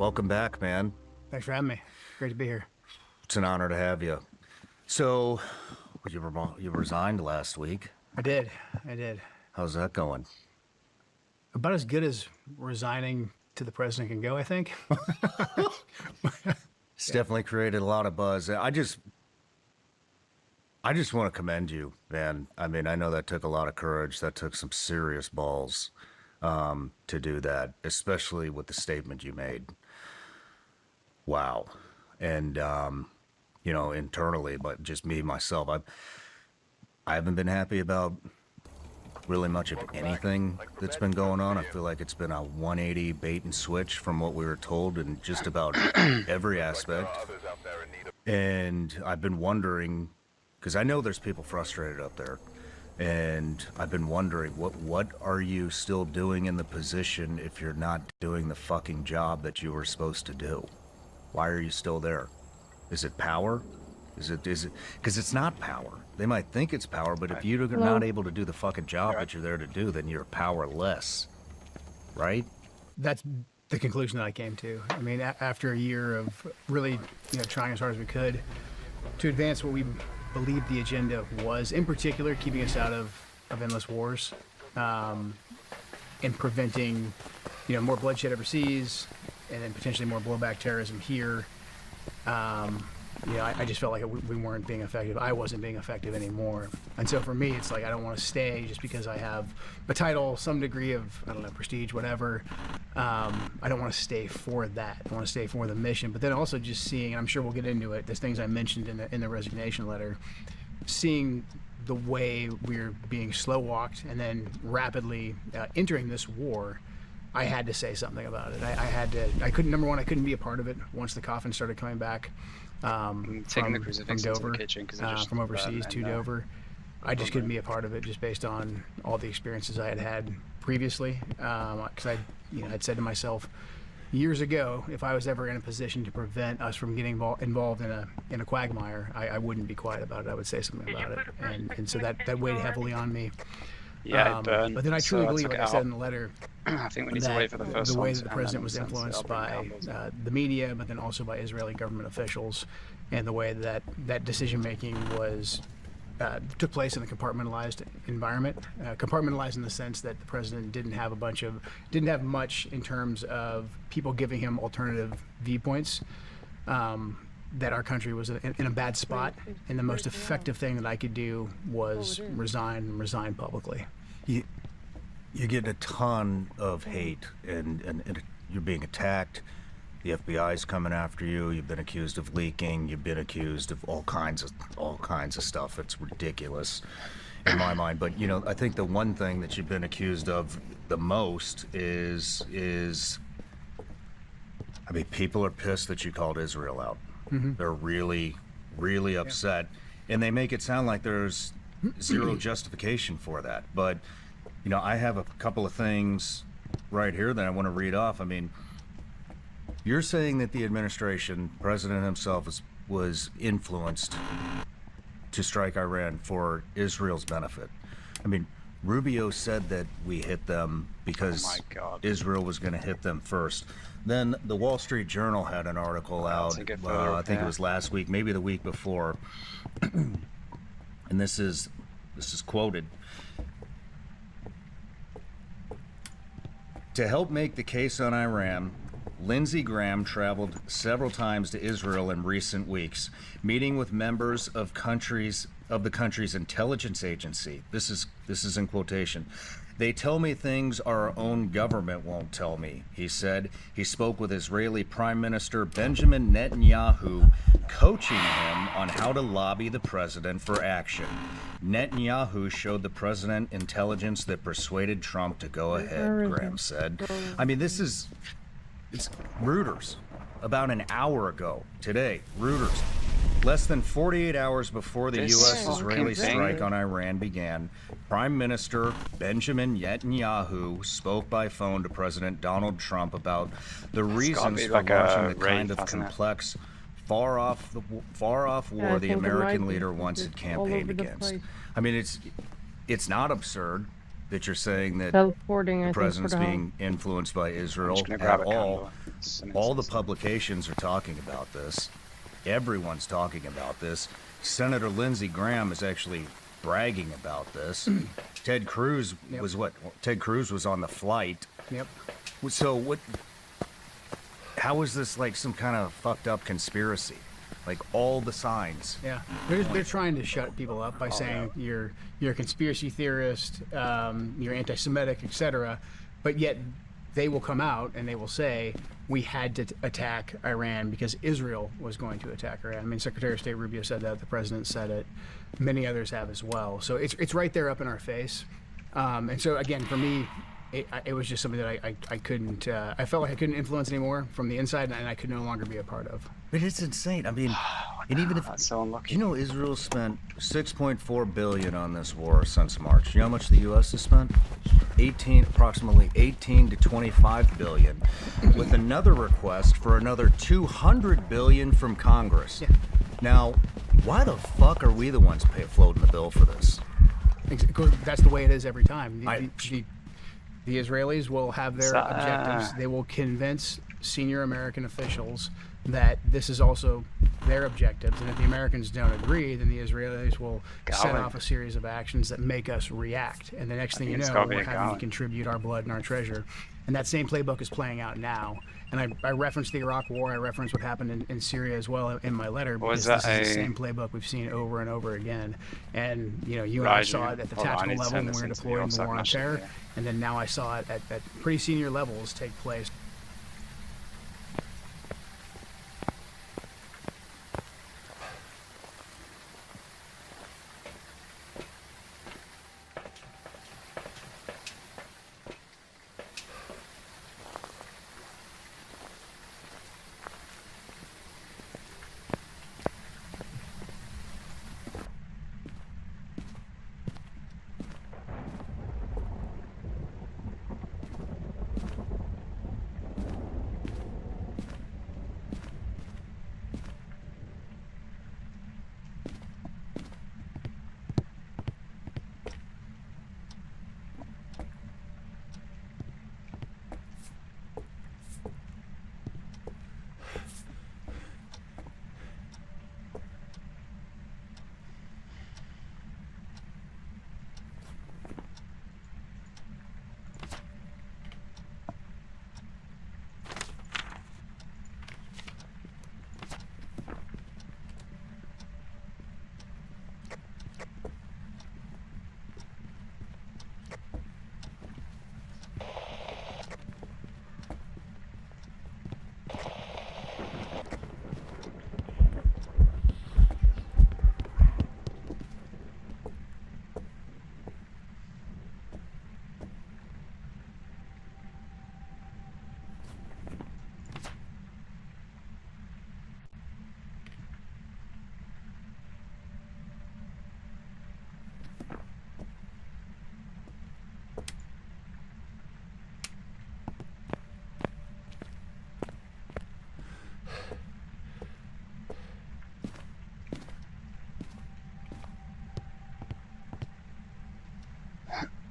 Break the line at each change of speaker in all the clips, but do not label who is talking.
Welcome back, man.
Thanks for having me. Great to be here.
It's an honor to have you. So, you resigned last week.
I did.
How's that going?
About as good as resigning to the president can go, I think.
It's definitely created a lot of buzz. I just want to commend you, man. I mean, I know that took a lot of courage. That took some serious balls to do that, especially with the statement you made. Wow. And, internally, but just me, myself, I haven't been happy about really much of anything that's been going on. I feel like it's been a 180 bait and switch from what we were told in just about every aspect. And I've been wondering, because I know there's people frustrated up there, and I've been wondering, what are you still doing in the position if you're not doing the fucking job that you were supposed to do? Why are you still there? Is it power? Is it, because it's not power. They might think it's power, but if you're not able to do the fucking job that you're there to do, then you're powerless, right?
That's the conclusion that I came to. I mean, after a year of really, trying as hard as we could to advance what we believed the agenda was, in particular, keeping us out of endless wars, and preventing, more bloodshed overseas, and then potentially more blowback terrorism here. I just felt like we weren't being effective. I wasn't being effective anymore. And so for me, it's like I don't want to stay just because I have a title, some degree of, prestige, whatever. I don't want to stay for that. I want to stay for the mission. But then also just seeing, and I'm sure we'll get into it, there's things I mentioned in the resignation letter, seeing the way we're being slow-walked and then rapidly entering this war. I had to say something about it. I couldn't be a part of it once the coffin started coming back.
Taking the crucifix
from Dover,
into the kitchen
from overseas to Dover. I just couldn't be a part of it just based on all the experiences I had previously. Because I'd said to myself years ago, if I was ever in a position to prevent us from getting involved in a quagmire, I wouldn't be quiet about it. I would say something about it, and so that weighed heavily on me.
Yeah, it burned.
But then I truly believe, like I said in the letter,
I think we need to wait for the first
the way
ones,
that the
and
president
then
was
we'll
influenced
bring
by
it down.
the media, but then also by Israeli government officials, and the way that decision making was took place in a compartmentalized environment. Compartmentalized in the sense that the president didn't have much in terms of people giving him alternative viewpoints. That our country was in a bad spot, and the most effective thing that I could do was resign publicly.
You get a ton of hate, and you're being attacked. The FBI's coming after you. You've been accused of leaking. You've been accused of all kinds of stuff. It's ridiculous in my mind. But I think the one thing that you've been accused of the most is people are pissed that you called Israel out. Mm-hmm. They're really, really upset, and they make it sound like there's zero justification for that. But I have a couple of things right here that I want to read off. I mean, you're saying that the administration, president himself, was influenced to strike Iran for Israel's benefit. I mean, Rubio said that we hit them because Israel was going to hit them first. Then the Wall Street Journal had an article out, I think it was last week, maybe the week before, and this is quoted. To help make the case on Iran, Lindsey Graham traveled several times to Israel in recent weeks, meeting with members of the country's intelligence agency. This is in quotation. They tell me things our own government won't tell me, he said. He spoke with Israeli Prime Minister Benjamin Netanyahu, coaching him on how to lobby the president for action. Netanyahu showed the president intelligence that persuaded Trump to go ahead, Graham said. I mean, it's Reuters. About an hour ago today, Reuters. Less than 48 hours before the U.S.-Israeli strike on Iran began, Prime Minister Benjamin Netanyahu spoke by phone to President Donald Trump about the reasons for launching the kind of complex, far-off war the American leader once had campaigned against. I mean, it's not absurd. that you're saying that
Teleporting, I
the
think, for
president's
the home.
being influenced by
I'm
Israel
just gonna
at
grab a
all.
candle. It's an
All the
incense.
publications are talking about this. Everyone's talking about this. Senator Lindsey Graham is actually bragging about this. Ted Cruz was what? Ted Cruz was on the flight.
Yep.
So what? How is this like some kind of fucked up conspiracy? Like all the signs.
Yeah, they're trying to shut people up by saying you're a conspiracy theorist, you're anti-Semitic, etc. But yet they will come out and they will say we had to attack Iran because Israel was going to attack Iran. I mean, Secretary of State Rubio said that, the president said it, many others have as well. So it's right there up in our face. And so again, for me, it was just something that I couldn't. I felt like I couldn't influence anymore from the inside, and I could no longer be a part of.
But it's insane. I mean, and even if
That's so unlucky.
you know, Israel spent $6.4 billion on this war since March. You know how much the U.S. has spent? Approximately 18 to 25 billion, with another request for another 200 billion from Congress.
Yeah.
Now, why the fuck are we the ones floating the bill for this?
That's the way it is every time.
I-
The Israelis will have their objectives. They will convince senior American officials that this is also their objectives, and if the Americans don't agree, then the Israelis will set off a series of actions that make us react. And the next thing you know, we're having to contribute our blood and our treasure. And that same playbook is playing out now. And I referenced the Iraq War. I referenced what happened in Syria as well in my letter, because this is the same playbook we've seen over and over again. And you and I saw it at the tactical level when we were deploying the war on terror, and then now I saw it at pretty senior levels take place.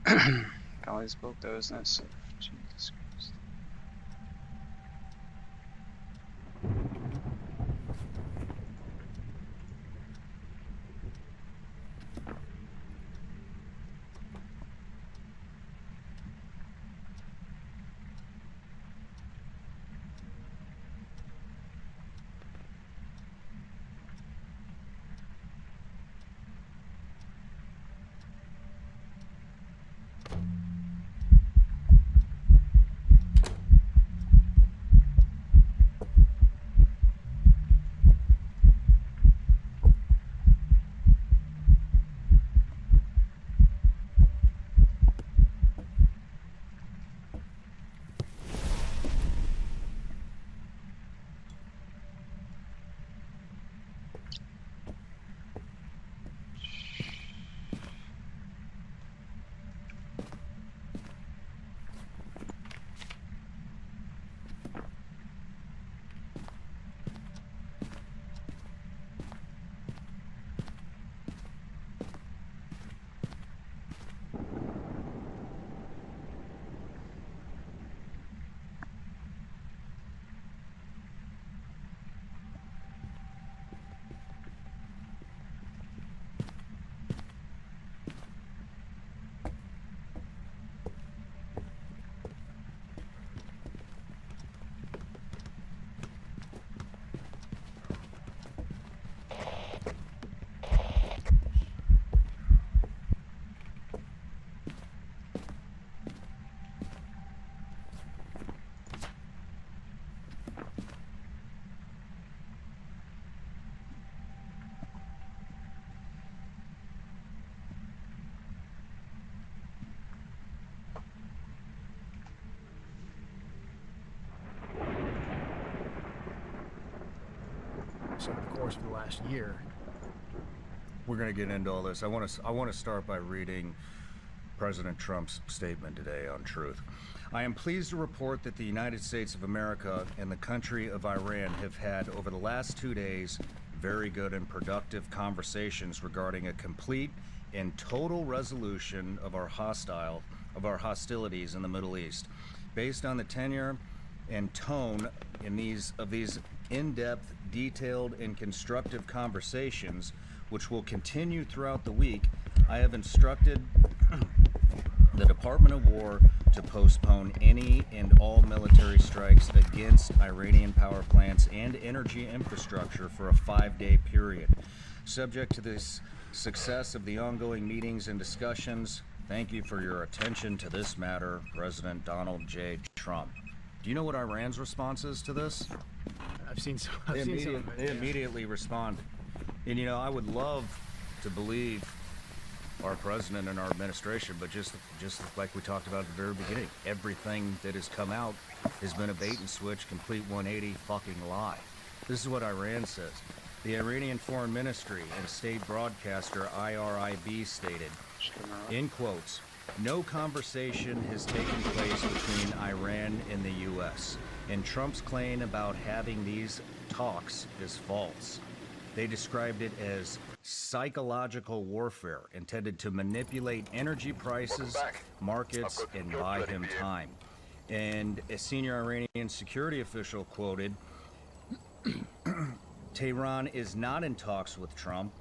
God spoke those and it's Jesus Christ.
us over the course of the last year.
We're going to get into all this. I want to start by reading President Trump's statement today on Truth. I am pleased to report that the United States of America and the country of Iran have had, over the last 2 days, very good and productive conversations regarding a complete and total resolution of our hostilities in the Middle East, based on the tenure and tone of these in-depth, detailed, and constructive conversations, which will continue throughout the week. I have instructed the Department of War to postpone any and all military strikes against Iranian power plants and energy infrastructure for a 5-day period. Subject to this success of the ongoing meetings and discussions, thank you for your attention to this matter, President Donald J. Trump. Do you know what Iran's response is to this?
I've seen some of it.
They immediately responded. And you know, I would love to believe our president and our administration, but just like we talked about at the very beginning, everything that has come out has been a bait and switch, complete 180 fucking lie. This is what Iran says. The Iranian Foreign Ministry and state broadcaster IRIB stated, in quotes, "No conversation has taken place between Iran and the U.S., and Trump's claim about having these talks is false. They described it as psychological warfare intended to manipulate energy prices, markets, and buy him time." And a senior Iranian security official quoted, Tehran is not in talks with Trump,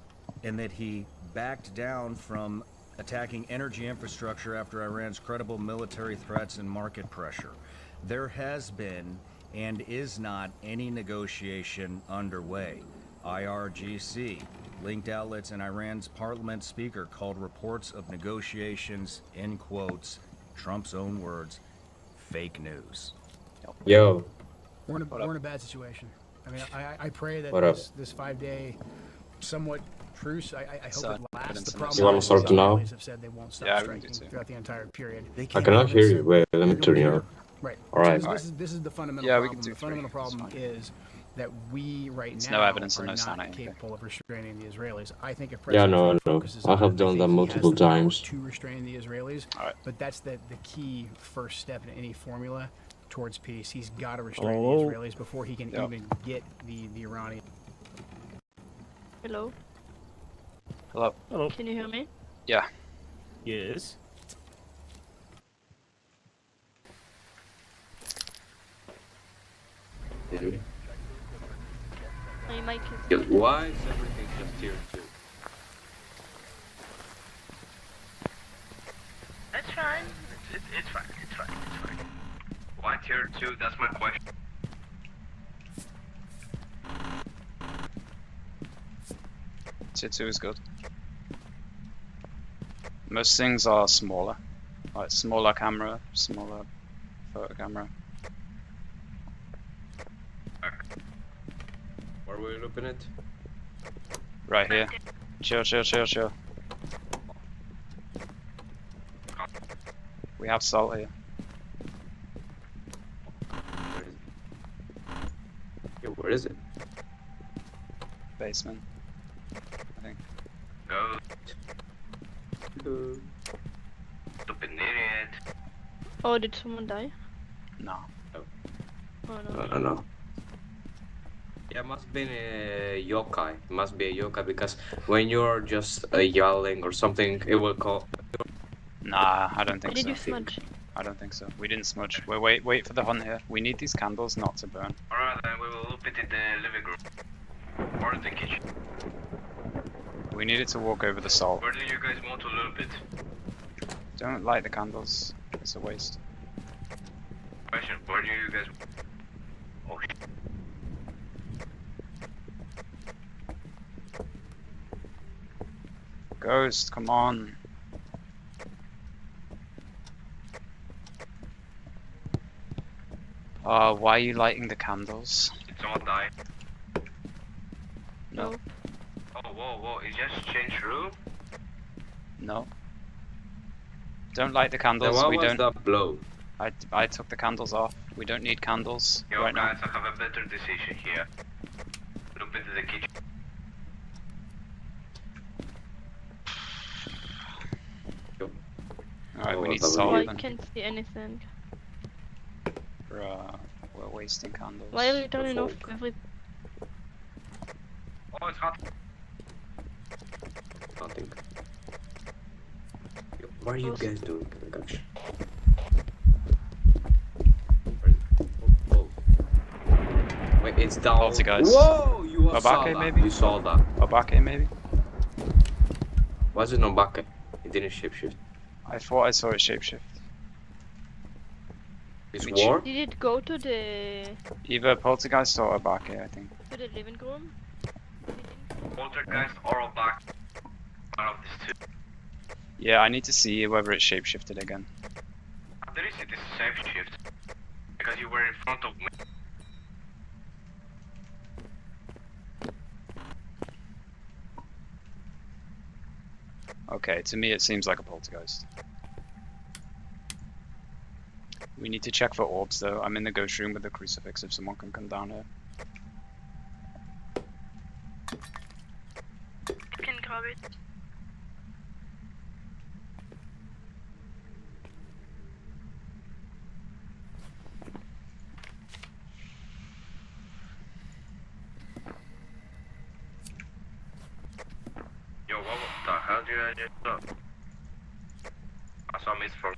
and that he backed down from attacking energy infrastructure after Iran's credible military threats and market pressure. There has been and is not any negotiation underway. IRGC, linked outlets, and Iran's parliament speaker called reports of negotiations, in quotes, Trump's own words, fake news.
Yo,
We're in a bad situation. I mean, I pray that
What up?
this 5-day somewhat truce, I hope
So,
it lasts. The
you
problem
wanna
is
start
the
now?
Israelis have said they won't stop
Yeah, we can do
striking
so.
throughout the entire period.
They
I
can't
cannot
even
hear
say-
you. Wait, let me turn you on.
Right.
All
So
right.
this is the fundamental
Yeah, we
problem.
can do
The fundamental
three. That's
problem
fine.
is that we right
There's
now
no evidence and
are
no sound,
not
I think.
capable of restraining the Israelis. I think if
Yeah,
President
no,
Trump
no.
focuses
I
on
have
it,
done
think
that
he has
multiple
the power
times.
to restrain the Israelis.
All right.
But that's the key first step in any formula towards peace. He's got to restrain
Hello?
the Israelis before he can
Yep.
even get the Iranian.
Hello,
Hello.
Hello.
can you hear me?
Yeah.
Yes.
My mic
Yeah,
is.
why is everything just tier 2?
That's fine. It's fine. It's fine. It's fine. Why tier 2? That's my question.
Tier 2 is good. Most things are smaller. Like smaller camera, smaller photo camera.
Where were you looking at?
Right here. Chill, chill, chill, chill. We have salt here.
Where is it? Yeah, where is it?
Basement. I think.
Go. Stupid idiot.
Oh, did someone die?
No.
Oh
No,
no.
no. Yeah, must be a yokai. Must be a yokai because when you're just yelling or something, it will call.
Nah, I don't think
Did
so.
you smudge?
I don't think so. We didn't smudge. Wait for the hunt here. We need these candles not to burn.
Alright, then we will loop it in the living room. Or the kitchen.
We need it to walk over the salt.
Where do you guys want to loop it?
Don't light the candles. It's a waste.
Question, where do you guys... Oh, shit.
Ghost, come on. Why are you lighting the candles?
Did someone die?
No.
Oh, whoa, it just changed room?
No. Don't light the
Then
candles.
why
We
was
don't.
that blow?
I took the candles off. We don't need candles
Yo,
right now.
guys, I have a better decision here. Look loop into the kitchen.
Alright, we
Oh,
need
that was
salt
Oh, I
then.
can't see anything.
Bruh, we're wasting candles.
Why are you turning off
folk.
everything?
Oh, it's hot.
Nothing. Yo, what are you guys doing? Oh my gosh. Oh, oh. Wait, it's down.
Poltergeist.
Whoa! You saw
Obake,
that.
maybe?
You saw that.
Obake, maybe?
Why is it not Obake? It didn't shapeshift.
I thought I saw it shapeshift.
It's
We
war?
Did it go to the
Either Poltergeist or Obake, I think.
living room?
Poltergeist or a back. One of these two.
Yeah, I need to see whether it's shapeshifted again.
There is this safe shift. Because you were in front of me.
Okay, to me it seems like a poltergeist. We need to check for orbs though. I'm in the ghost room with the crucifix if someone can come down here.
Can cover it.
Yo, what the hell did I just do? I saw miss from.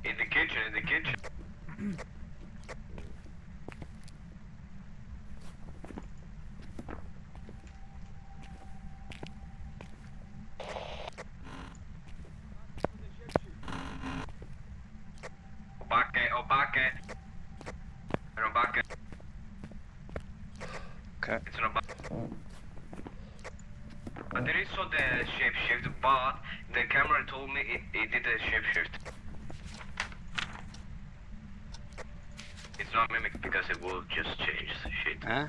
In the kitchen. Obake. An Obake.
Okay.
It's an Obake. There is also the shapeshift, but the camera told me it did a shapeshift. It's not mimic because it will just change shit.
Eh?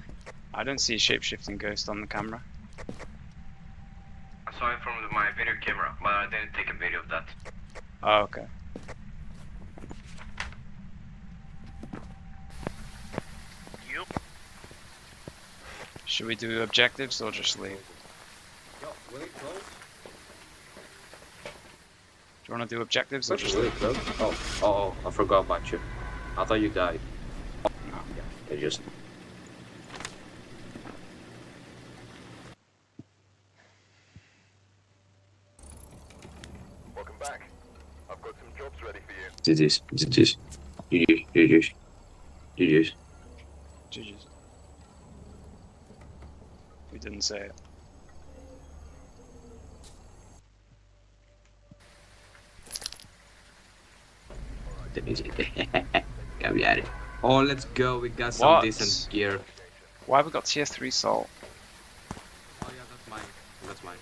I don't see a shapeshifting ghost on the camera.
I saw it from my video camera, but I didn't take a video of that.
Oh, okay.
Yup.
Should we do objectives or just leave?
Yo, will it close?
Do you want to do objectives or just
Will
leave?
it close? Oh, I forgot about you. I thought you died.
No.
Yeah, it just.
Welcome back. I've got some jobs ready for you.
GG's. GG's.
GG's. We didn't say it.
Got me at it. Oh, let's go. We got some
What?
decent gear.
Why have we got tier 3 salt?
Oh yeah, that's mine. That's mine.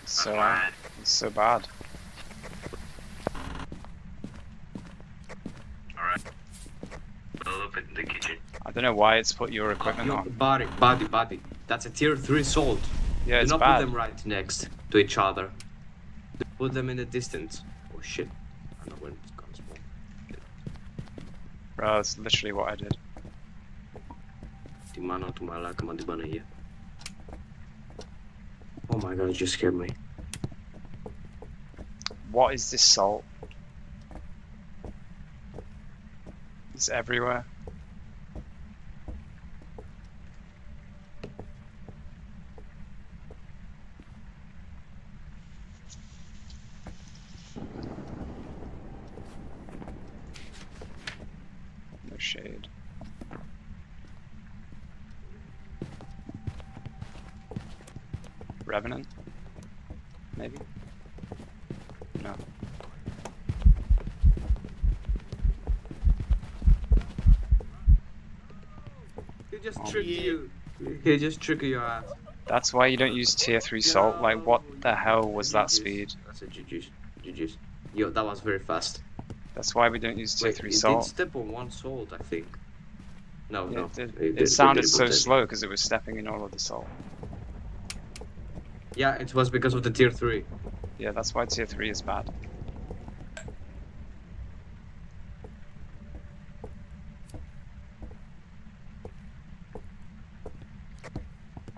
It's so,
Alright.
it's so bad.
Alright. We'll look at the kitchen.
I don't know why it's put your equipment
Yo,
on.
body. That's a tier 3 salt.
Yeah,
Do
it's
not
bad.
put them right next to each other. Put them in the distance. Oh shit. I don't know when it's gonna spawn.
Bro, that's literally what I did.
Di mana tu malakama di mana ya? Oh my god, it just scared me.
What is this salt? It's everywhere. No shade. Revenant? Maybe?
just tricked you. He just tricked your ass.
That's why you don't use tier 3 salt. Like, what the hell was that
GG's.
speed?
That's a GG's. Yo, that was very fast.
That's why we don't use tier
Wait,
3
it did
salt.
step on one salt, I think. No, no.
It sounded
did
so
both.
slow because it was stepping in all of the salt.
Yeah, it was because of the tier 3.
Yeah, that's why tier 3 is bad.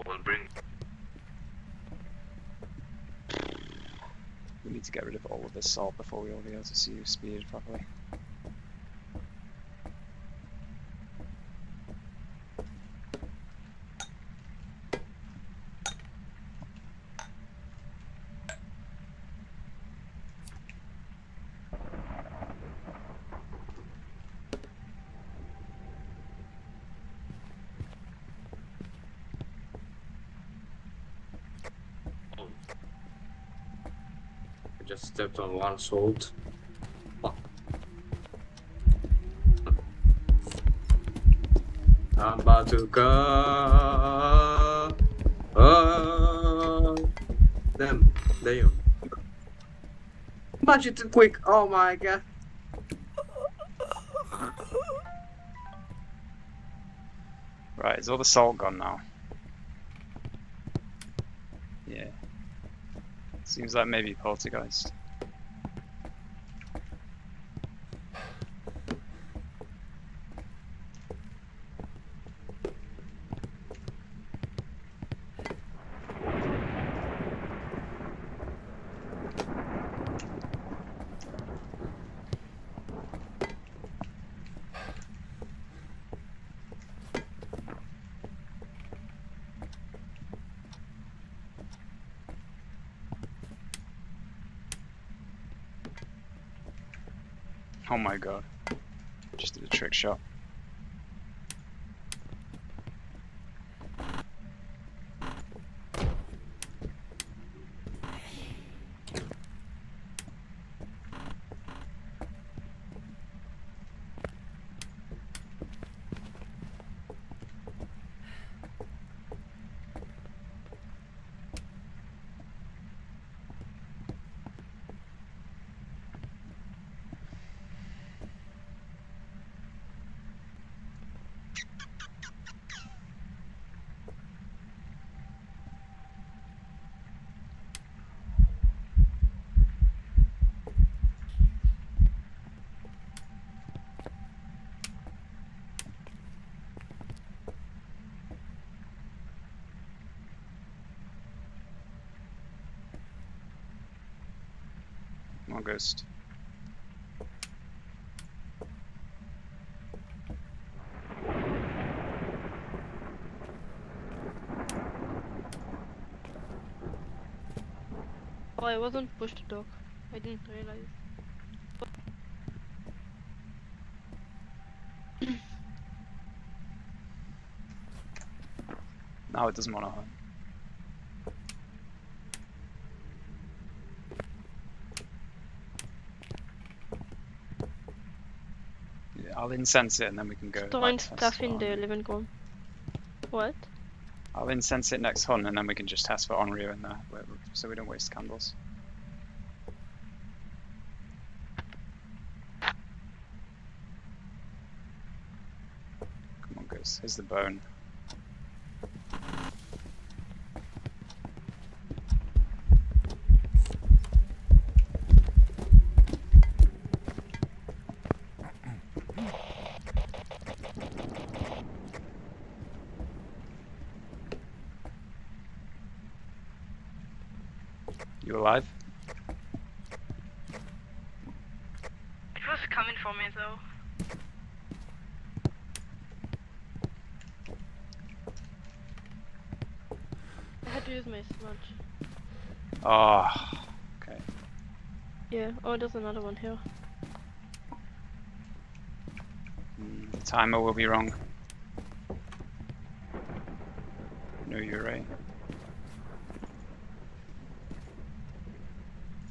We'll bring.
We need to get rid of all of this salt before we'll be able to see you speed properly.
I just stepped on one salt. Fuck. I'm about to go. Oh, damn, damn. Much too quick. Oh my god.
Right, is all the salt gone now? Yeah. Seems like maybe poltergeist. Oh my god. Just did a trick shot. Come on, ghost.
Oh, I wasn't pushed to dog. I didn't realize.
Now it doesn't want to hunt. Yeah, I'll incense it and then we can go.
Throwing
like, test
stuff
for
in the
Henri.
living room. What?
I'll incense it next hunt and then we can just test for Henri in there, so we don't waste candles. Come on, ghost. Here's the bone. You alive?
It was coming for me though. I had to use my smudge.
Oh, okay.
Yeah, oh, there's another one here.
The timer will be wrong. No, you're right.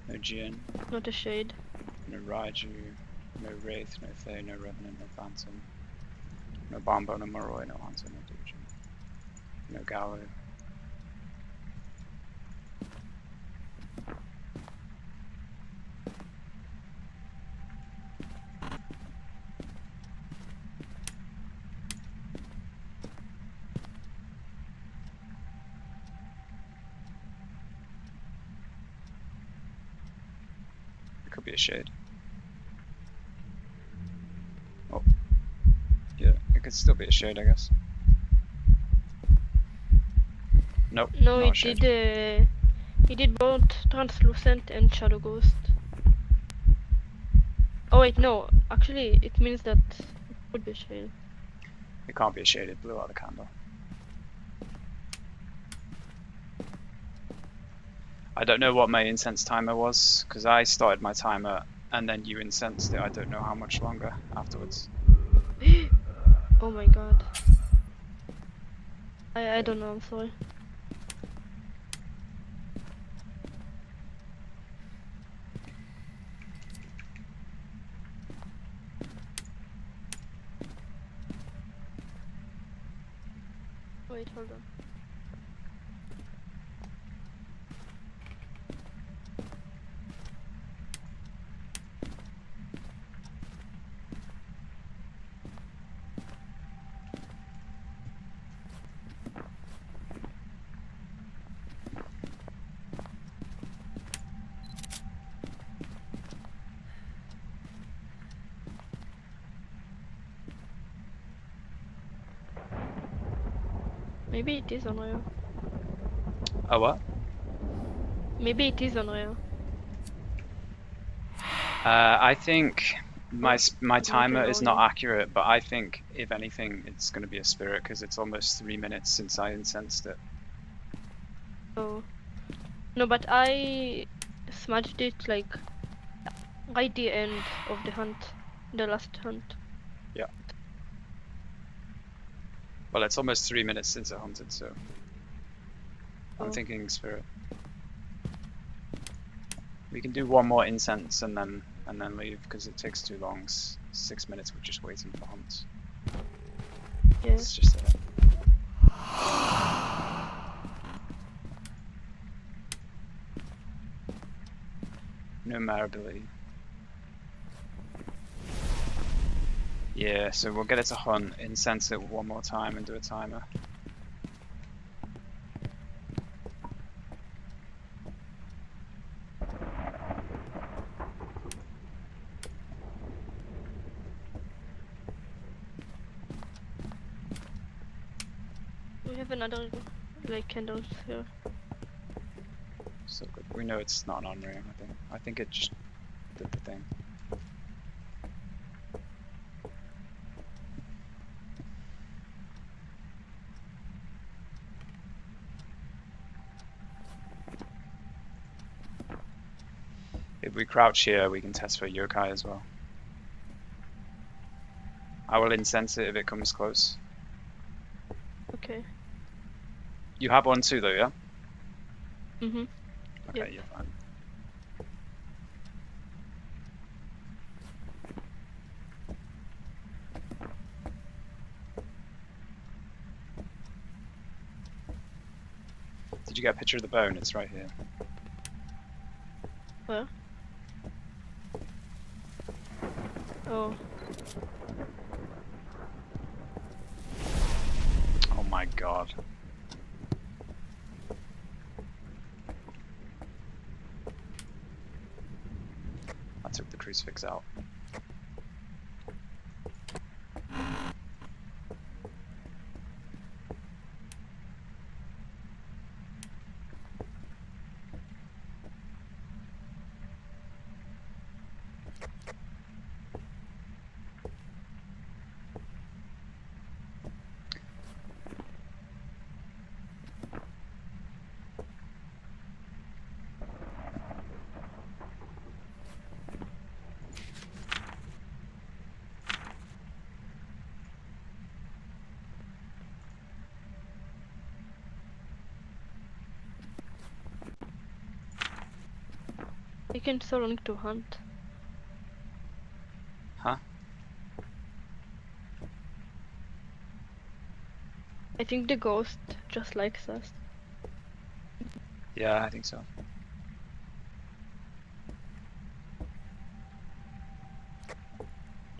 No Jinn,
Not a shade.
no Raiju, no Wraith, no Fae, no Revenant, no Phantom, no Bombo, no Moroi, no Hunter, no Doge. No gallery. It could be a shade. Oh. Yeah, it could still be a shade, I guess. Nope,
No,
not a shade.
he did both translucent and shadow ghost. Oh wait, no. Actually, it means that it could be a shade.
It can't be a shade, it blew out the candle. I don't know what my incense timer was, because I started my timer and then you incensed it. I don't know how much longer afterwards.
Oh my god. I don't know, I'm sorry. Wait, hold on. Maybe it is unreal.
Oh, what?
Maybe it is unreal.
I think my
Oh,
timer is not
only.
accurate, but I think if anything, it's going to be a spirit because it's almost 3 minutes since I incensed it.
Oh. No, but I smudged it like right the end of the hunt. The last hunt.
Yeah. Well, it's almost 3 minutes since I hunted, so I'm
Oh.
thinking spirit. We can do one more incense and then leave because it takes too long. 6 minutes we're just waiting for hunts.
Yeah.
It's just it. No mare ability. Yeah, so we'll get it to hunt, incense it one more time and do a timer.
We have another like candles here.
So good. We know it's not an on-ring, I think. I think it just did the thing. If we crouch here, we can test for yokai as well. I will incense it if it comes close.
Okay.
You have one too, though, yeah?
Mhm.
Okay,
Yep.
you're fine. Did you get a picture of the bone? It's right here.
Where? Oh.
Oh my god. I took the crucifix out.
Taking so long to hunt.
Huh?
I think the ghost just likes us.
Yeah, I think so.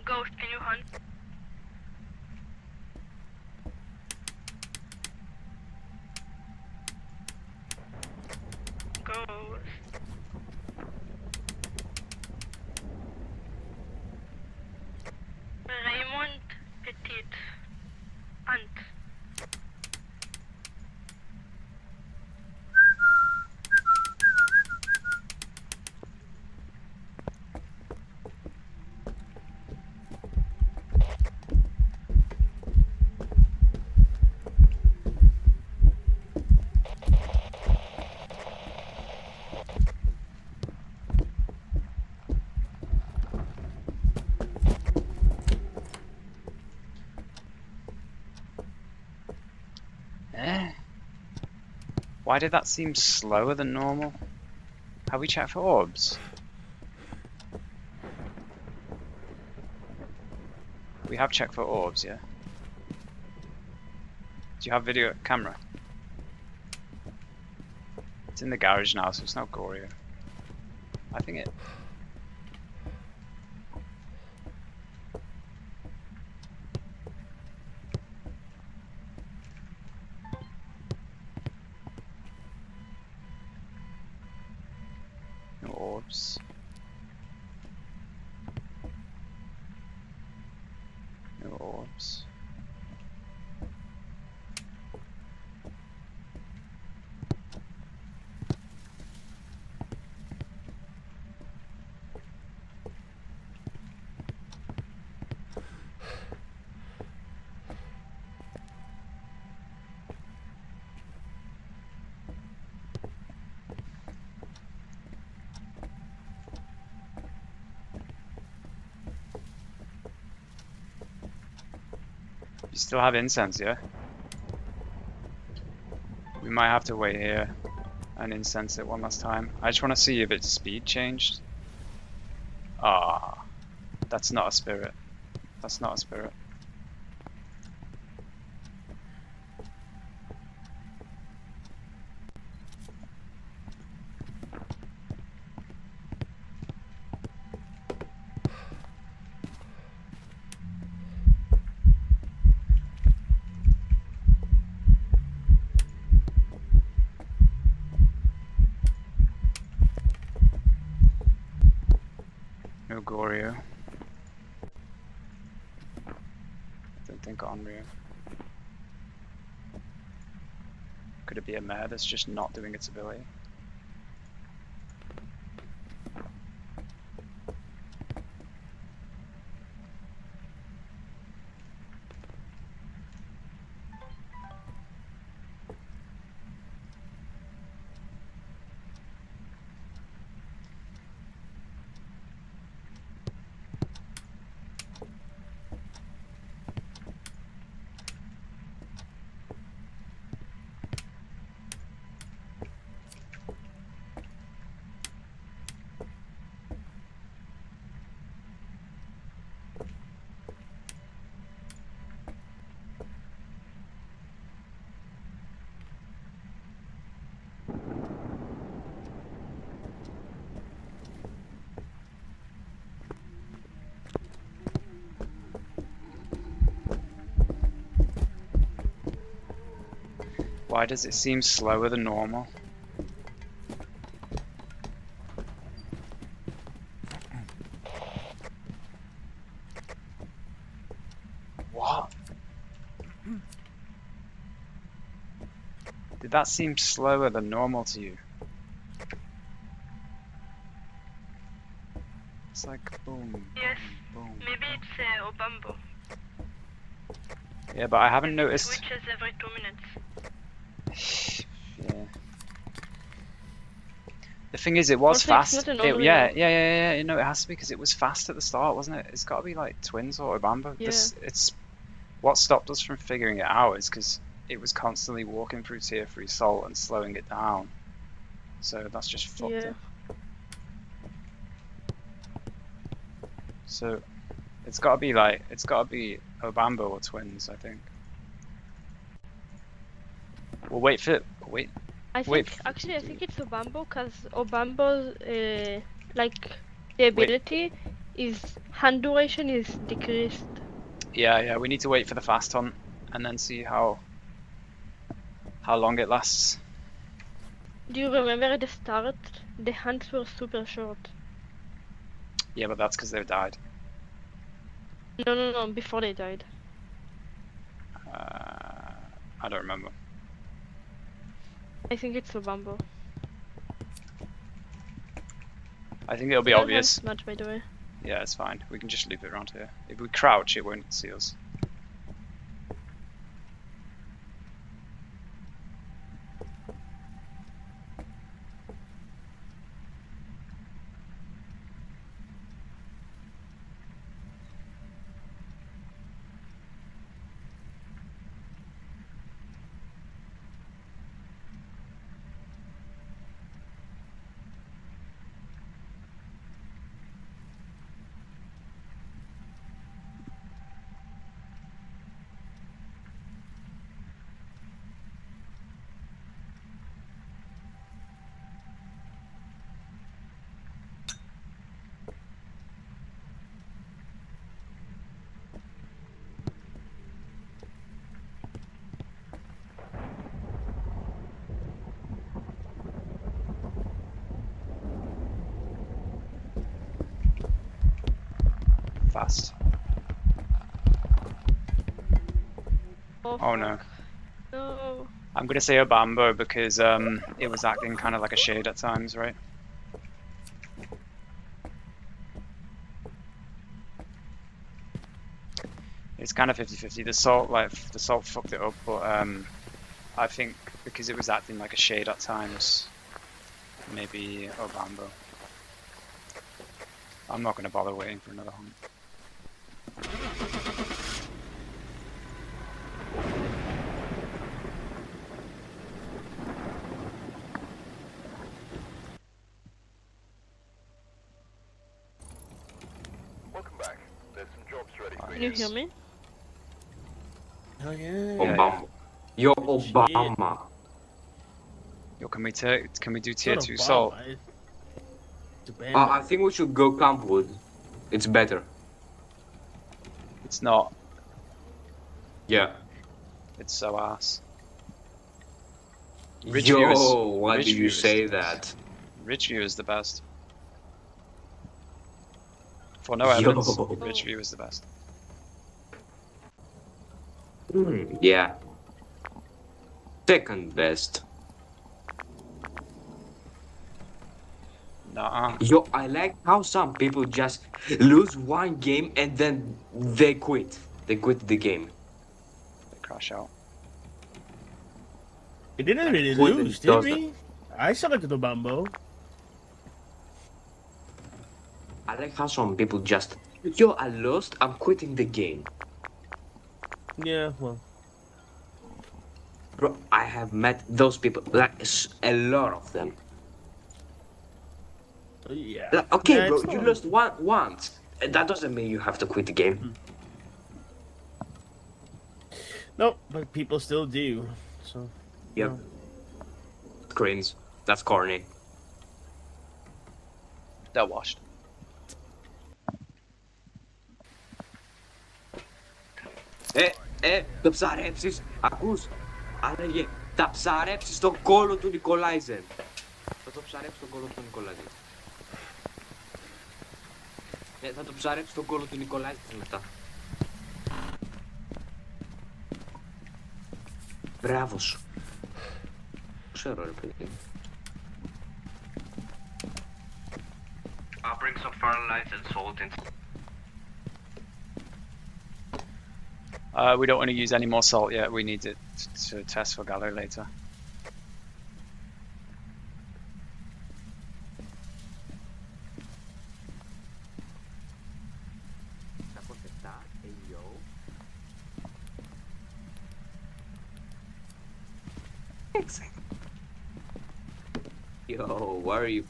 Ghost, can you hunt? Ghost. Raymond Petit. Hunt.
Eh? Why did that seem slower than normal? Have we checked for orbs? We have checked for orbs, yeah. Do you have video camera? It's in the garage now, so it's not gory. I think it... No orbs. No orbs. You still have incense, yeah? We might have to wait here and incense it one last time. I just want to see if its speed changed. Ah, that's not a spirit. That's not a spirit. No Goryo. I don't think Onryo. Could it be a mare that's just not doing its ability? Why does it seem slower than normal? What? Did that seem slower than normal to you? It's like boom,
Yes.
boom, boom.
Maybe it's Obambo.
Yeah, but I haven't noticed.
Switches every 2 minutes.
Yeah. The thing is, it was
Also, it's
fast.
not an
Yeah,
Onryo.
yeah. No, it has to be because it was fast at the start, wasn't it? It's got to be like twins or Obamba.
Yeah.
It's what stopped us from figuring it out is because it was constantly walking through tier 3 salt and slowing it down. So that's just fucked
Yeah.
it. So it's got to be Obamba or twins, I think. We'll wait for it. Wait.
I
Wait.
think actually I think it's Obambo because Obambo's like the ability is hand duration is decreased.
Yeah. We need to wait for the fast hunt and then see how long it lasts.
Do you remember at the start the hunts were super short?
Yeah, but that's because they've died.
No, before they died.
I don't remember.
I think it's Obambo.
I think it'll be
That
obvious.
one's Smudge, by the way.
Yeah, it's fine. We can just leave it around here. If we crouch, it won't see us. Fast. Oh no.
Fuck. No.
I'm gonna say Obambo because it was acting kind of like a shade at times, right? It's kind of 50-50. The salt fucked it up, but I think because it was acting like a shade at times, maybe Obambo. I'm not gonna bother waiting for another hunt.
Welcome back. There's some jobs ready for
Can
you.
you hear me?
Oh yeah.
Obama. Yo, Obama.
Yo, can we do tier
Not
2
Obama,
salt?
it's Obama.
I think we should go Campwood. It's better.
It's not.
Yeah.
It's so ass.
Yo,
Ridgeview is-
why did you
Ridgeview is
say
the
that?
Ridgeview is the best. For no evidence,
Yo.
Ridgeview is the best.
Yeah. Second best.
Nah.
Yo, I like how some people just lose one game and then they quit. They quit the game.
They crash out.
We didn't really
Quit
lose,
it
did
doesn't.
we? I selected Obambo.
I like how some people just, yo, I lost, I'm quitting the game.
Yeah, well.
Bro, I have met those people, like a lot of them.
Yeah.
Like, okay,
Yeah,
bro,
it's
you
not-
lost once. That doesn't mean you have to quit the game.
No, but people still do. So.
Yep.
no.
Screens. That's corny.
They're washed.
Το ψαρέψεις, ακούς. Άλλαγε, τα ψαρέψεις στον κόλο του Νικολάιζεν. Θα το ψαρέψεις στον κόλο του Νικολάιζεν. Θα το ψαρέψεις στον κόλο του Νικολάιζεν μετά. Μπράβο σου. Ξέρω ρε παιδί.
I'll bring some fertilizer and salt in.
We don't want to use any more salt yet. We need it to test for gallo later.
Yo, where are you?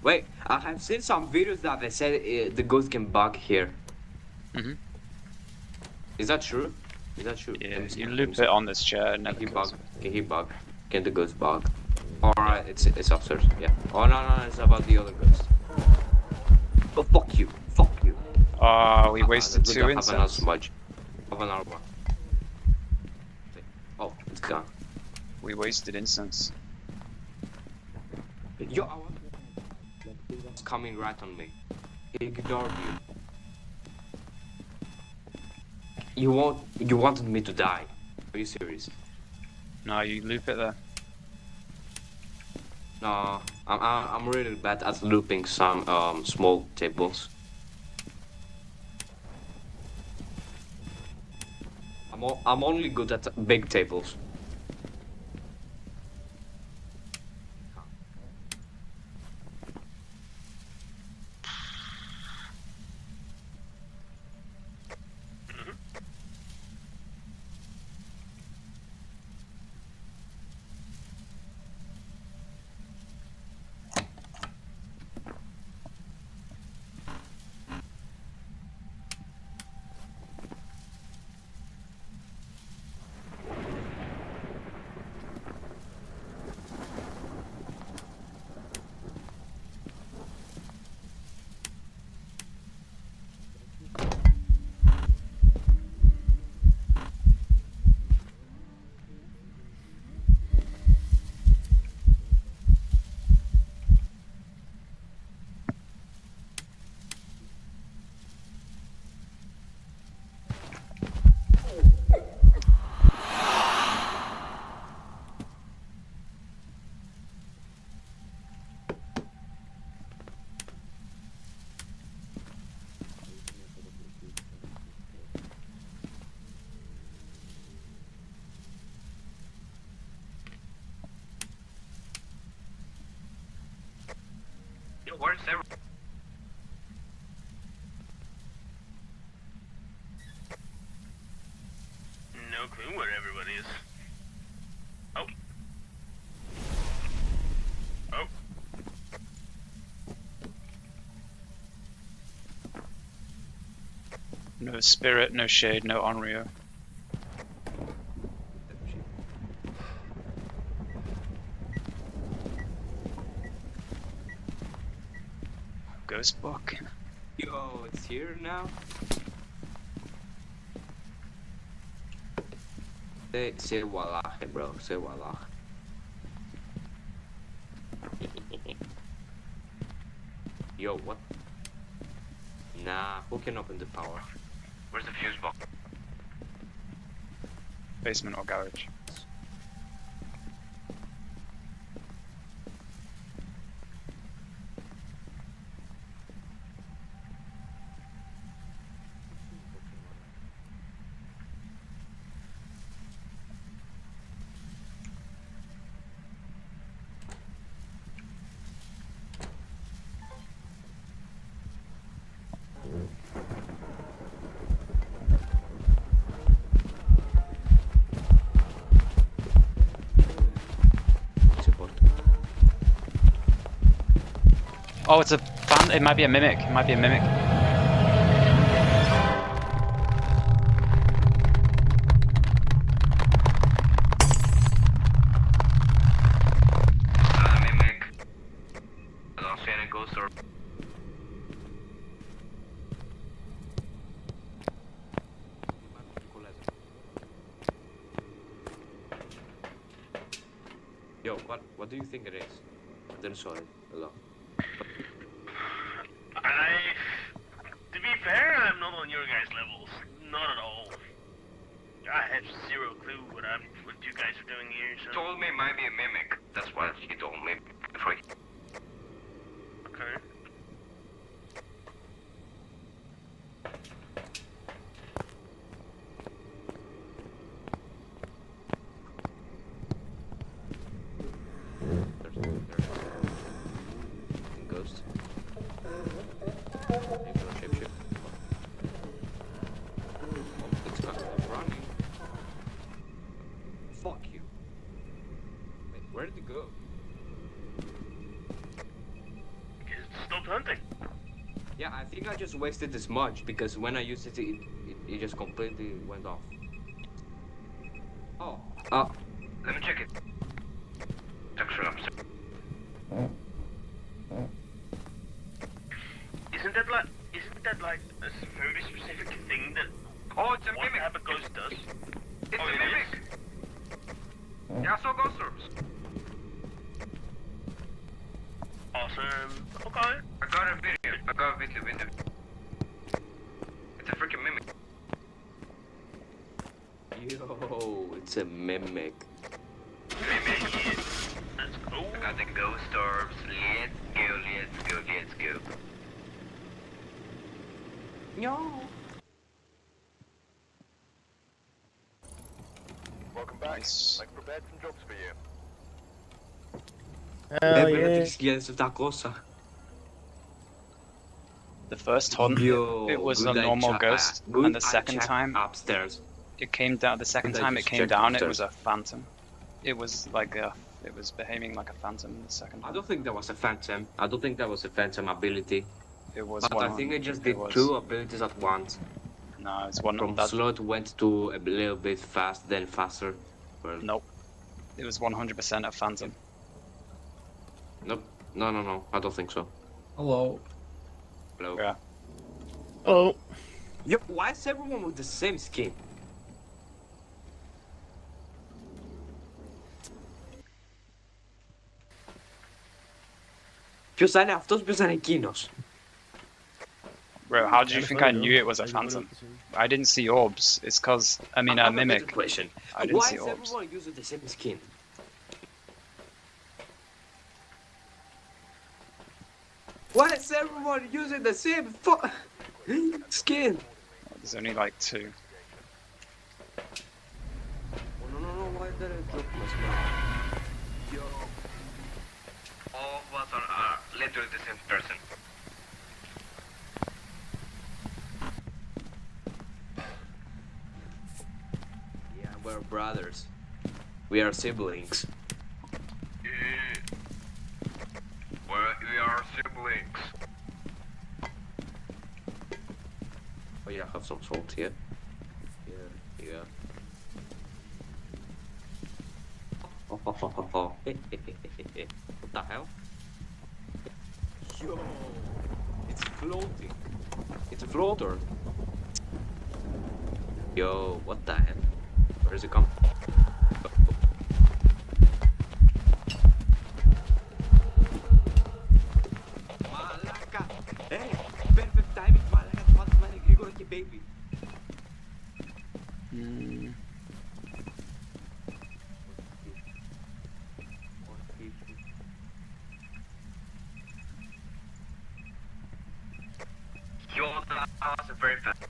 Wait, I have seen some videos that they said the ghost can bug here.
Mhm.
Is that true? Is that true?
Yeah,
Let me see,
you
let
loop
me see.
it on this chair and
Can
never
he
goes.
bug? Can he bug? Can the ghost bug? Alright, it's upstairs. Yeah. Oh no, it's about the other ghost. Oh fuck you! Fuck you!
Oh, we wasted
Good
2
to have another
incense.
smudge. Have another one. Oh, it's gone.
We wasted incense.
Yo, it's coming right on me. He ignored you. You wanted me to die. Are you serious?
No, you loop it there.
No, I'm really bad at looping some small tables. I'm only good at big tables.
Yo, where's everyone? No clue where everybody is. Oh. Oh.
No spirit, no shade, no Onryo. Ghost book.
Yo, it's here now. Say wallahi, bro. Say wallahi. Yo, what? Nah, who can open the power?
Where's the fuse box?
Basement or garage. Oh, it's a fan. It might be a mimic. It might be a mimic.
Mimic. I don't see any ghosts or.
Yo, what do you think it is? I didn't saw it. Hello.
To be fair, I'm not on your guys' levels. Not at all. I have zero clue what you guys are doing here. So.
Told me it might be a mimic. That's what he told me.
Okay.
Ghost. Maybe no shapeshift. Oh, it's not running. Fuck you. Wait, where did it go?
Stop hunting.
Yeah, I think I just wasted this much because when I used it just completely went off. Oh.
Let me check it. Yeah, I saw ghost orbs.
Awesome. Okay.
I got a video. It's a freaking mimic.
Yo, it's a mimic.
Let's go.
I got the ghost orbs. Let's go.
Yo.
Welcome back.
Nice.
I've prepared some jobs for you.
Hell yeah.
sta cosa.
The first hunt,
Yo,
it was a
good eye
normal
check-
ghost,
good
and the
eye
second
check
time
upstairs.
it came down. The second
Good eye
time it
just
came
check
down, it
upstairs.
was a phantom. It was like it was behaving like a phantom the second
I
time.
don't think that was a phantom. I don't think that was a phantom ability.
It was
But
one.
I think it just
it
did
was.
2 abilities at once.
No, it's one.
From
That,
slow it went to a little bit fast, then faster. Well,
nope. It was 100% a phantom.
nope. No. I don't think so.
Hello.
Hello.
Yeah.
Oh,
Yo, why is everyone with the same skin? Ποιος θα είναι αυτός, ποιος θα είναι εκείνος.
Bro, how did you
Yeah,
think
I
I
know.
knew it was a
I
phantom?
know.
I didn't see orbs. It's cause I mean
I
a
have a
mimic.
better question.
I didn't
Why
see
is
orbs.
everyone using the same skin? Why is everyone using the same skin?
There's only like 2.
Oh, no, why did I drop my smile?
Yo. All of us are literally the same person.
Yeah, we're brothers. We are siblings.
We are siblings.
Oh yeah, I have some salt here. Yeah. What the hell? Yo, it's floating. It's a floater. Yo, what the hell? Where does it come? Malaka! Hey, perfect timing, Malaka. Fast man, Grigor ki baby.
Mm.
Yo, that was very fast.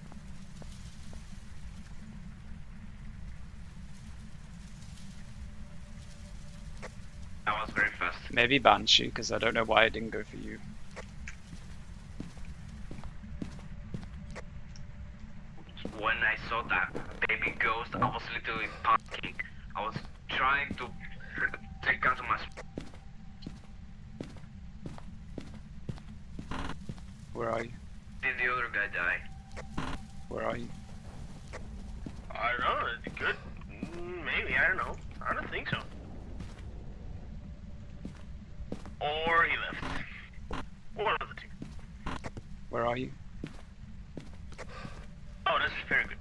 That was very fast.
Maybe Banshee, because I don't know why it didn't go for you.
When I saw that baby ghost, I was literally panicking. I was trying to take out my.
Where are you?
Did the other guy die?
Where are you?
I don't know. Is it good? Maybe. I don't know. I don't think so. Or he left. One of the two.
Where are you?
Oh, that's very good.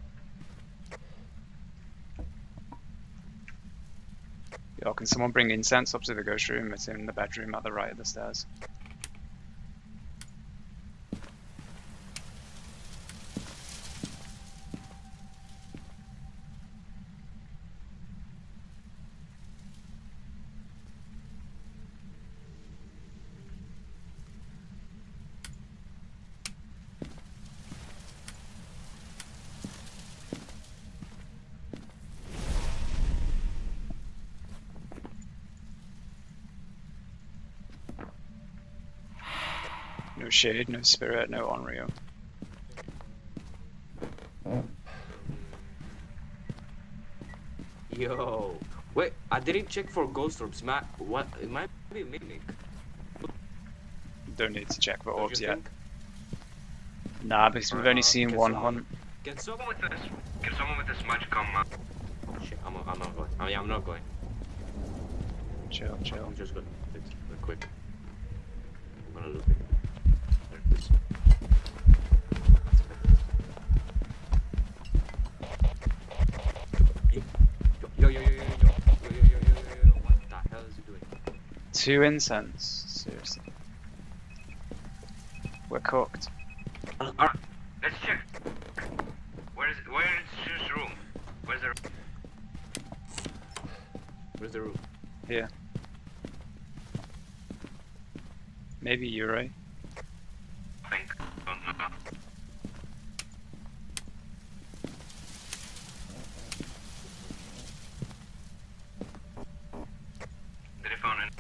Yo, can someone bring incense up to the ghost room? It's in the bedroom at the right of the stairs. No shade, no spirit, no Onryo.
Yo, wait, I didn't check for ghost orbs. What? It might be a mimic.
Don't need to check for
Don't
orbs
you
yet.
think?
Nah, because we've only seen
Can
one
someone-
hunt.
Can someone?
Can someone with this smudge come up?
Shit, I'm not going. I'm not going.
Chill.
I'm just gonna do it real quick. I'm gonna look at it. There it is. Yo.
2 incense? Seriously. We're cooked.
Alright, let's check. Where is Shu's room? Where's the
Where's the room?
Here. Maybe you're right.
think? Don't know. Did I find it?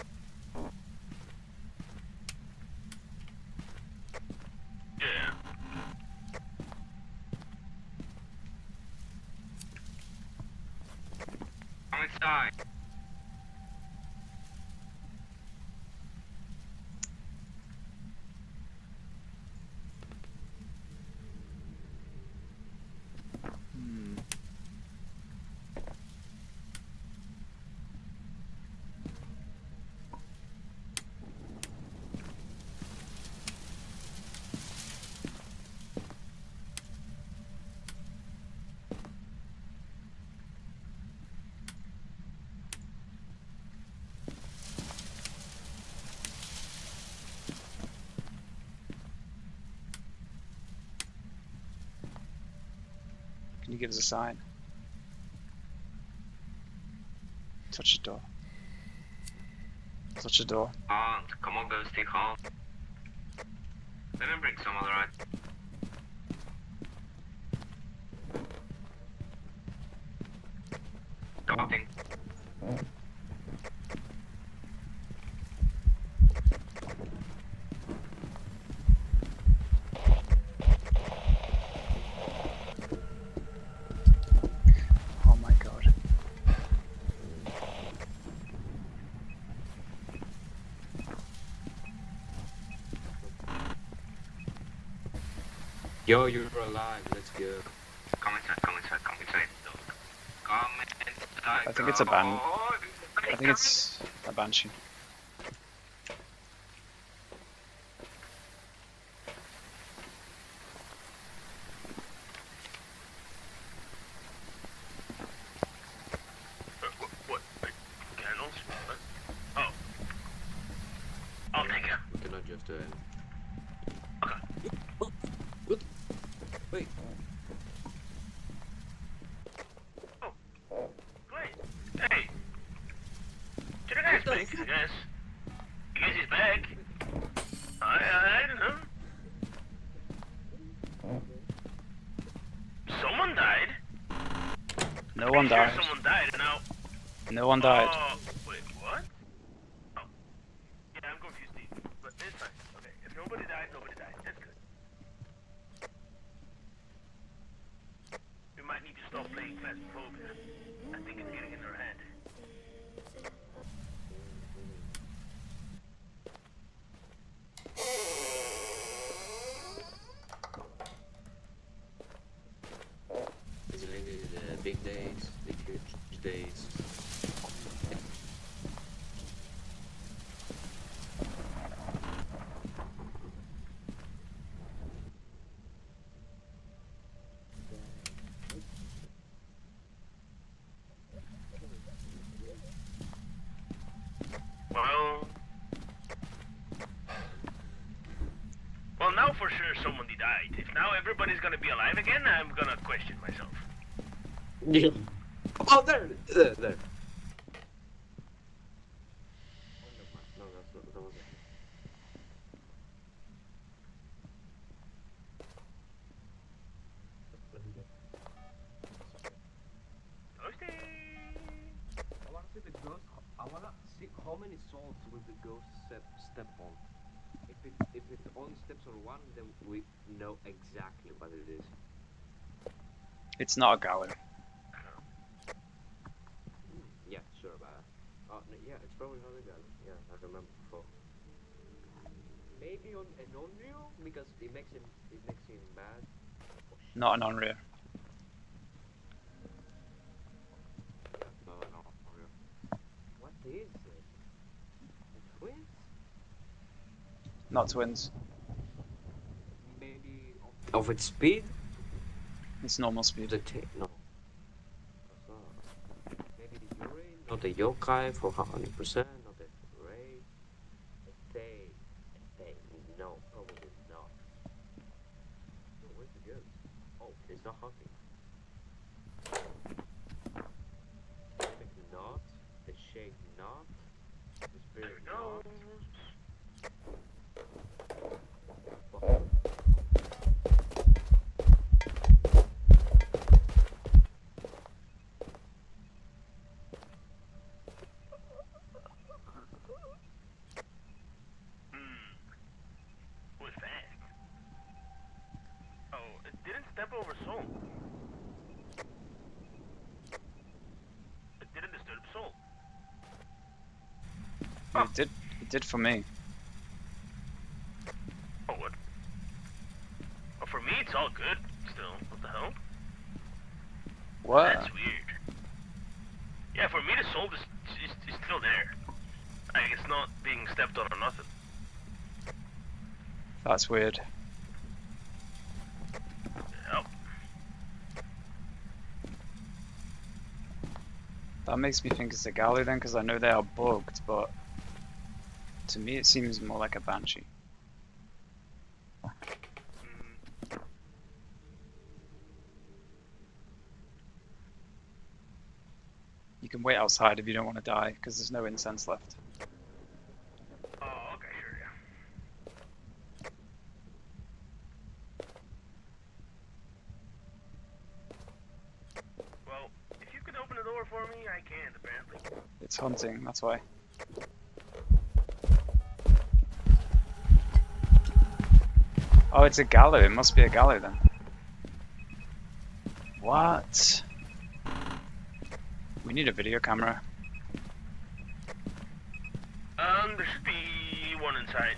Yeah. Come inside.
Can you give us a sign? Touch the door. Touch the door.
Come on, go stick home. Let me bring some other right. Talking.
Oh my god.
Yo, you're alive. Let's go.
Come inside, come inside, come inside. Come inside.
I think it's a ban.
Oh,
I think it's a banshee.
What? Candles? What? Oh. I'll take it.
We cannot just do it.
Okay.
What? Wait.
Great. Hey. Did I guys think? I guess. I guess he's back. I don't know. Someone died.
No one
Pretty
died.
sure someone died, and now.
No one died.
Wait, what? Oh. Yeah, I'm confused, Steve. But it's fine. Okay, if nobody died, nobody died. That's good. We might need to stop playing phasmophobia. I think it's getting in our head.
It's like the big days, the huge days.
Well, now for sure somebody died. If now everybody's gonna be alive again, I'm gonna question myself.
Yeah. Oh, there. There. No, that's not. That wasn't.
Toasty!
I wanna see the ghost. I wanna see how many souls will the ghost step on. If it only steps on one, then we know exactly what it is.
It's not a gallery.
Yeah, sure about that. Oh, no, yeah, it's probably not a gun. Yeah, I remember before. Maybe on an unreal because it makes him bad.
Not an unreal.
No, unreal. What is it? The twins?
Not twins.
Maybe of its speed?
It's normal speed.
No. Maybe the Yurei, not the yokai for 100%, not the Ray.
There we go. Was fast. Oh, it didn't step over soul. It didn't disturb soul.
It did for me.
Oh, what? Oh, for me, it's all good still. What the hell?
What?
That's weird. Yeah, for me, the soul is still there. Like, it's not being stepped on or nothing.
That's weird.
Yep.
That makes me think it's a galley then, because I know they are bugged, but to me it seems more like a banshee. You can wait outside if you don't want to die, because there's no incense left.
Oh, okay, sure, yeah. Well, if you could open the door for me, I can't, apparently.
It's hunting, that's why. Oh, it's a gallery. It must be a gallery then. What? We need a video camera.
There should be one inside.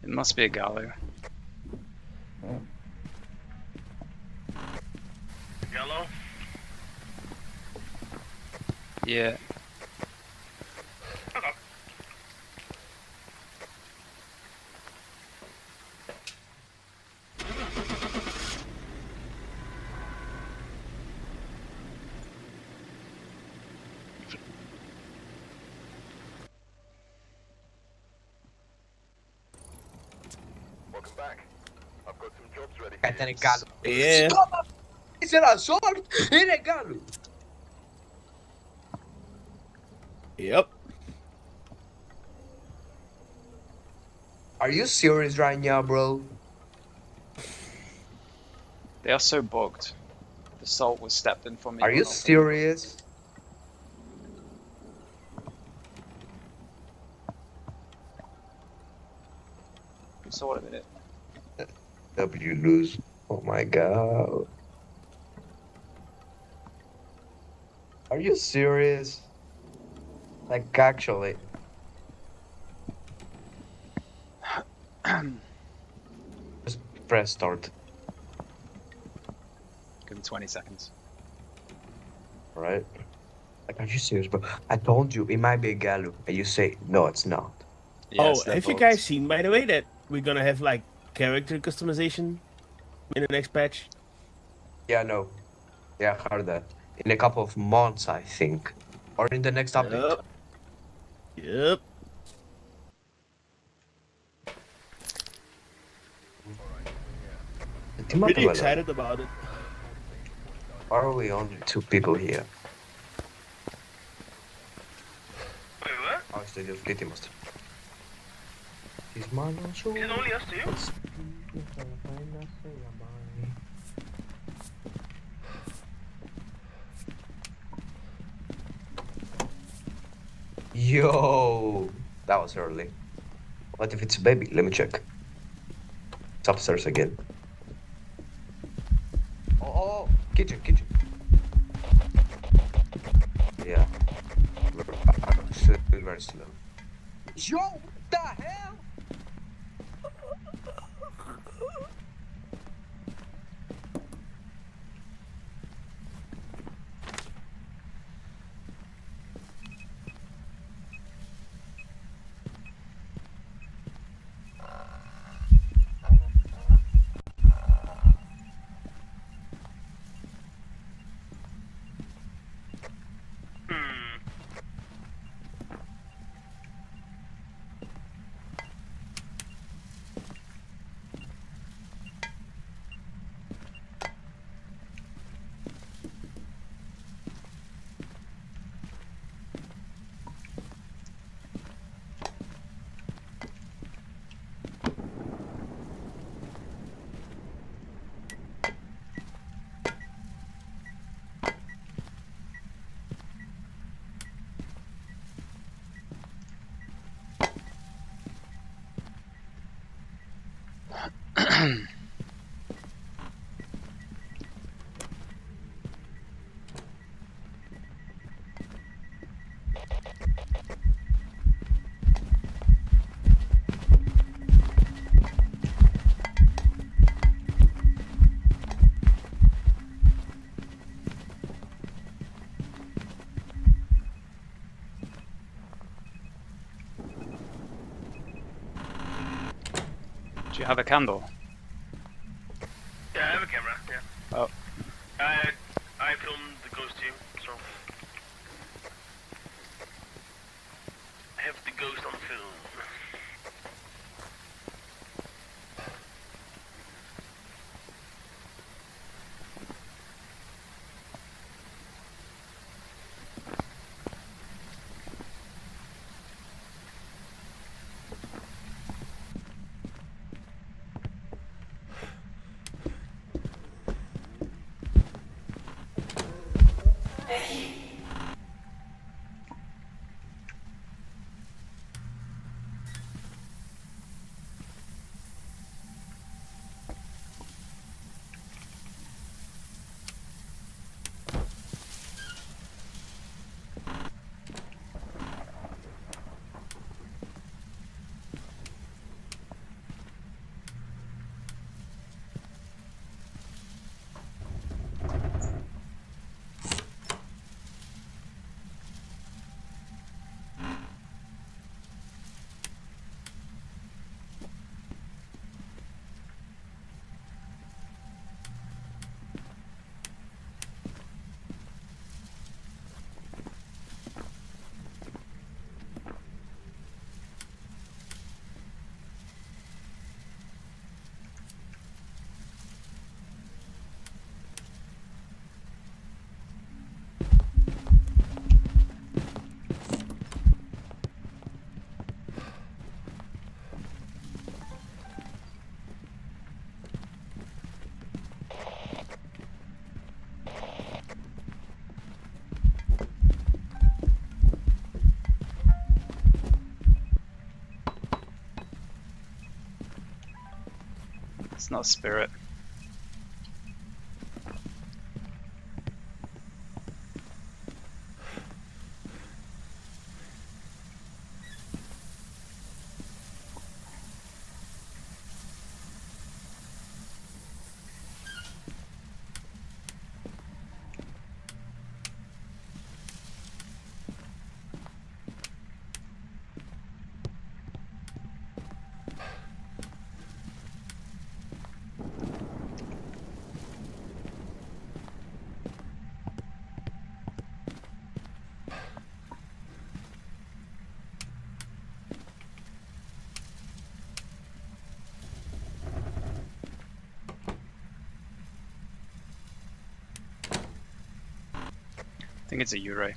It must be a gallery.
Yellow?
Yeah.
Okay.
Welcome back. I've got some jobs ready.
È regalo.
Yeah.
Se la sorte è regalo.
Yep.
Are you serious right now, bro?
They are so bugged. The salt was stepped in for me.
Are you serious?
Sort of it.
W lose. Oh my god. Are you serious? Like actually. Just press start.
Give him 20 seconds.
Alright? Like, are you serious, bro? I told you it might be a Galu, and you say no, it's not.
Yes,
Oh,
they're
have you
bugged.
guys seen, by the way, that we're gonna have like character customization in the next patch?
Yeah, no. Yeah, I heard that. In a couple of months, I think. Or in the next update.
Yep. Pretty excited about it.
Why are we only 2 people here?
Wait, what?
Oh, it's the Dios, Mis manos
Is it only us two?
Yo, that was early. What if it's a baby? Let me check. It's upstairs again. Oh, kitchen. Yeah. Very slow. Yo, what the hell?
Hmm.
Do you have a candle?
Yeah, I have a camera. Yeah.
Oh.
I filmed the ghost too, so I have the ghost on film.
It's not a spirit. I think it's a Uri.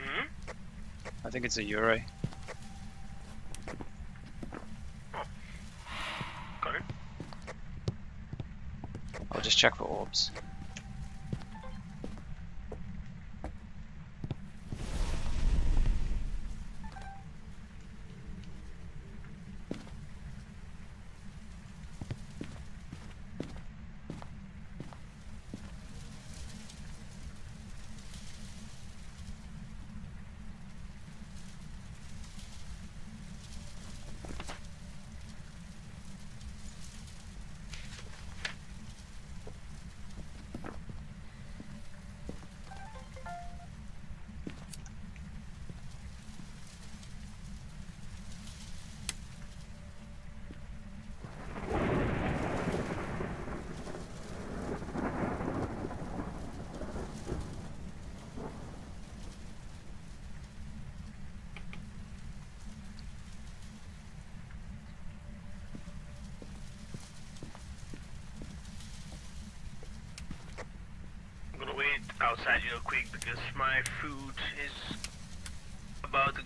Hmm?
I think it's a Yuri.
Got it.
I'll just check for orbs.
I'm gonna wait outside real quick because my food is about to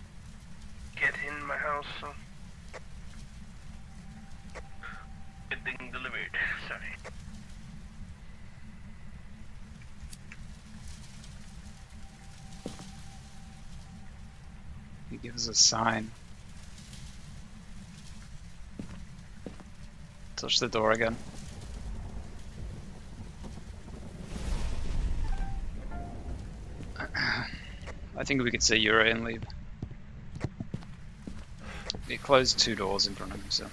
get in my house, so getting delivered. Sorry.
He gives a sign. Touch the door again. I think we could say Yuri and leave. He closed 2 doors in front of him, so.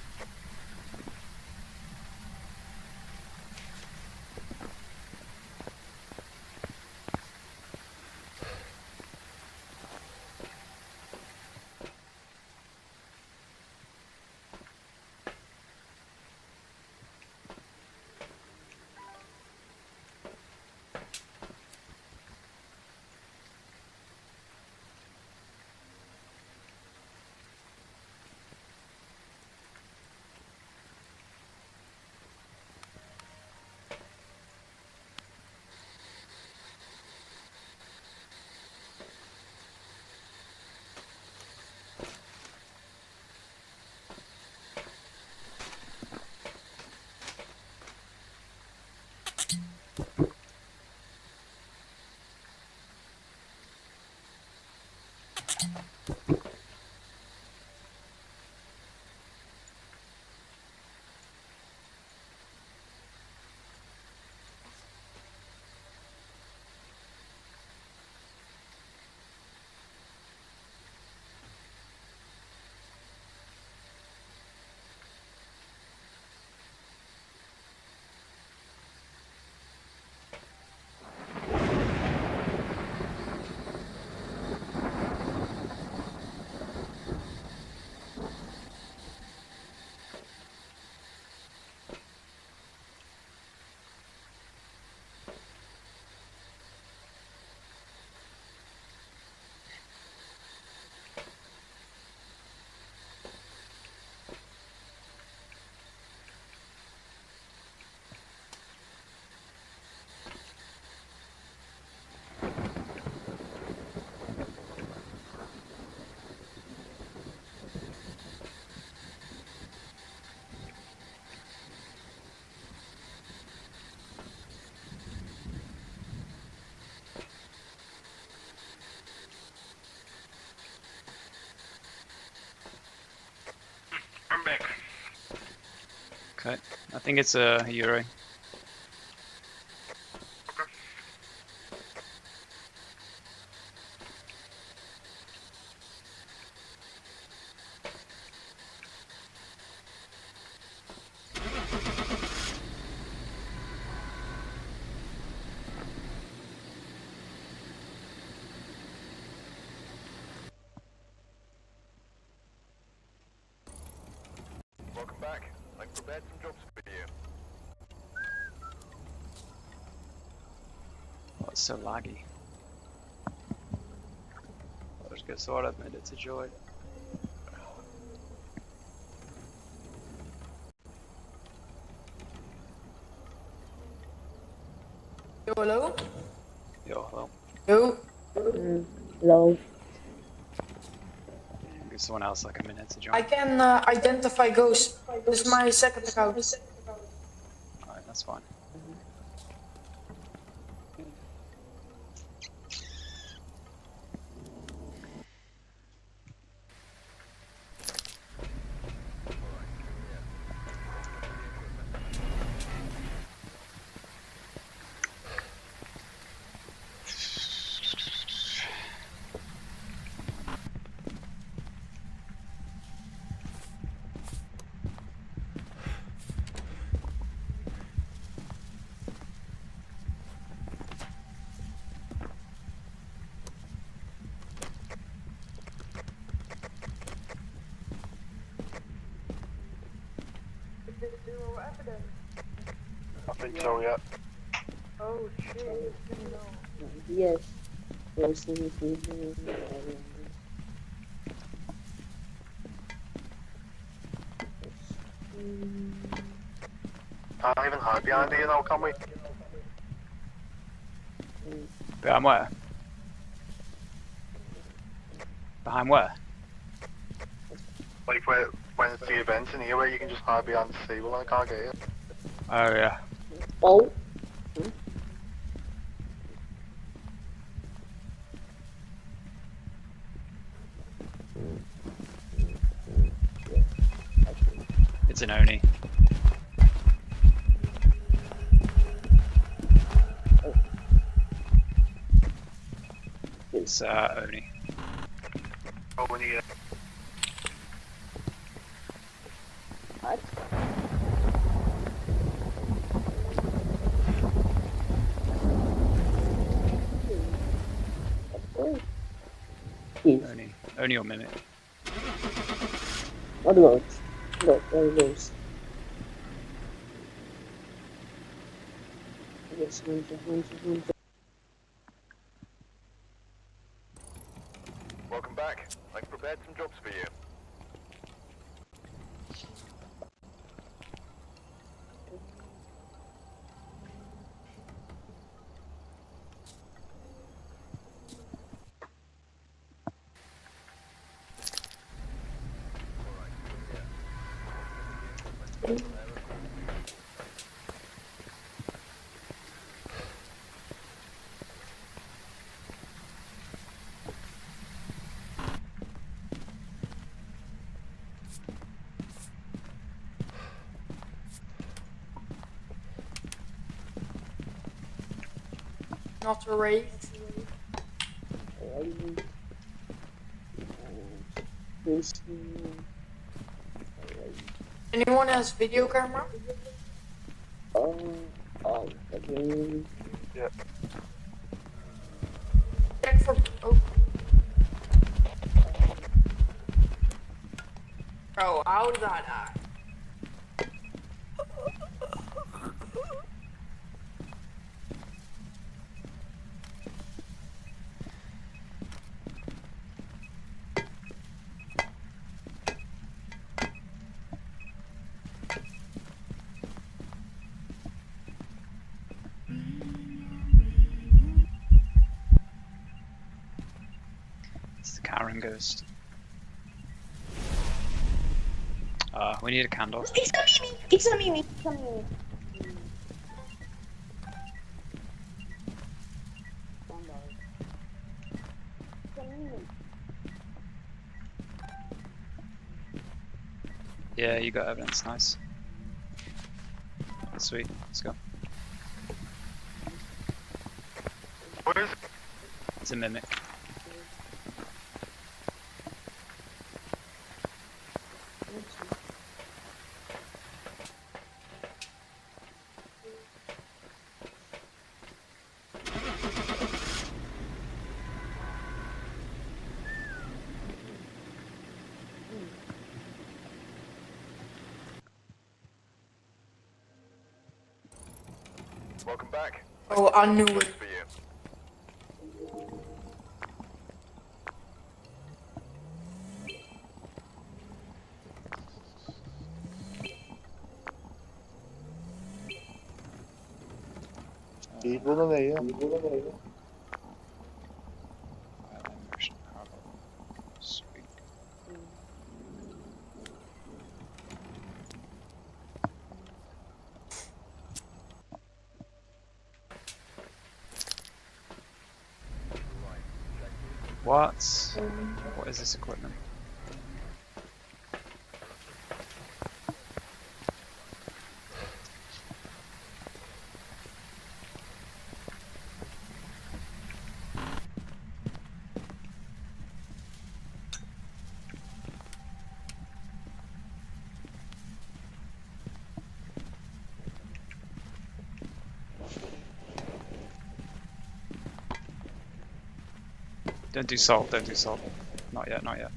I'm back.
Okay. I think it's a Yuri.
Welcome back. I've prepared some jobs for you.
Oh, it's so laggy. Let's get sorted, made it to joy.
Yo, hello?
Yo, hello.
Yo.
Hello.
give someone else like a minute to join.
I can identify ghosts. This is my second account.
Alright, that's fine.
Zero evidence.
I think so, yeah.
Oh shit.
Yes.
Can't even hide behind here now, can we?
Behind where? Behind where?
Like when it's the events in here where you can just hide behind the table and I can't get you.
Oh yeah.
Oh.
It's an Oni. It's Oni.
Oh, when you
What?
Oni. Oni or Mimic.
What about? Look, there it goes. Yes, hunter.
welcome back. I've prepared some jobs for you.
Not a raid. Anyone has video camera?
Again.
Yeah.
Check for. Oh. Bro, how did I die?
It's the Karen ghost. We need a candle.
It's not me. It's not me. It's not me.
Yeah, you got evidence. Nice. Sweet. Let's go.
What is it?
It's a Mimic.
Welcome back.
Oh, I knew
Jobs
it.
for you.
Sweet. What? What is this equipment? Don't do salt, don't do salt. Not yet, not yet.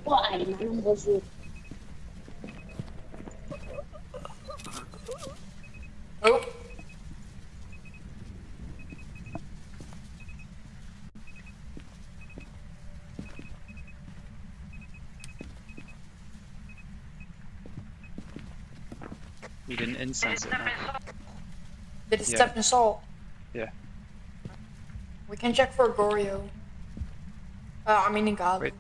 Why? Non così.
Oh.
You didn't incense it, no.
Did it
Yeah.
step in salt?
Yeah.
We can check for Gorio. I mean in Galu.
Wait.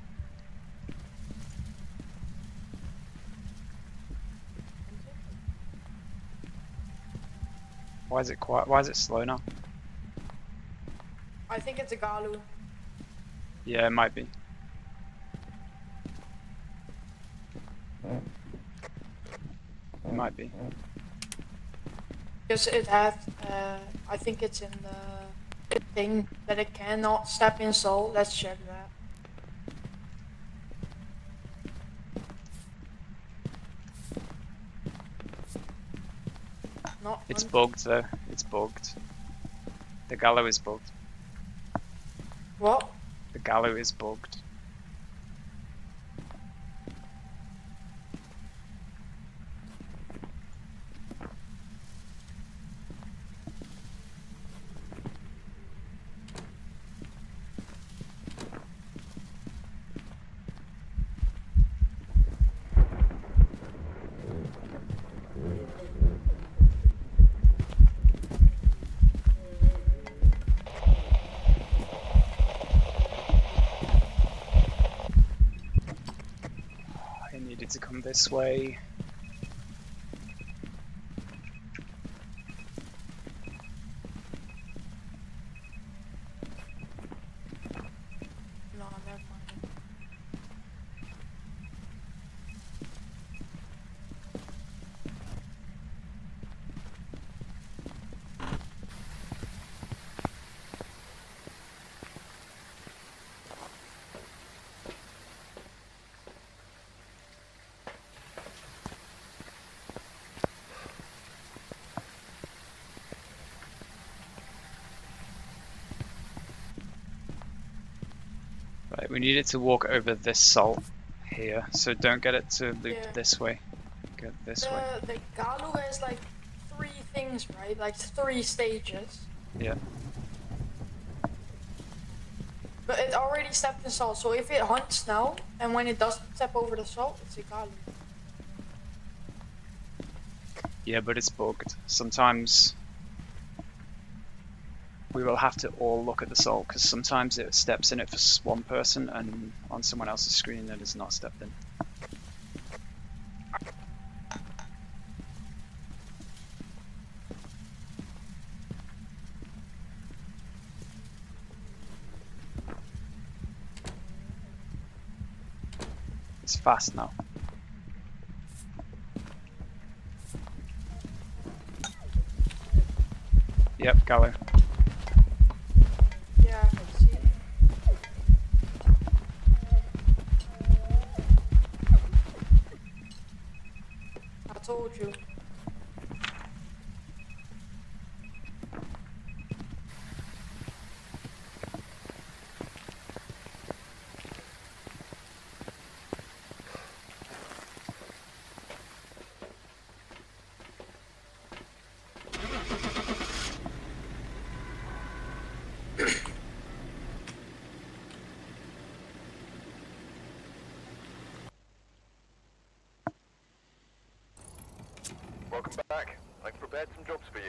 Why is it quiet? Why is it slow now?
I think it's a Galu.
Yeah, it might be. It might be.
Because it had, I think it's in the thing that it cannot step in salt. Let's check that. Not
It's
un-
bugged though. It's bugged. The gallow is bugged.
What?
The gallow is bugged. I needed to come this way.
No, never mind.
Right, we needed to walk over this salt here, so don't get it to loop
Yeah.
this way. Go this way.
The Galu has like 3 things, right? Like 3 stages.
Yeah.
But it already stepped in salt, so if it hunts now, and when it doesn't step over the salt, it's a Galu.
Yeah, but it's bugged. Sometimes we will have to all look at the salt because sometimes it steps in it for one person and on someone else's screen it is not stepped in. It's fast now. Yep, Gallo.
Yeah, I see. too.
Welcome back. I've prepared some jobs for you.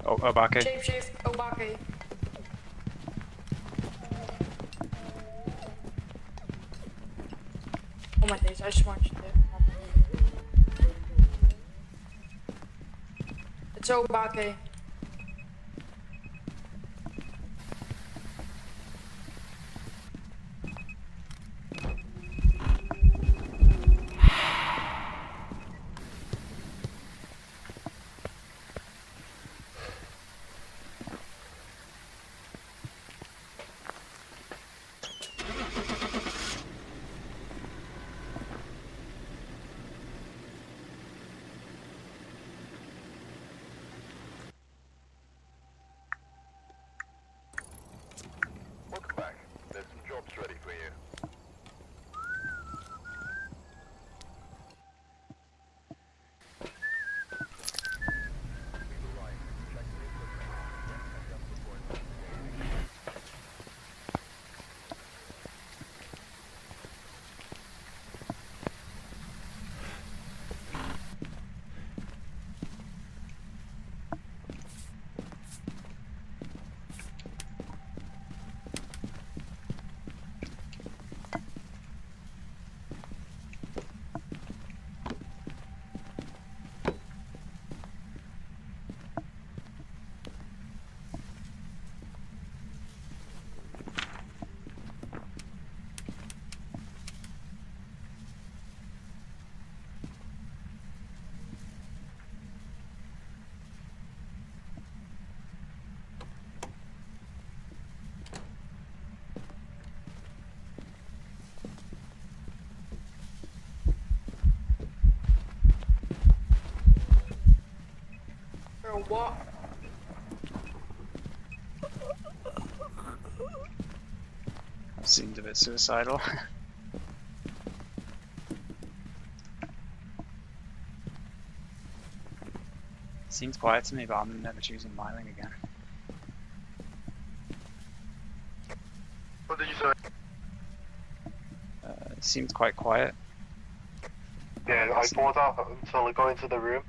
Oh, Obake.
Shapeshift, Obake. Oh my days, I just want you to. It's Obake.
Welcome back. There's some jobs ready for you.
Or what?
Seemed a bit suicidal. Seems quiet to me, but I'm never choosing Myling again.
What did you say?
It seemed quite quiet.
Yeah, I thought that until I got into the room.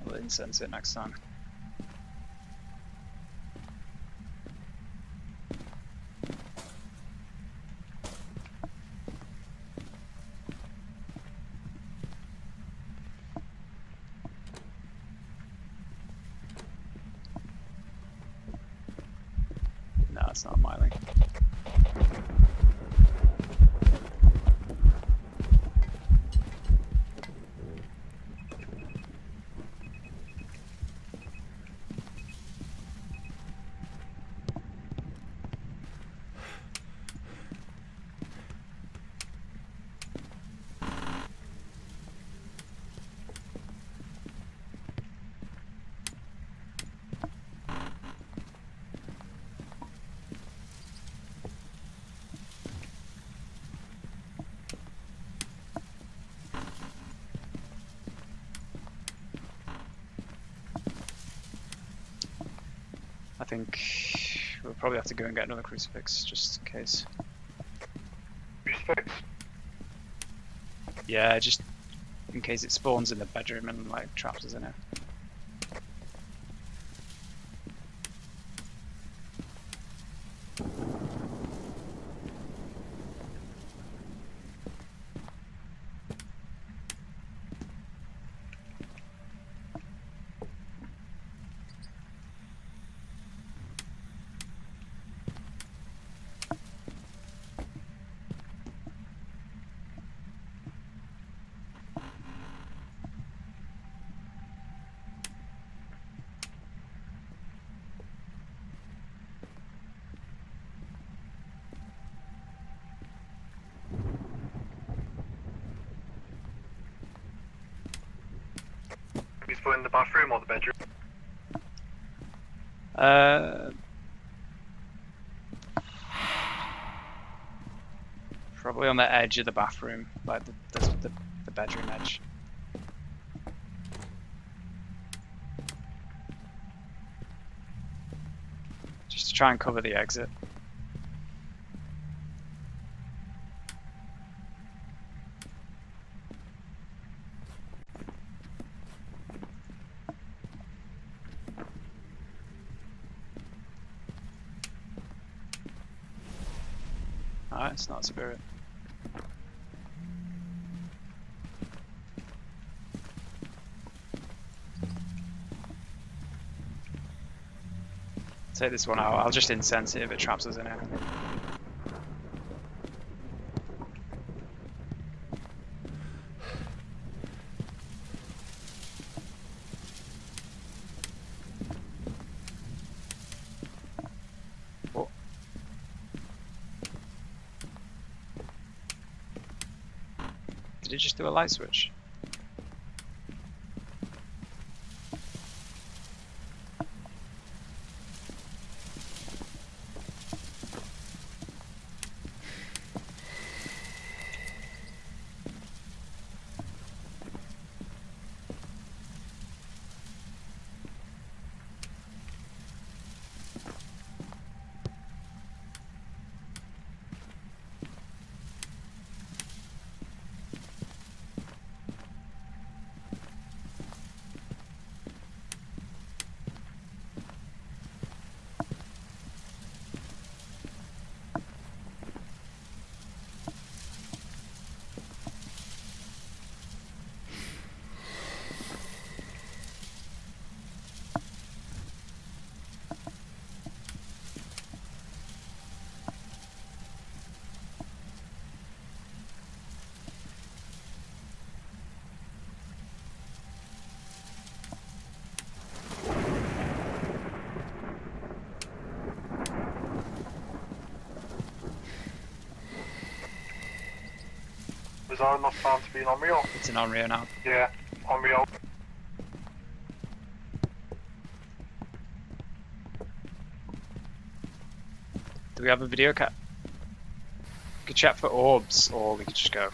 I'll incense it next time. No, it's not Myling. think we'll probably have to go and get another crucifix just in case.
Crucifix?
Yeah, just in case it spawns in the bedroom and like traps us in it.
He's put in the bathroom or the bedroom?
Probably on the edge of the bathroom, like the bedroom edge. Just to try and cover the exit. Alright, it's not a spirit. Take this one out, I'll just incense it if it traps us in here. What? Did it just do a light switch?
Is that enough time to be an Unreal?
It's an Onryo now.
Yeah, Unreal.
Do we have a video cap? We could check for orbs, or we could just go.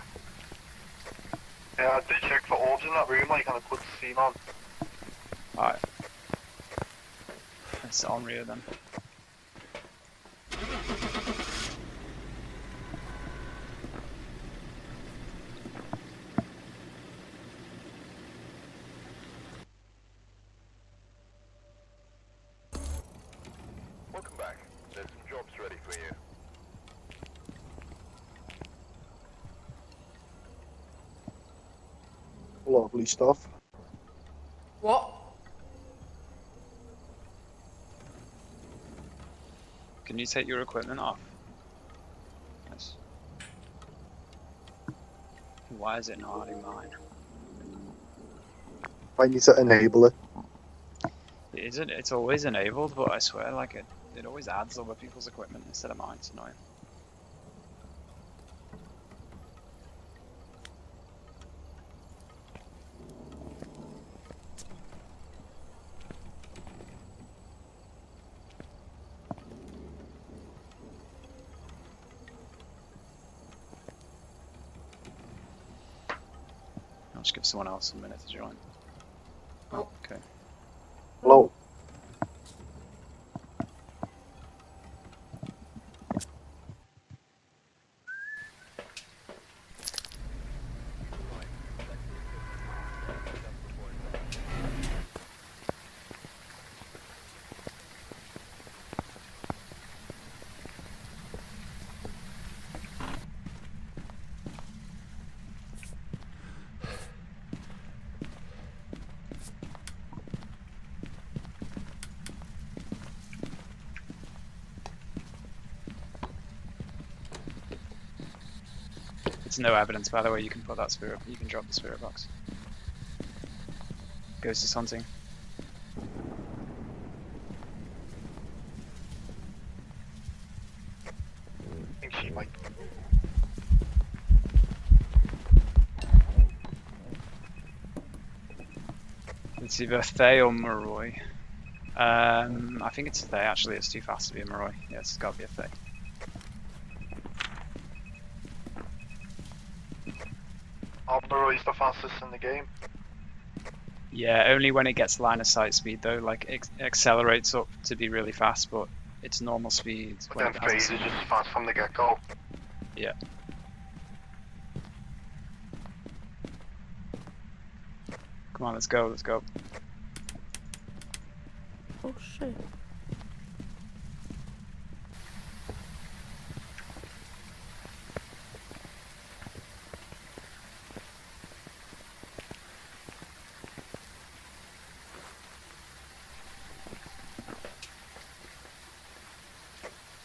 Yeah, I did check for orbs in that room, like, and I couldn't see none.
Alright. It's Onryo then.
Welcome back. There's some jobs ready for you.
Lovely stuff.
What?
Can you take your equipment off? Nice. Why is it not adding mine?
I need to enable it.
It isn't. It's always enabled, but I swear, like it always adds other people's equipment instead of mine. It's annoying. I'll just give someone else a minute to join. Oh, okay.
Hello.
It's no evidence, by the way. You can put that spirit. You can drop the spirit box. Ghost is hunting.
I think she might.
It's either Thay or Moroi. I think it's Thay. Actually, it's too fast to be a Moroi. Yeah, it's got to be a Thay.
Alberoy's the fastest in the game.
Yeah, only when it gets line of sight speed though. Like it accelerates up to be really fast, but its normal speed.
But
When
then
it has
phase is just as fast from the get-go.
Yeah. Come on, let's go. Let's go.
Oh shit.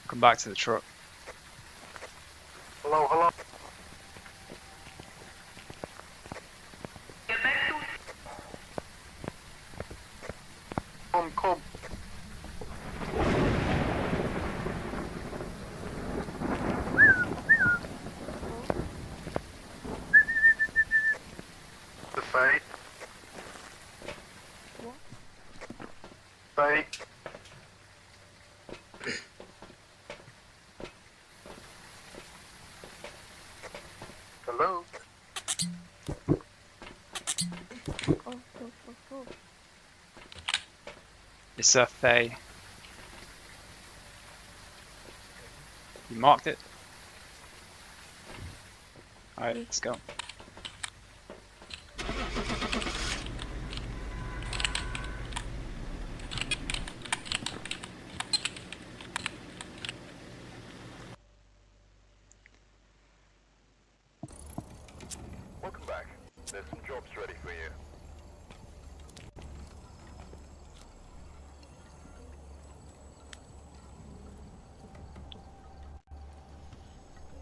Come back to the truck.
Hello, hello. Come. The Faye. Faye. Hello.
Oh.
It's a Thay. You marked it. Alright, let's go.
Welcome back. There's some jobs ready for you.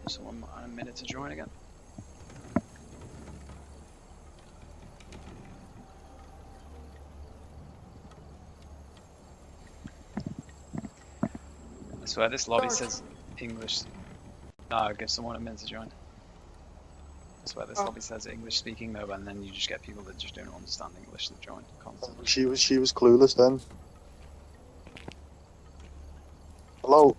Someone on a minute to join again. I swear this lobby says English. No, give someone a minute to join. I swear this lobby says English speaking though, and then you just get people that just don't understand English that join constantly.
She was clueless then. Hello.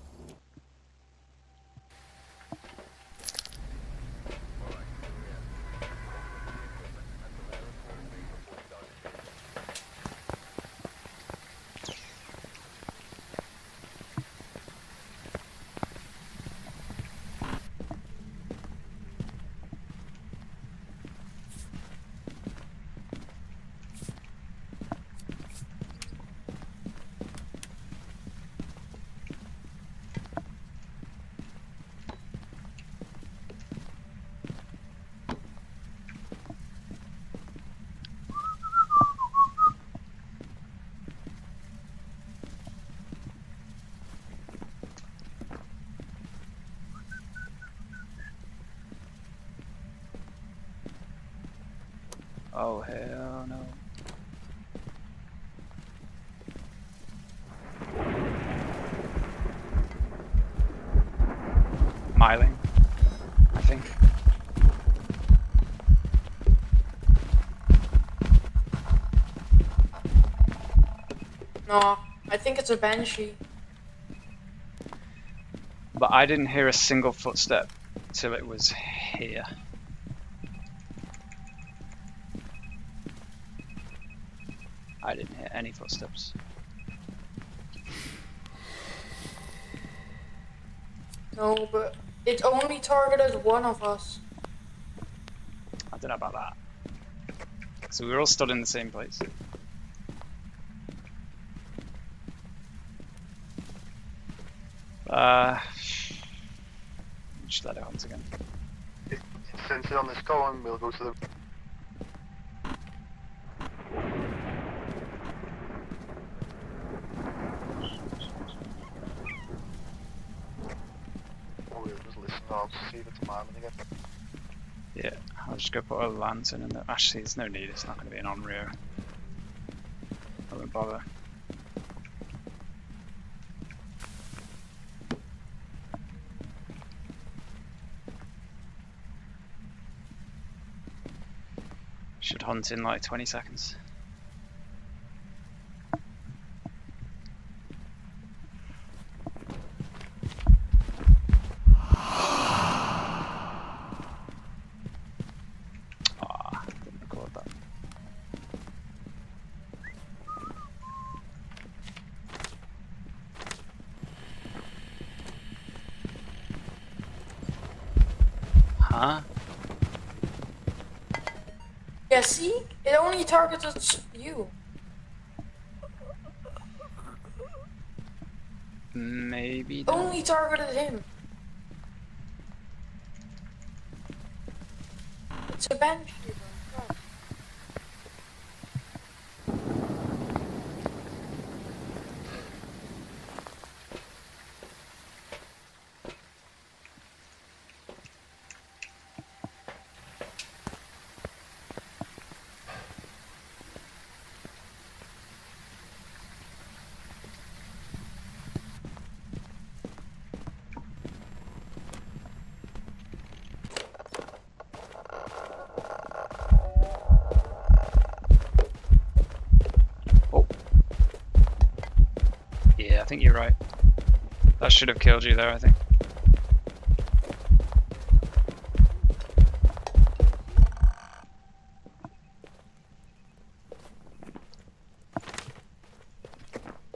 Oh hell no. Myling, I think.
No, I think it's a banshee.
But I didn't hear a single footstep till it was here. I didn't hear any footsteps.
No, but it only targeted one of us.
I don't know about that. So we were all stood in the same place. Just let it hunt again.
Since it's on this going, we'll go to the... Oh, we'll just listen now to see if it's mine again.
just go put a lantern in there. Actually, there's no need. It's not going to be an on-rear. I won't bother. Should hunt in like 20 seconds. Didn't record that. Huh?
Yeah, see? It only targeted you.
Maybe.
Only targeted him. It's a banshee, bro. Christ.
Yeah, I think you're right. That should have killed you there, I think.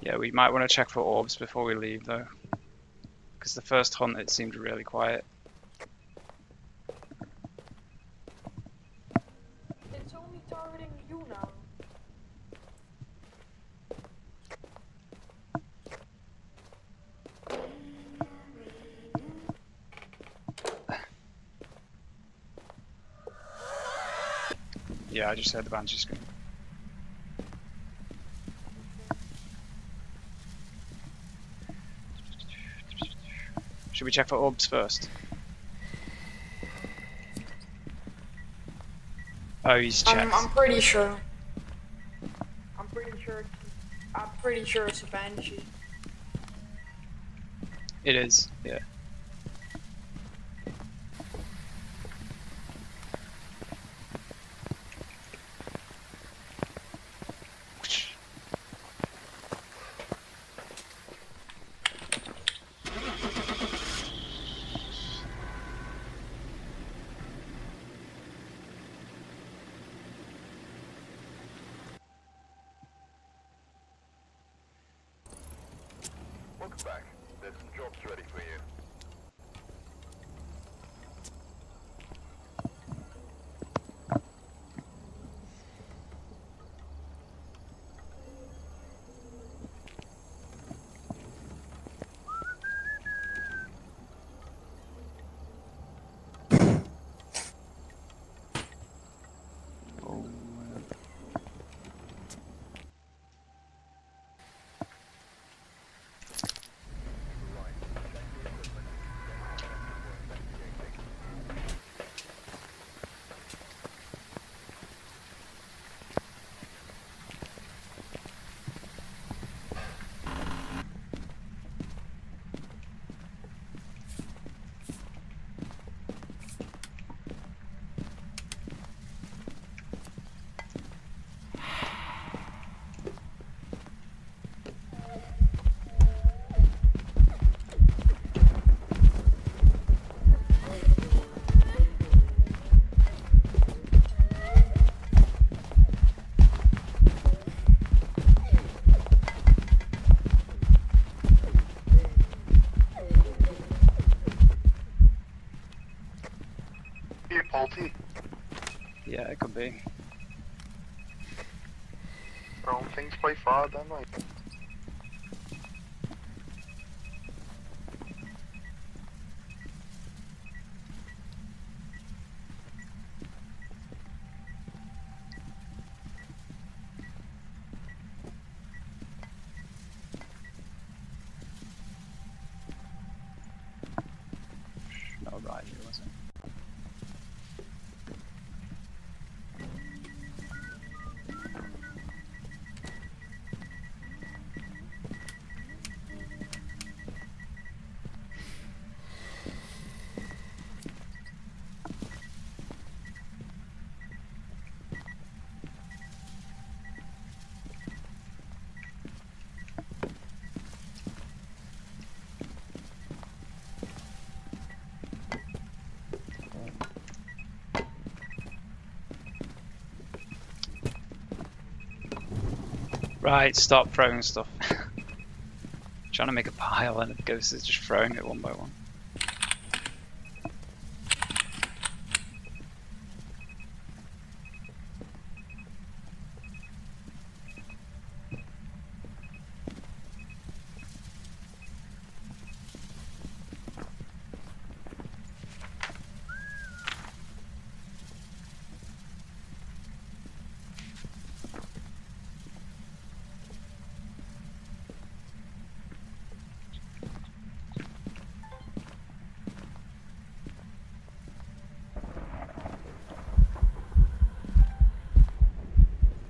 Yeah, we might want to check for orbs before we leave though. Because the first hunt it seemed really quiet.
It's only targeting you now.
Yeah, I just heard the banshee scream. Should we check for orbs first? Oh, he's checked.
I'm pretty sure. I'm pretty sure it's a banshee.
It is, yeah.
Welcome back. There's some jobs ready for you. Here, Polty.
Yeah, it could be.
Oh, things quite far, don't they?
No, right here, was it? Right, stop throwing stuff. Trying to make a pile and the ghost is just throwing it one by one.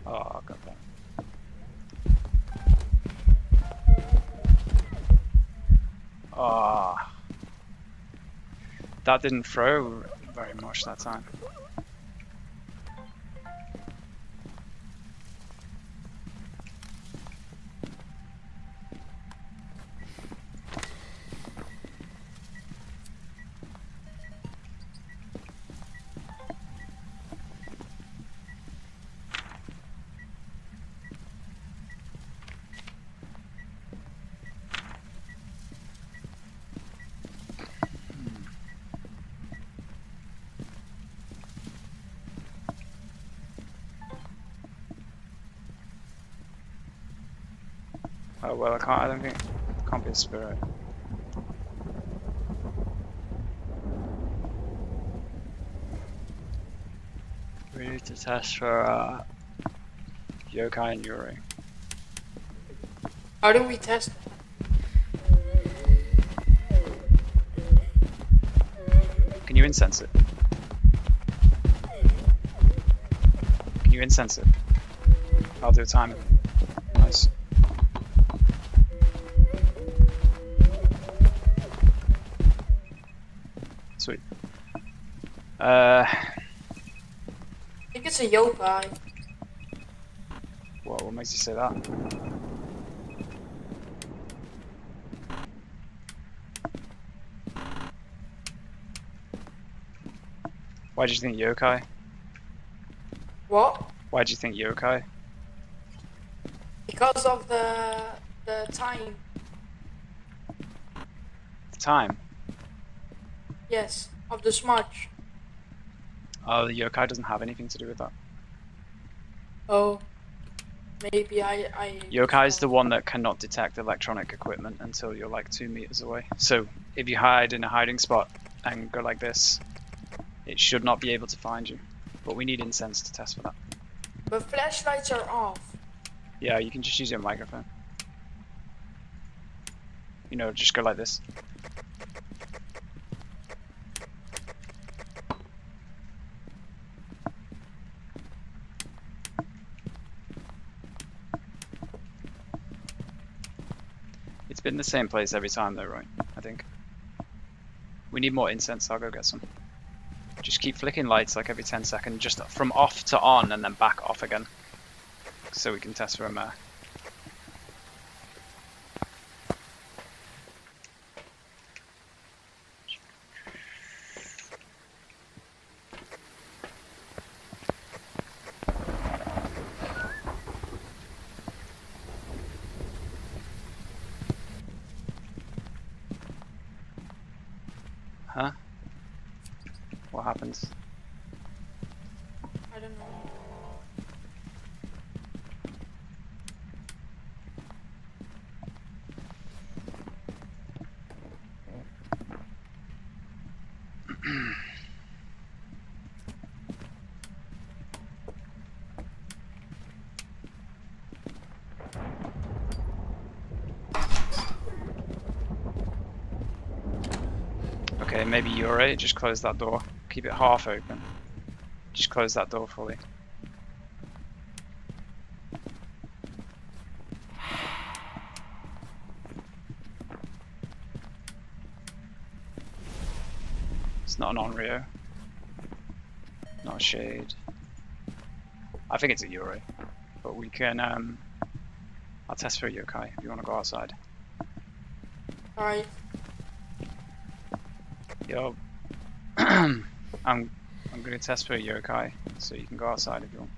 Oh, God damn. Oh. That didn't throw very much that time. Oh well, I don't think it can't be a spirit. We need to test for yokai and yuri.
How do we test that?
Can you incense it? Can you incense it? I'll do a timer. Nice. Sweet.
I think it's a yokai.
What makes you say that? Why do you think yokai?
What?
Why do you think yokai?
Because of the time.
The time?
Yes, of the smudge.
Oh, the yokai doesn't have anything to do with that.
Oh, maybe I.
Yokai is the one that cannot detect electronic equipment until you're like 2 meters away. So if you hide in a hiding spot and go like this, it should not be able to find you. But we need incense to test for that.
But flashlights are off.
Yeah, you can just use your microphone. You know, just go like this. It's been the same place every time though, right? I think. We need more incense, I'll go get some. Just keep flicking lights like every 10 seconds, just from off to on and then back off again. So we can test for a mare. Huh? What happens?
I don't know.
Okay, maybe you're right. Just close that door. Keep it half open. Just close that door fully. It's not an Onryo. Not a shade. I think it's a Yuri. But we can I'll test for a yokai if you want to go outside.
Alright.
Yo. I'm gonna test for a yokai, so you can go outside if you want.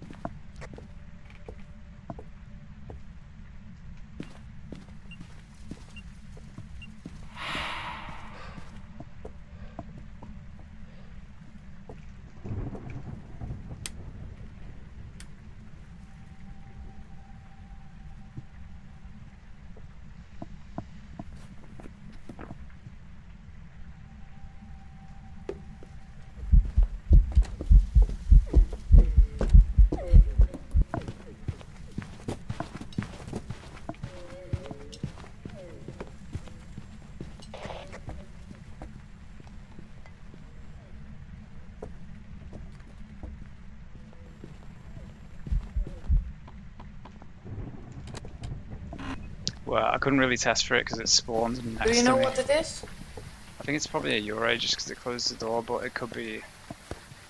Well, I couldn't really test for it because it spawned next
Do you know
to me.
what it is?
I think it's probably a Yurei just because it closed the door, but it could be...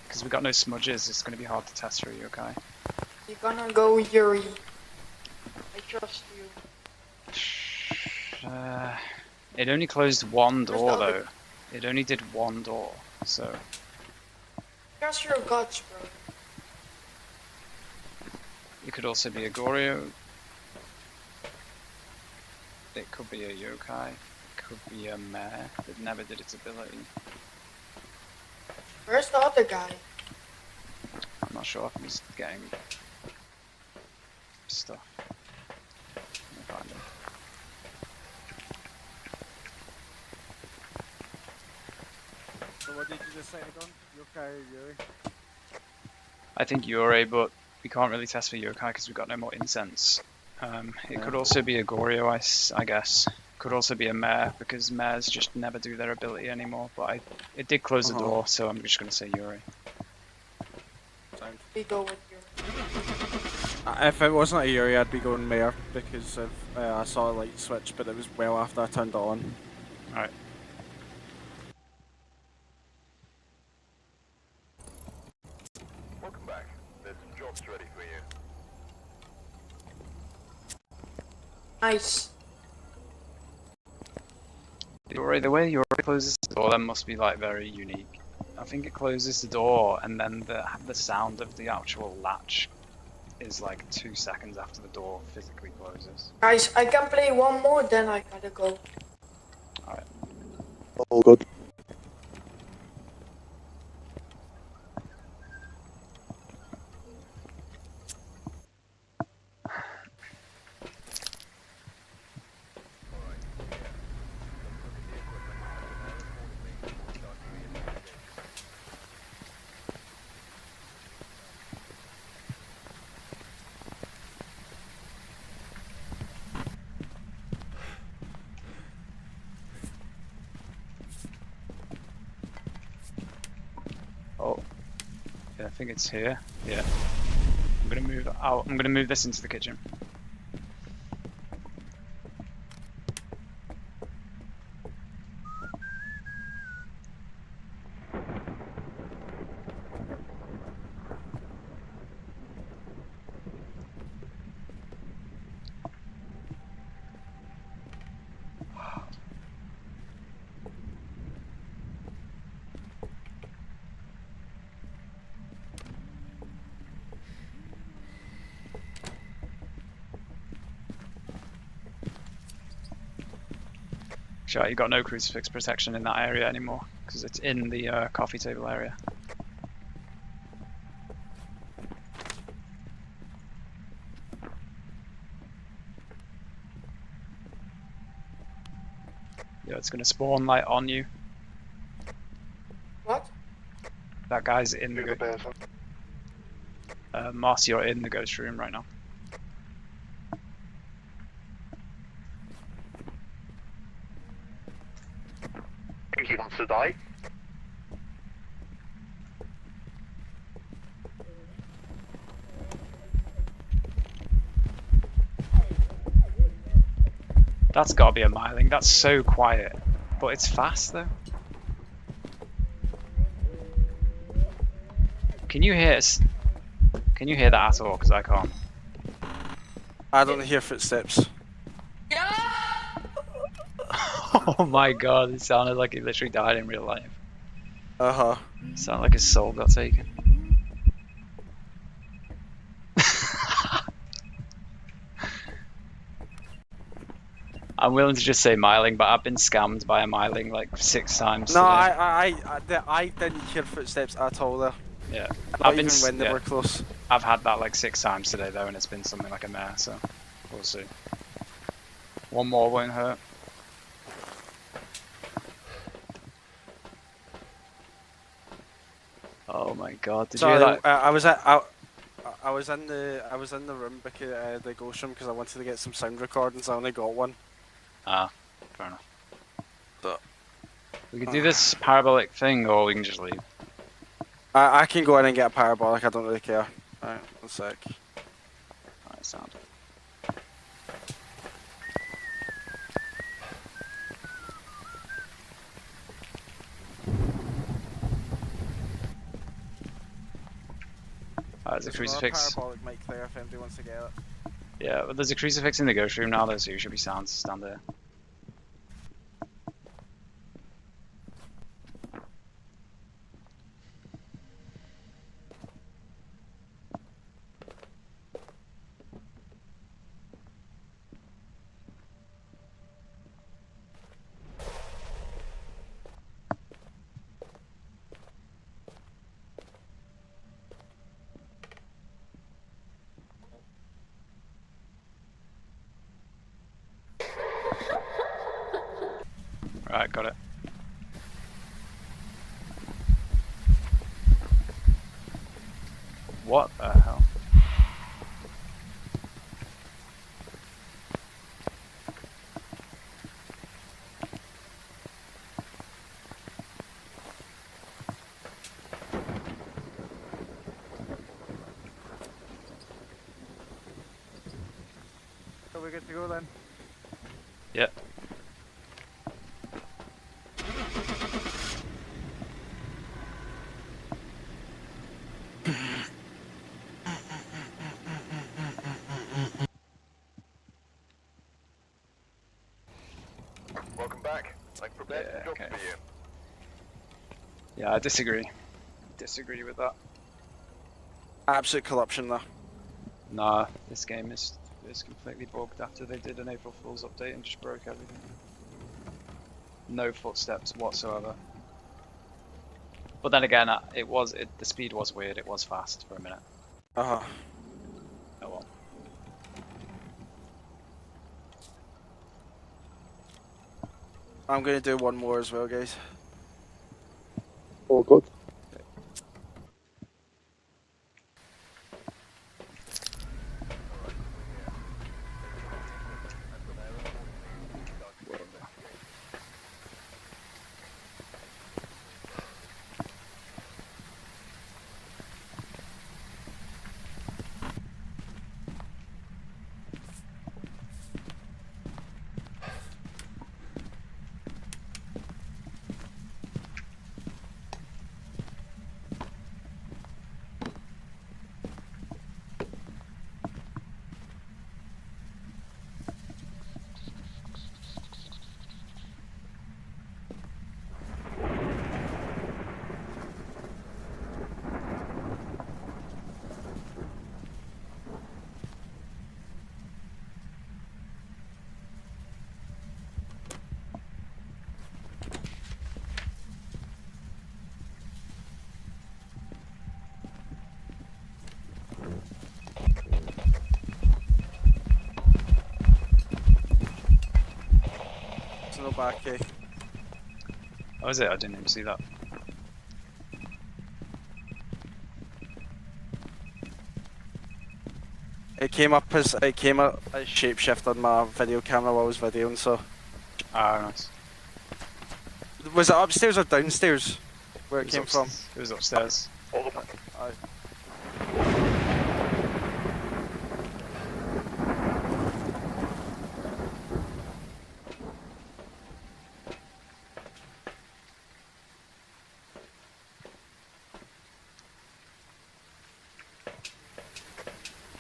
Because we got no smudges, it's going to be hard to test for a yokai.
You're gonna go Yuri. I trust you.
It only closed one
Where's
door
the other-
though. It only did one door, so...
Trust your guts, bro.
It could also be a Goryo. It could be a yokai. It could be a mare that never did its ability.
Where's the other guy?
I'm not sure if he's getting stuff. Let me find him.
So what did you decide on? Yokai or Yuri?
I think Yurei, but we can't really test for yokai because we've got no more incense. It could also be a Goryo, I guess. Could also be a mare because mares just never do their ability anymore. But it did close the door, so I'm just gonna say Yurei.
We go with Yuri.
If it wasn't a Yuri, I'd be going Mare because I saw a light switch, but it was well after I turned it on.
Alright.
Welcome back. There's some jobs ready for you.
Nice.
Yurei, the way Yurei closes the door, that must be like very unique. I think it closes the door, and then the sound of the actual latch is like 2 seconds after the door physically closes.
Guys, I can play one more, then I gotta go.
Alright.
Oh, good.
Oh, yeah, I think it's here. Yeah, I'm gonna move out. I'm gonna move this into the kitchen. Sure, you got no crucifix protection in that area anymore because it's in the coffee table area. Yeah, it's gonna spawn like on you.
What?
That guy's in the Marcy, you're in the ghost room right now.
Think he wants to die?
That's gotta be a miling. That's so quiet, but it's fast though. Can you hear us? Can you hear that at all? Because I can't.
I don't hear footsteps.
Oh my god, it sounded like he literally died in real life.
Uh-huh.
It sounded like his soul got taken. I'm willing to just say miling, but I've been scammed by a miling like 6 times
No,
today.
I didn't hear footsteps at all there.
Yeah.
Not even when they were close.
I've had that like 6 times today though, and it's been something like a mare, so we'll see. One more won't hurt. Oh my god! Did
Sorry,
you hear that?
I was in the room because the ghost room because I wanted to get some sound recordings. I only got one.
Ah, fair enough.
But
We can do this parabolic thing, or we can just leave.
I can go in and get a parabolic. I don't really care. Alright, 1 sec.
Alright, sound. There's a
There's another
crucifix.
parabolic mic there if anybody wants to get it.
Yeah, but there's a crucifix in the ghost room now, though, so you should be sound to stand there. Right, got it. What the hell?
So we're good to go then?
Yep.
Welcome back. Like prepared
Yeah,
to job
okay.
for you.
Yeah, I disagree. Disagree with that.
Absolute corruption though.
Nah, this game is completely bugged after they did an April Fool's update and just broke everything. No footsteps whatsoever. But then again, the speed was weird. It was fast for a minute.
Uh-huh.
Oh well.
I'm gonna do one more as well, guys.
All good.
There's no back key.
Oh, is it? I didn't even see that.
It came up as shapeshift on my video camera while I was videoing, so.
Ah, nice.
Was it upstairs or downstairs? Where it
was
came from?
It was upstairs.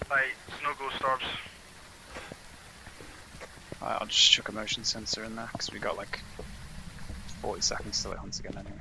Hey, there's no ghost orbs.
Alright, I'll just chuck a motion sensor in there because we got like 40 seconds till it hunts again anyway.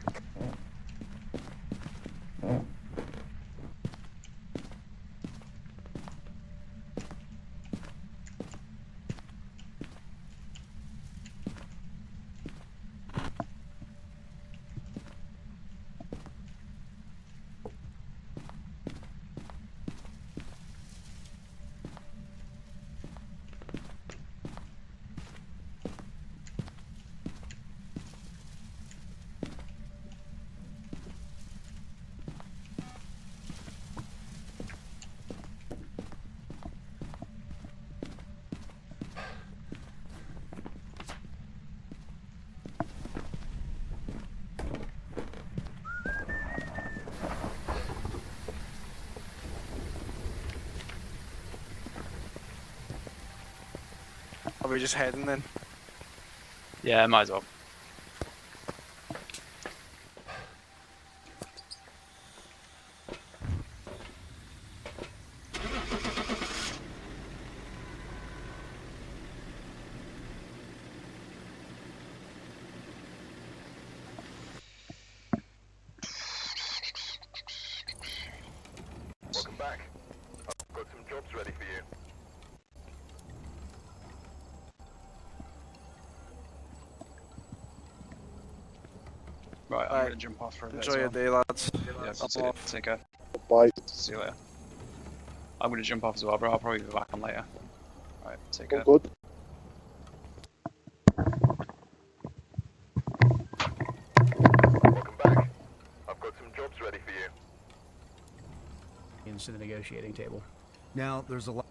Are we just heading then?
Yeah, might as well. Right, I'm gonna jump off for a bit.
Enjoy your day, lads.
Yeah,
I'm off.
take care.
Bye.
See you later. I'm gonna jump off as well, bro. I'll probably be back on later. Alright, take care.
Good.
Welcome back. I've got some jobs ready for you.
Into the negotiating table.
Now, there's a lot.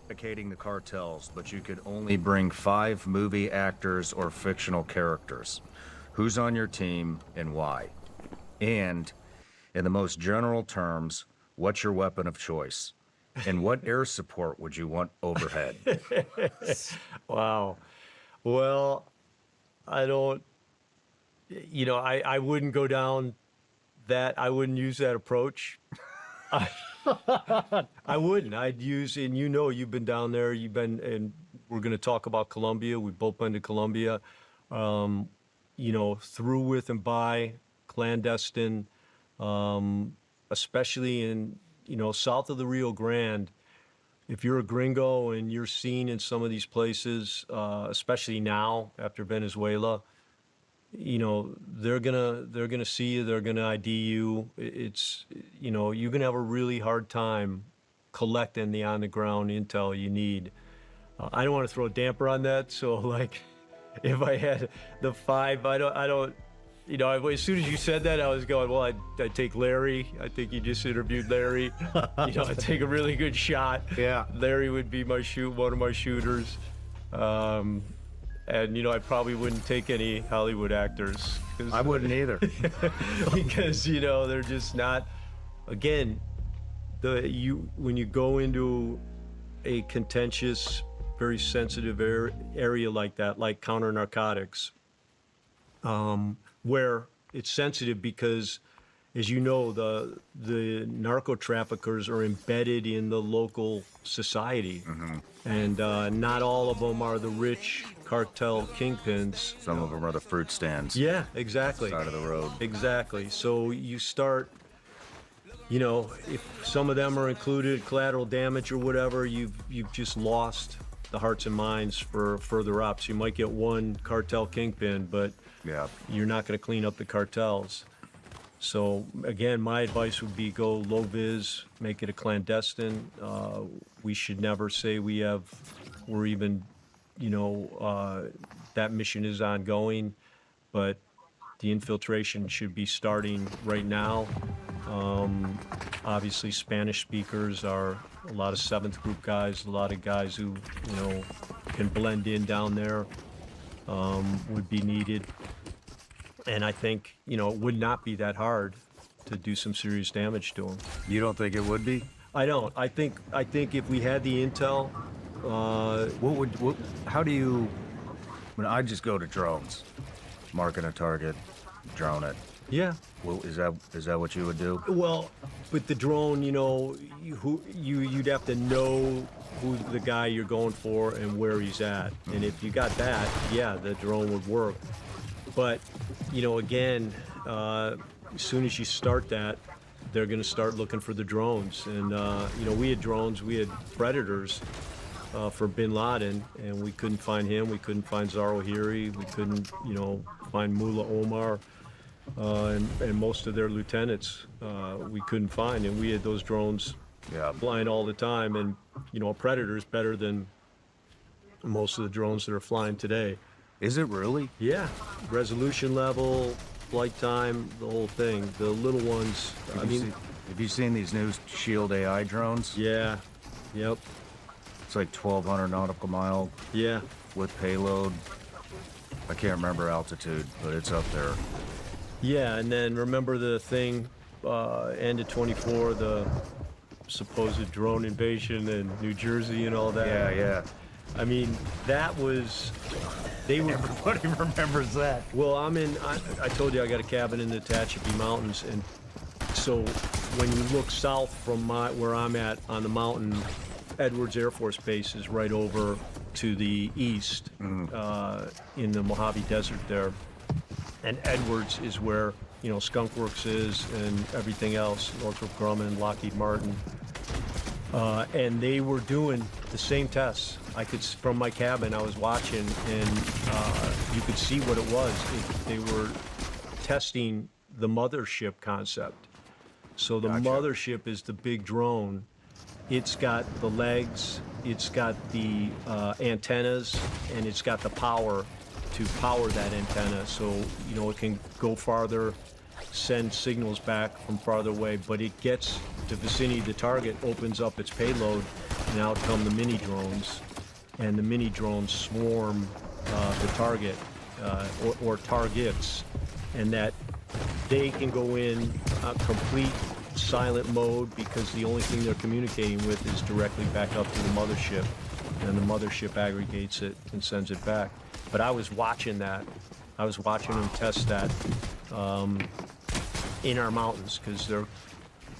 The cartels, but you could only bring 5 movie actors or fictional characters. Who's on your team and why? And, in the most general terms, what's your weapon of choice? And what air support would you want overhead?
Wow. Well, I don't, you know, I wouldn't go down that, I wouldn't use that approach. I wouldn't. I'd use, and you know, you've been down there, you've been, and we're going to talk about Colombia. We've both been to Colombia, you know, through with and by, clandestine, especially in, you know, south of the Rio Grande. If you're a gringo and you're seen in some of these places, especially now after Venezuela, you know, they're gonna see you, they're gonna ID you. It's, you know, you're gonna have a really hard time collecting the on the ground intel you need. I don't want to throw a damper on that, so like, if I had the 5, I don't, you know, as soon as you said that, I was going, well, I'd take Larry. I think you just interviewed Larry. You know, I'd take a really good shot.
Yeah.
Larry would be one of my shooters. And, you know, I probably wouldn't take any Hollywood actors.
I wouldn't either.
Because, you know, they're just not, again, when you go into a contentious, very sensitive area like that, like counter narcotics, where it's sensitive because, as you know, the narco traffickers are embedded in the local society, and not all of them are the rich cartel kingpins.
Some of them are the fruit stands.
Yeah, exactly.
Side of the road.
Exactly. So you start, you know, if some of them are included, collateral damage or whatever, you've just lost the hearts and minds for further ops. You might get one cartel kingpin, but
yeah,
you're not going to clean up the cartels. So again, my advice would be go low vis, make it a clandestine. We should never say we're even, you know, that mission is ongoing, but the infiltration should be starting right now. Obviously, Spanish speakers are a lot of 7th group guys, a lot of guys who, you know, can blend in down there, would be needed. And I think, you know, it would not be that hard to do some serious damage to them.
You don't think it would be?
I don't. I think if we had the intel,
how do you, when I just go to drones, marking a target, drone it.
Yeah.
Well, is that what you would do?
Well, with the drone, you know, you'd have to know who the guy you're going for and where he's at. And if you got that, yeah, the drone would work. But, you know, again, as soon as you start that, they're going to start looking for the drones. And, you know, we had drones, we had Predators for Bin Laden, and we couldn't find him. We couldn't find Zawahiri. We couldn't, you know, find Mullah Omar and most of their lieutenants we couldn't find. And we had those drones flying all the time. And, you know, a Predator's better than most of the drones that are flying today.
Is it really?
Yeah. Resolution level, flight time, the whole thing. The little ones,
have you seen these new Shield AI drones?
Yeah. Yep.
It's like 1,200 nautical mile.
Yeah.
With payload. I can't remember altitude, but it's up there.
Yeah, and then remember the thing, end of 24, the supposed drone invasion in New Jersey and all that?
Yeah, yeah.
I mean, that was,
everybody remembers that.
Well, I told you I got a cabin in the Tehachapi Mountains, and so when you look south from where I'm at on the mountain, Edwards Air Force Base is right over to the east in the Mojave Desert there. And Edwards is where, you know, Skunk Works is and everything else, Northrop Grumman, Lockheed Martin. And they were doing the same tests I could, from my cabin, I was watching, and you could see what it was. They were testing the mothership concept. So the mothership is the big drone. It's got the legs, it's got the antennas, and it's got the power to power that antenna. So, you know, it can go farther, send signals back from farther away, but it gets to vicinity of the target, opens up its payload, and out come the mini drones. And the mini drones swarm the target or targets, and that they can go in complete silent mode because the only thing they're communicating with is directly back up to the mothership, and the mothership aggregates it and sends it back. But I was watching that. I was watching them test that in our mountains because they're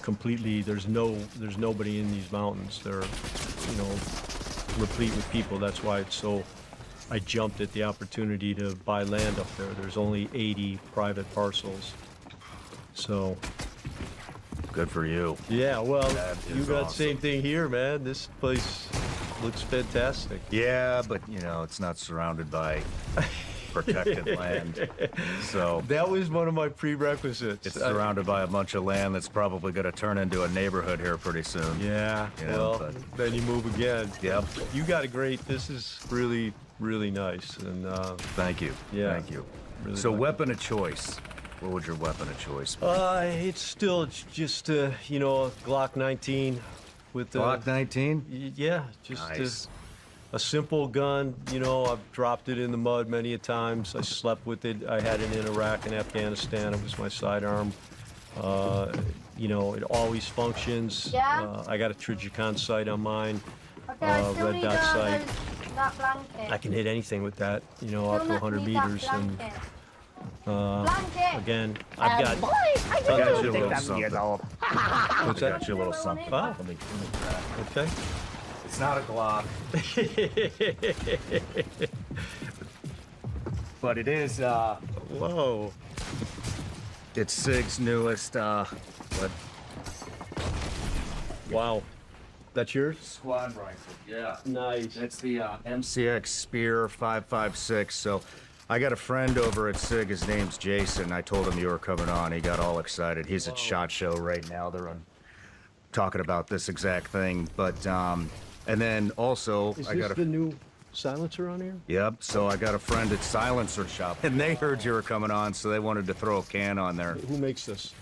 completely, there's nobody in these mountains. They're, you know, replete with people. That's why it's so, I jumped at the opportunity to buy land up there. There's only 80 private parcels. So.
Good for you.
Yeah, well, you got the
awesome.
same thing here, man. This place looks fantastic.
Yeah, but you know, it's not surrounded by protected land. So
that was one of my prerequisites.
It's surrounded by a bunch of land that's probably going to turn into a neighborhood here pretty soon.
Yeah,
you know,
well, then you move again.
Yep.
You got a great, this is really, really nice. And
thank you.
Yeah.
Thank you.
Really
So
nice.
weapon of choice. What would your weapon of choice be?
It's still just, you know, a Glock 19 with the...
Glock 19?
Yeah, just
Nice.
a simple gun. You know, I've dropped it in the mud many a times. I slept with it. I had it in Iraq and Afghanistan. It was my sidearm. You know, it always functions.
Yeah?
I got a Trijicon sight on mine,
Okay, I still
red
need
dot sight.
that blanket.
I can hit anything with that, you know, up to
Still
100
need that
meters. And
blanket.
again, I've got...
I got you a little something.
What's
I
that?
got you a little something.
Oh.
Let me
Okay.
It's not a Glock. But it is,
Whoa.
it's SIG's newest, what?
Wow. That's yours?
Squad rifle, yeah.
Nice.
It's the MCX Spear 556. So I got a friend over at SIG. His name's Jason. I told him you were coming on. He got all excited. He's at SHOT Show right now. They're talking about this exact thing. But, and then also,
Is
I
this
got a...
the new silencer on here?
Yep, so I got a friend at Silencer Shop, and they heard you were coming on, so they wanted to throw a can on there.
Who makes this?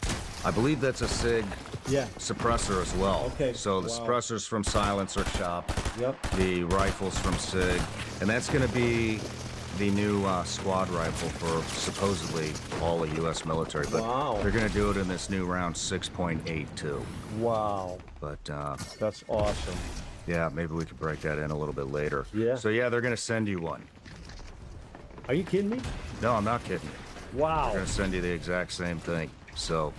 I believe that's a SIG
Yeah.
suppressor as well.
Okay,
So the
wow.
suppressor's from Silencer Shop,
Yep.
the rifle's from SIG, and that's going to be the new squad rifle for supposedly all the U.S. military. But
Wow.
they're going to do it in this new round 6.82.
Wow.
But
That's awesome.
yeah, maybe we could break that in a little bit later.
Yeah.
So yeah, they're going to send you one.
Are you kidding me?
No, I'm not kidding you.
Wow.
They're going to send you the exact same thing. So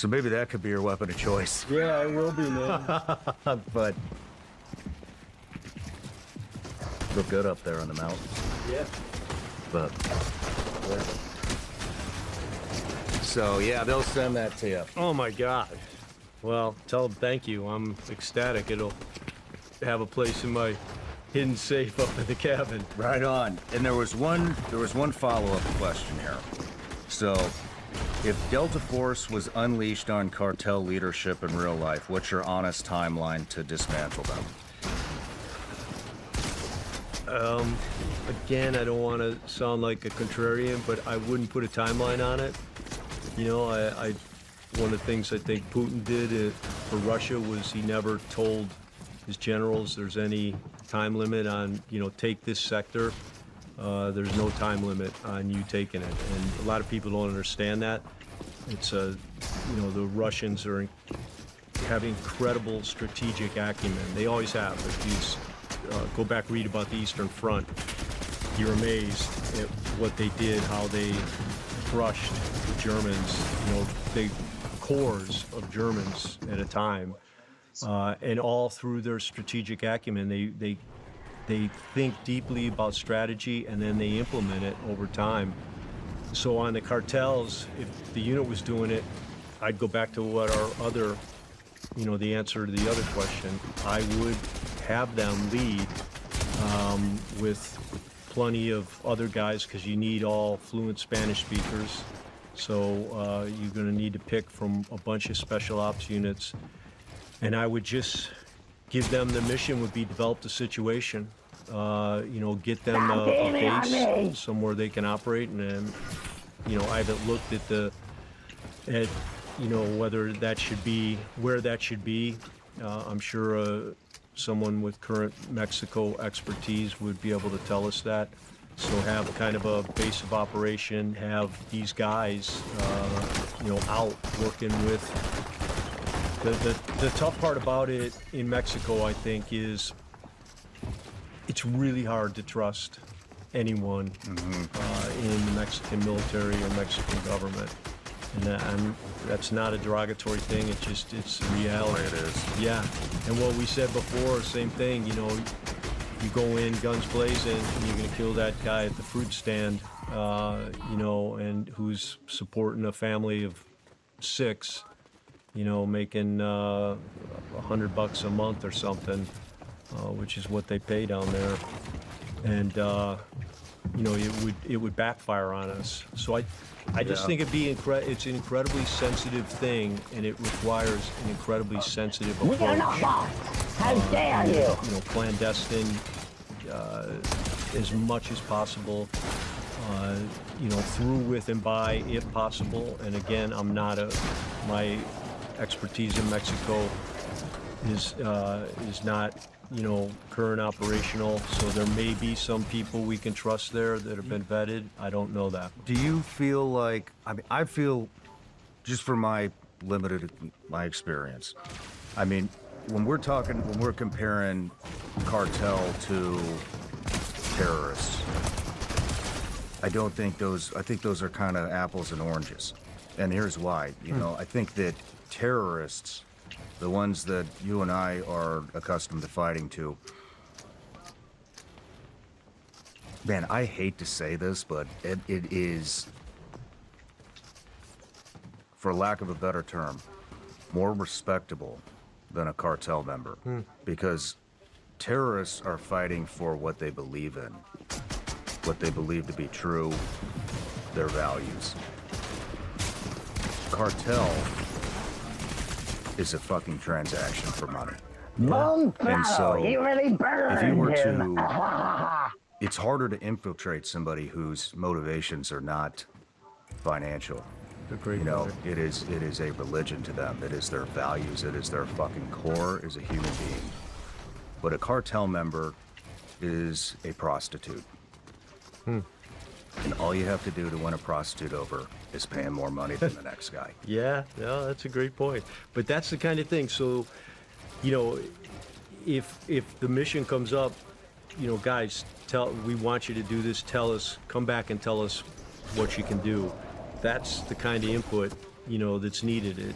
maybe that could be your weapon of choice.
Yeah, it will be, man.
But look good up there on the mountains.
Yeah.
But so yeah, they'll send that to you.
Oh my God. Well, tell them thank you. I'm ecstatic. It'll have a place in my hidden safe up in the cabin.
Right on. And there was one follow-up question here. So, if Delta Force was unleashed on cartel leadership in real life, what's your honest timeline to dismantle them?
Again, I don't want to sound like a contrarian, but I wouldn't put a timeline on it. You know, one of the things I think Putin did for Russia was he never told his generals there's any time limit on, you know, take this sector. There's no time limit on you taking it. And a lot of people don't understand that. It's you know, the Russians have incredible strategic acumen. They always have. If you go back, read about the Eastern Front, you're amazed at what they did, how they crushed the Germans, you know, big corps of Germans at a time. And all through their strategic acumen, they think deeply about strategy and then they implement it over time. So on the cartels, if the unit was doing it, I'd go back to what our other, you know, the answer to the other question. I would have them lead with plenty of other guys, because you need all fluent Spanish speakers. So you're going to need to pick from a bunch of special ops units. And I would just give them the mission would be develop the situation. Get them a base somewhere they can operate. And then, I haven't looked at whether that should be, where that should be. I'm sure someone with current Mexico expertise would be able to tell us that. So have kind of a base of operation, have these guys, out working with. The tough part about it in Mexico, I think, is it's really hard to trust anyone in the Mexican military or Mexican government. And that's not a derogatory thing. It's reality.
It is.
Yeah. And what we said before, same thing. You go in guns blazing, and you're gonna kill that guy at the fruit stand, and who's supporting a family of 6, making $100 a month or something, which is what they pay down there. And it would backfire on us. So I just think it's an incredibly sensitive thing, and it requires an incredibly sensitive approach.
How dare you!
Clandestine as much as possible. Through with and by if possible. And again, my expertise in Mexico is not current operational, so there may be some people we can trust there that have been vetted. I don't know that.
Do you feel like, I feel, just from my experience, when we're comparing cartel to terrorists, I think those are kind of apples and oranges. And here's why. I think that terrorists, the ones that you and I are accustomed to fighting to, man, I hate to say this, but it is, for lack of a better term, more respectable than a cartel member. Because terrorists are fighting for what they believe in, what they believe to be true, their values. Cartel is a fucking transaction for money. And so,
he really burned
if you were
him.
to, it's harder to infiltrate somebody whose motivations are not financial. It is a religion to them. It is their values. It is their fucking core as a human being. But a cartel member is a prostitute. And all you have to do to win a prostitute over is pay him more money than the next guy.
Yeah, that's a great point. But that's the kind of thing. So, if the mission comes up, guys, we want you to do this. Tell us, come back and tell us what you can do. That's the kind of input, that's needed.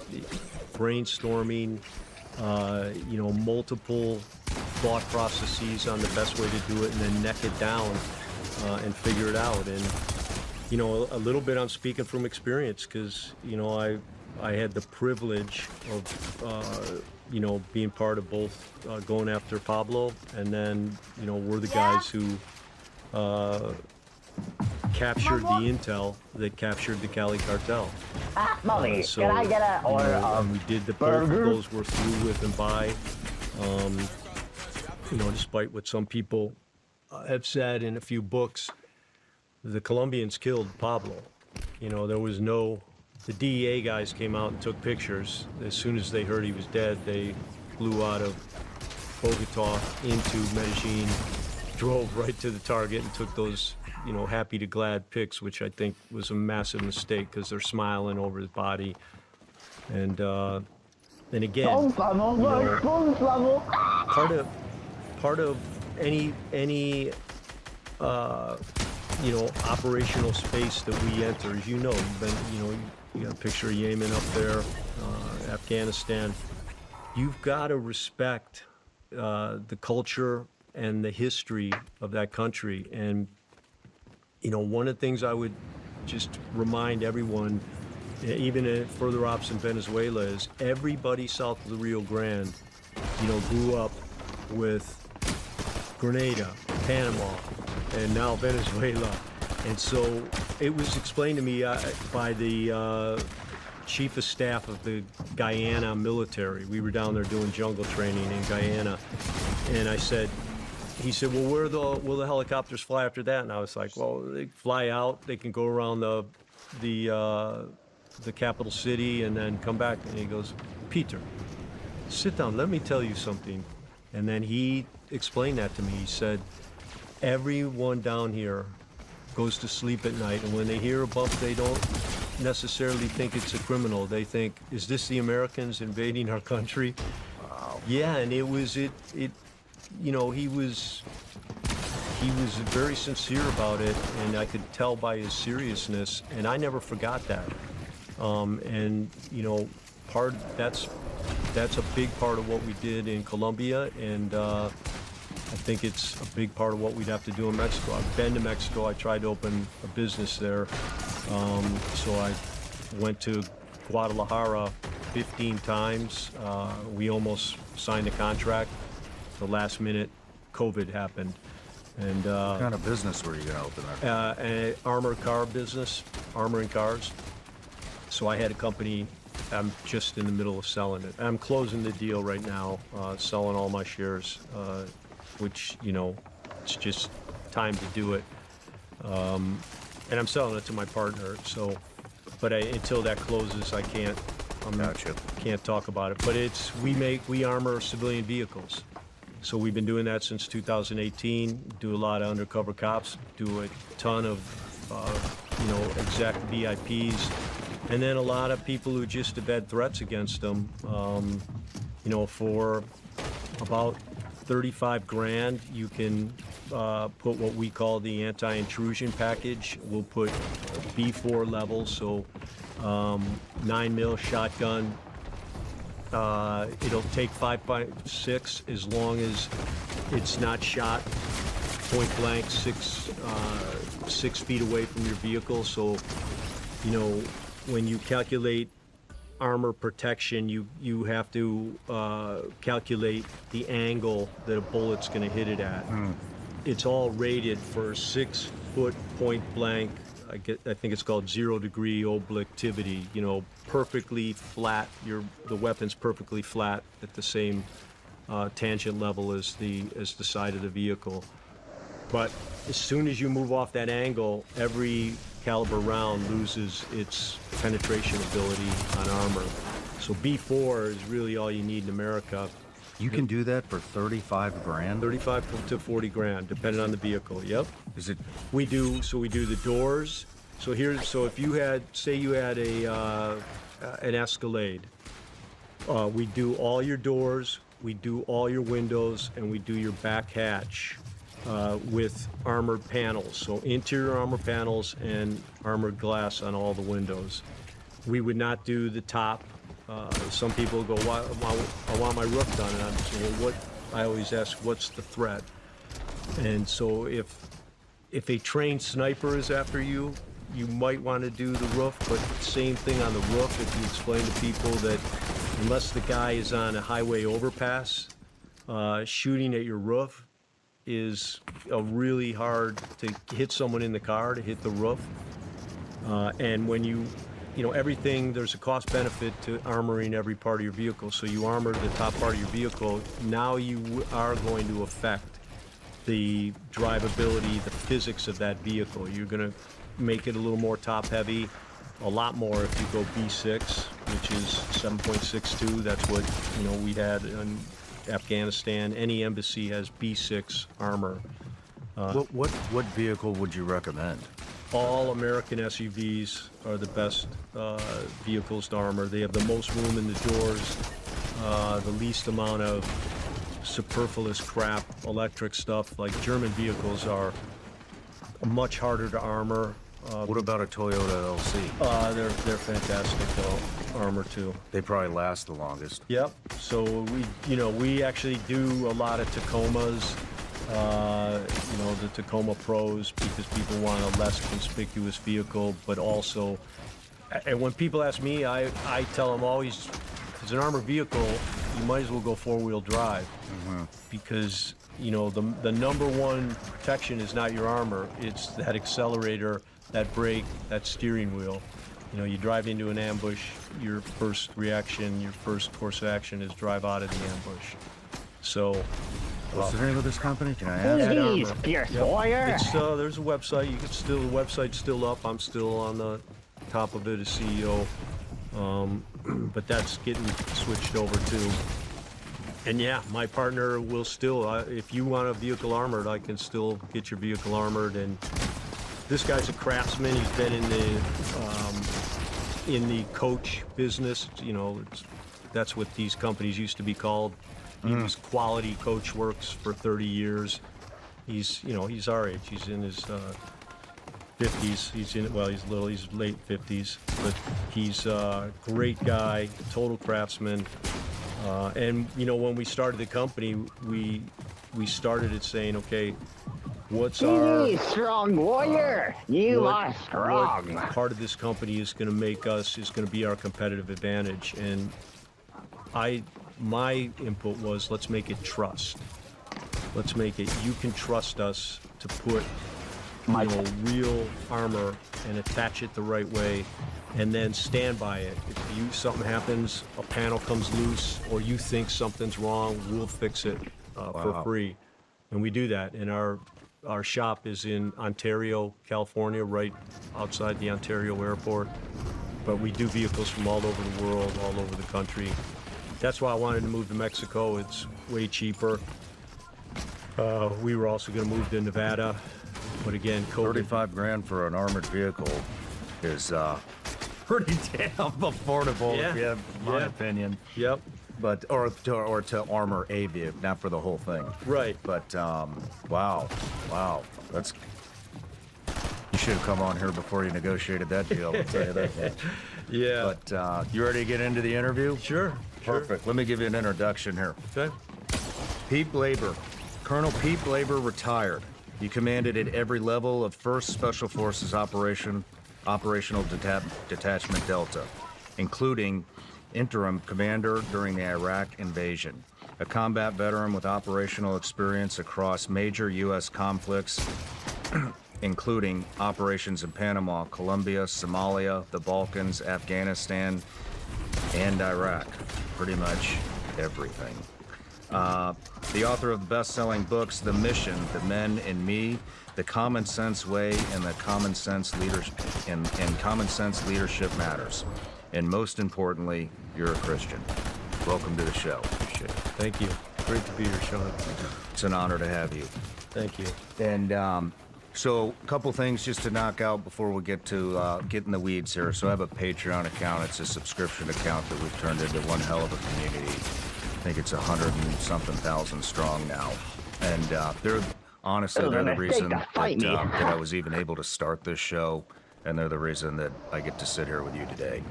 Brainstorming, multiple thought processes on the best way to do it, and then neck it down and figure it out. And a little bit I'm speaking from experience, because I had the privilege of being part of both going after Pablo, and then we're the guys who captured the intel that captured the Cali cartel.
Mommy, can I get a order of
we did both of those were through with and by. Despite what some people have said in a few books, the Colombians killed Pablo. There was the DEA guys came out and took pictures. As soon as they heard he was dead, they flew out of Bogota into Medellin, drove right to the target and took those, happy to glad pics, which I think was a massive mistake, because they're smiling over his body. And again, part of any operational space that we enter, as you got a picture of Yemen up there, Afghanistan. You've got to respect the culture and the history of that country. And one of the things I would just remind everyone, even at further ops in Venezuela, is everybody south of the Rio Grande, grew up with Grenada, Panama, and now Venezuela. And so it was explained to me by the chief of staff of the Guyana military. We were down there doing jungle training in Guyana, and he said, well, will the helicopters fly after that? And I was like, well, they fly out, they can go around the capital city and then come back. And he goes, Peter, sit down, let me tell you something. And then he explained that to me. He said, everyone down here goes to sleep at night, and when they hear a bump, they don't necessarily think it's a criminal. They think, is this the Americans invading our country? Wow. Yeah, and he was very sincere about it, and I could tell by his seriousness, and I never forgot that. And that's a big part of what we did in Colombia, and I think it's a big part of what we'd have to do in Mexico. I've been to Mexico. I tried to open a business there. So I went to Guadalajara 15 times. We almost signed a contract. The last minute, COVID happened. And
what kind of business were you going to open there?
An armored car business, armoring cars. So I had a company. I'm just in the middle of selling it. I'm closing the deal right now, selling all my shares, which, it's just time to do it. And I'm selling it to my partner. So, but until that closes, I can't talk about it. But we armor civilian vehicles. So we've been doing that since 2018. Do a lot of undercover cops. Do a ton of, exec VIPs. And then a lot of people who just have had threats against them, for about 35 grand, you can put what we call the anti-intrusion package. We'll put B4 levels, so 9mm shotgun. It'll take 5.6 as long as it's not shot point blank 6 feet away from your vehicle. So, when you calculate armor protection, you have to calculate the angle that a bullet's going to hit it at. It's all rated for 6 foot point blank. I think it's called 0 degree obliquity. Perfectly flat. The weapon's perfectly flat at the same tangent level as the side of the vehicle. But as soon as you move off that angle, every caliber round loses its penetration ability on armor. So B4 is really all you need in America.
You can do that for 35 grand?
35 to 40 grand, depending on the vehicle. Yep. We do the doors. So if you had, say you had an Escalade, we do all your doors, we do all your windows, and we do your back hatch. With armored panels, so interior armor panels and armored glass on all the windows. We would not do the top. Some people go, I want my roof done, and I'm saying, I always ask, what's the threat? And so if a trained sniper is after you, you might want to do the roof, but same thing on the roof. If you explain to people that unless the guy is on a highway overpass, shooting at your roof is really hard to hit someone in the car, to hit the roof. And when everything, there's a cost benefit to armoring every part of your vehicle. So you armor the top part of your vehicle. Now you are going to affect the drivability, the physics of that vehicle. You're going to make it a little more top heavy, a lot more if you go B6, which is 7.62. That's what, we had in Afghanistan. Any embassy has B6 armor.
What vehicle would you recommend?
All American SUVs are the best vehicles to armor. They have the most room in the doors, the least amount of superfluous crap, electric stuff. Like German vehicles are much harder to armor.
What about a Toyota LC?
They're fantastic to armor too.
They probably last the longest.
Yep. So we actually do a lot of Tacomas. The Tacoma Pros, because people want a less conspicuous vehicle, but also, and when people ask me, I tell them always, if it's an armored vehicle, you might as well go four-wheel drive, because you know, the number one protection is not your armor. It's that accelerator, that brake, that steering wheel. You know, you drive into an ambush, your first reaction, your first course of action is drive out of the ambush. So,
what's the name of this company? Can I
Who's
ask?
these, Pierce Warrior?
It's there's a website. You can still, the website's still up. I'm still on the top of it as CEO, but that's getting switched over too. And yeah, my partner will still. If you want a vehicle armored, I can still get your vehicle armored. And this guy's a craftsman. He's been in the coach business. You know, that's what these companies used to be called. He was Quality Coach Works for 30 years. He's, you know, he's our age. He's in his 50s. He's late 50s, but he's a great guy, total craftsman. And you know, when we started the company, we started it saying, okay, what's our
strong warrior? You are strong.
What part of this company is going to make us, is going to be our competitive advantage? And my input was, let's make it trust. Let's make it, you can trust us to put, you know, real armor and attach it the right way, and then stand by it. If something happens, a panel comes loose, or you think something's wrong, we'll fix it for free. And we do that. And our shop is in Ontario, California, right outside the Ontario airport. But we do vehicles from all over the world, all over the country. That's why I wanted to move to Mexico. It's way cheaper. We were also going to move to Nevada, but again, COVID.
35 grand for an armored vehicle is pretty damn affordable,
Yeah.
if you have my opinion.
Yep.
But or to armor a vehicle, not for the whole thing.
Right.
But wow, that's. You should have come on here before you negotiated that deal. I'll tell you that much.
Yeah.
But you ready to get into the interview?
Sure.
Perfect. Let me give you an introduction here.
Okay.
Pete Blaber. Colonel Pete Blaber retired. He commanded at every level of 1st Special Forces Operational Detachment Delta, including interim commander during the Iraq invasion. A combat veteran with operational experience across major U.S. conflicts, including operations in Panama, Colombia, Somalia, the Balkans, Afghanistan, and Iraq. Pretty much everything. The author of the best-selling books, The Mission, The Men in Me, The Common Sense Way, and The Common Sense Leadership, and Common Sense Leadership Matters. And most importantly, you're a Christian. Welcome to the show. Appreciate it.
Thank you. Great to be here, Sean.
It's an honor to have you.
Thank you.
And so a couple things just to knock out before we get to get in the weeds here. So I have a Patreon account. It's a subscription account that we've turned into one hell of a community. I think it's 100 and something thousand strong now. And they're honestly, they're the reason that I was even able to start this show. And they're the reason that I get to sit here with you today.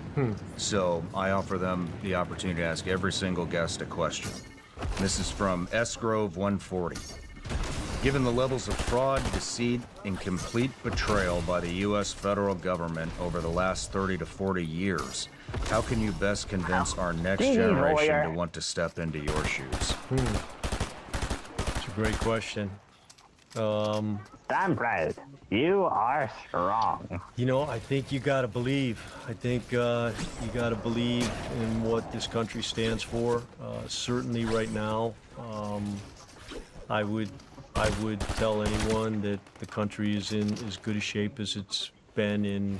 So I offer them the opportunity to ask every single guest a question. This is from S. Grove 140. Given the levels of fraud, deceit, and complete betrayal by the U.S. federal government over the last 30 to 40 years, how can you best convince our next generation to want to step into your shoes?
It's a great question.
I'm proud. You are strong.
You know, I think you gotta believe. I think you gotta believe in what this country stands for. Certainly right now, I would tell anyone that the country is in as good a shape as it's been in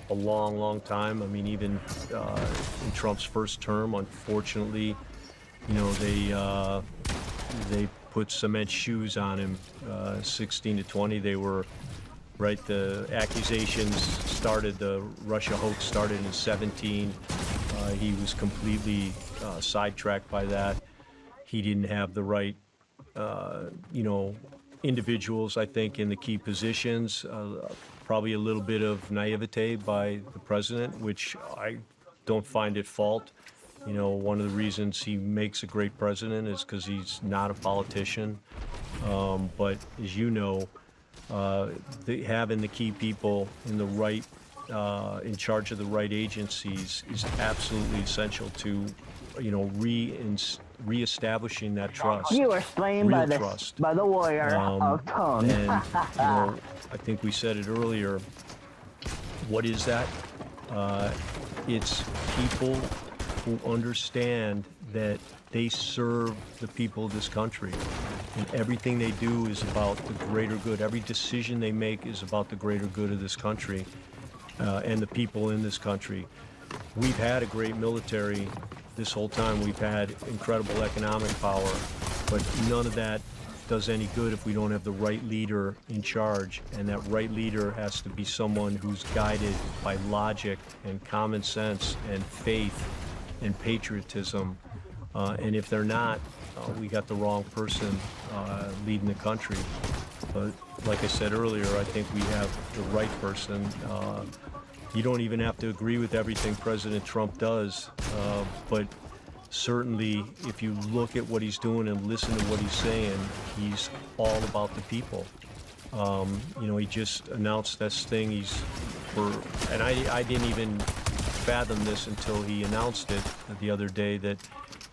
a long, long time. I mean, even in Trump's first term, unfortunately, you know, they put cement shoes on him. 16 to 20, they were right. The accusations started. The Russia hoax started in 17. He was completely sidetracked by that. He didn't have the right, you know, individuals, I think, in the key positions. Probably a little bit of naivete by the president, which I don't find at fault. You know, one of the reasons he makes a great president is because he's not a politician. But as you know, having the key people in the right in charge of the right agencies is absolutely essential to, reestablishing that trust.
You were slain
real
by the
trust.
by the warrior of tongue.
And I think we said it earlier. What is that? It's people who understand that they serve the people of this country, and everything they do is about the greater good. Every decision they make is about the greater good of this country and the people in this country. We've had a great military this whole time. We've had incredible economic power, but none of that does any good if we don't have the right leader in charge, and that right leader has to be someone who's guided by logic and common sense and faith and patriotism. And if they're not, we got the wrong person leading the country. But like I said earlier, I think we have the right person. You don't even have to agree with everything President Trump does, but certainly if you look at what he's doing and listen to what he's saying, he's all about the people. He just announced this thing and I didn't even fathom this until he announced it the other day, that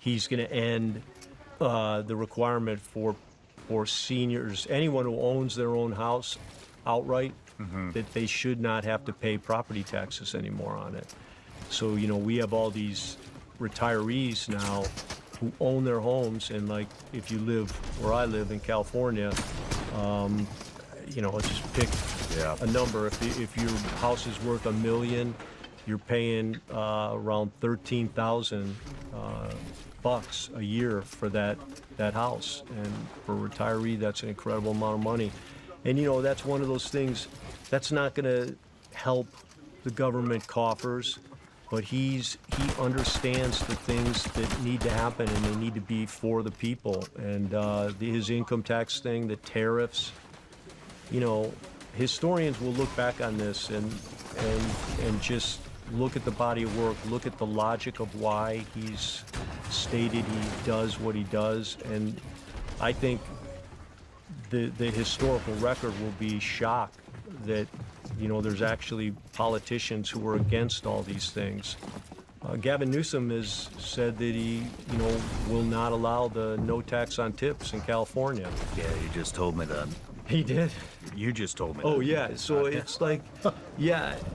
he's going to end the requirement for seniors, anyone who owns their own house outright, that they should not have to pay property taxes anymore on it. So, we have all these retirees now who own their homes, and like if you live where I live in California, just pick a number. If your house is worth $1 million, you're paying around $13,000 bucks a year for that house, and for a retiree, that's an incredible amount of money. And that's one of those things that's not going to help the government coffers, but he understands the things that need to happen, and they need to be for the people. And his income tax thing, the tariffs, historians will look back on this and just look at the body of work, look at the logic of why he's stated he does what he does, and I think the historical record will be shocked that there's actually politicians who are against all these things. Gavin Newsom has said that he will not allow the no tax on tips in California.
Yeah, you just told me that.
He did?
You just told me
Oh,
that.
yeah. So it's like,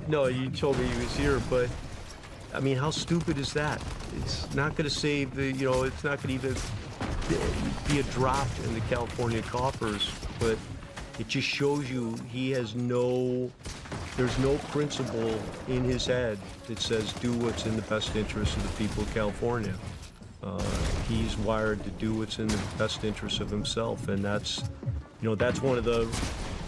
no, you told me he was here, but I mean, how stupid is that? It's not going to save it's not going to even be a drop in the California coffers, but it just shows you there's no principle in his head that says do what's in the best interest of the people of California. He's wired to do what's in the best interest of himself, and that's one of the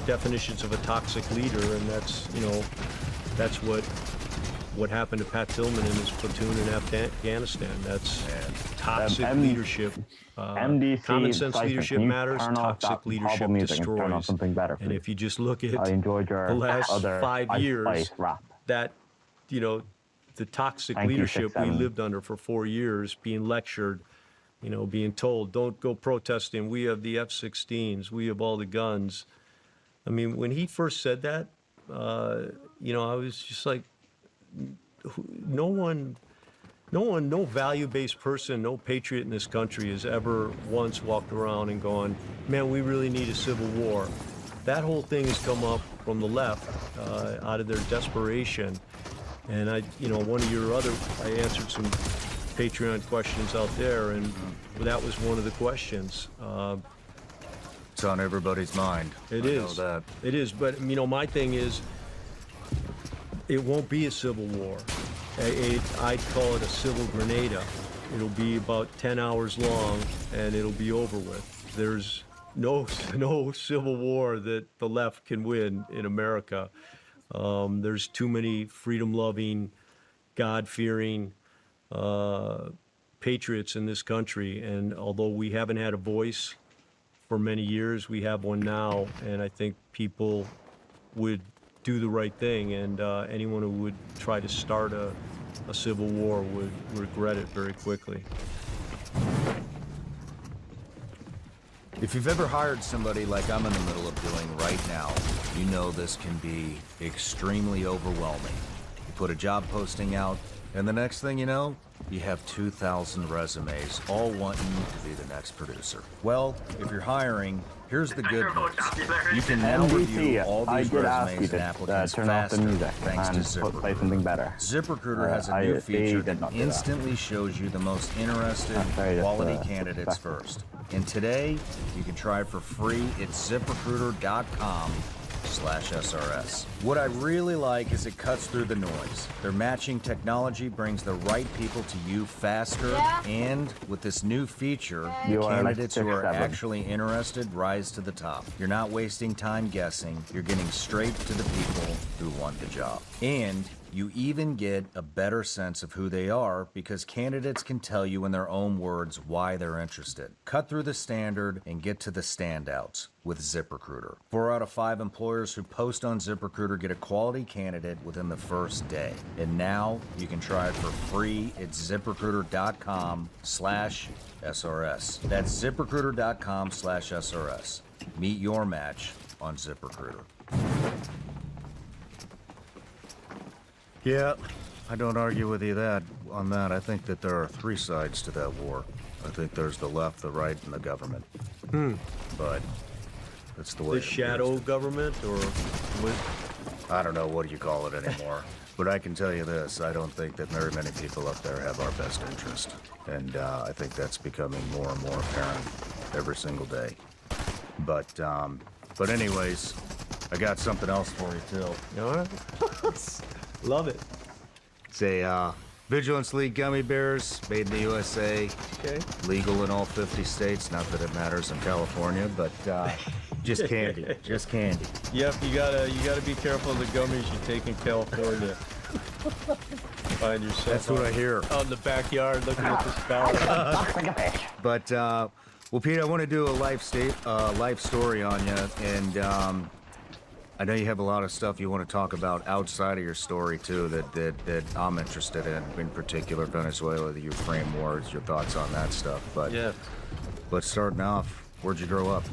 definitions of a toxic leader, and that's what happened to Pat Tillman and his platoon in Afghanistan. That's toxic leadership.
MDC
Common sense
Siphon,
leadership
can you
matters,
turn off
toxic
that
leadership
horrible music and
destroys.
turn on something better,
and
please?
if you just look at
I enjoyed your
the last
other
5
Ice
years,
Spice rap.
that, the toxic
Thank you,
leadership we
6-7.
lived under for 4 years, being lectured, being told, don't go protesting, we have the F-16s, we have all the guns. I mean, when he first said that, I was just like, no value-based person, no patriot in this country has ever once walked around and gone, man, we really need a civil war. That whole thing has come up from the left out of their desperation. And I answered some Patreon questions out there, and that was one of the questions.
It's on everybody's mind.
It
I
is.
know that.
It is, but my thing is, it won't be a civil war. I'd call it a civil grenada. It'll be about 10 hours long, and it'll be over with. There's no civil war that the left can win in America. There's too many freedom-loving, God-fearing patriots in this country, and although we haven't had a voice for many years, we have one now, and I think people would do the right thing, and anyone who would try to start a civil war would regret it very quickly.
If you've ever hired somebody like I'm in the middle of doing right now, you know this can be extremely overwhelming. You put a job posting out, and the next thing you know, you have 2,000 resumes, all wanting to be the next producer. Well, if you're hiring, here's the good news. You can now review all these resumes and applicants faster thanks to ZipRecruiter. ZipRecruiter has a new feature that instantly shows you the most interested, quality candidates first. And today, you can try it for free at ZipRecruiter.com/SRS. What I really like is it cuts through the noise. Their matching technology brings the right people to you faster, and with this new feature, candidates who are actually interested rise to the top. You're not wasting time guessing, you're getting straight to the people who want the job. And you even get a better sense of who they are because candidates can tell you in their own words why they're interested. Cut through the standard and get to the standouts with ZipRecruiter. 4 out of 5 employers who post on ZipRecruiter get a quality candidate within the first day. And now you can try it for free at ZipRecruiter.com/SRS. That's ZipRecruiter.com/SRS. Meet your match on ZipRecruiter. Yeah, I don't argue with you on that. I think that there are 3 sides to that war. I think there's the left, the right, and the government. But that's the way.
The shadow government, or what?
I don't know what you call it anymore. But I can tell you this: I don't think that very many people up there have our best interest, and I think that's becoming more and more apparent every single day. But anyways, I got something else for you too.
All right. Love it.
Say, Vigilance League gummy bears, made in the USA.
Okay.
Legal in all 50 states. Not that it matters in California, but just candy. Just candy.
Yep, you gotta be careful of the gummies you take in California. Find yourself.
That's what I hear.
Out in the backyard looking at the sky.
But well, Pete, I want to do a life story on you, and I know you have a lot of stuff you want to talk about outside of your story too that I'm interested in particular Venezuela, the Ukraine wars, your thoughts on that stuff. But
yeah,
starting off, where'd you grow up?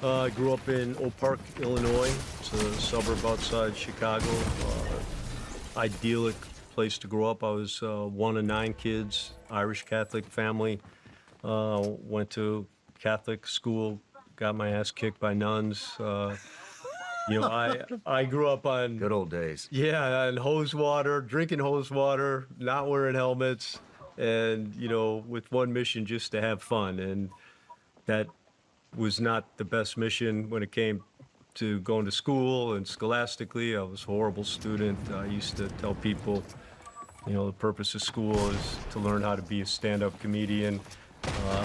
I grew up in Oak Park, Illinois. It's a suburb outside Chicago. Idyllic place to grow up. I was one of 9 kids, Irish Catholic family. Went to Catholic school, got my ass kicked by nuns. You know, I grew up on
good old days.
Yeah, on hose water, drinking hose water, not wearing helmets, and with one mission, just to have fun. And that was not the best mission when it came to going to school and scholastically. I was a horrible student. I used to tell people, the purpose of school is to learn how to be a stand-up comedian.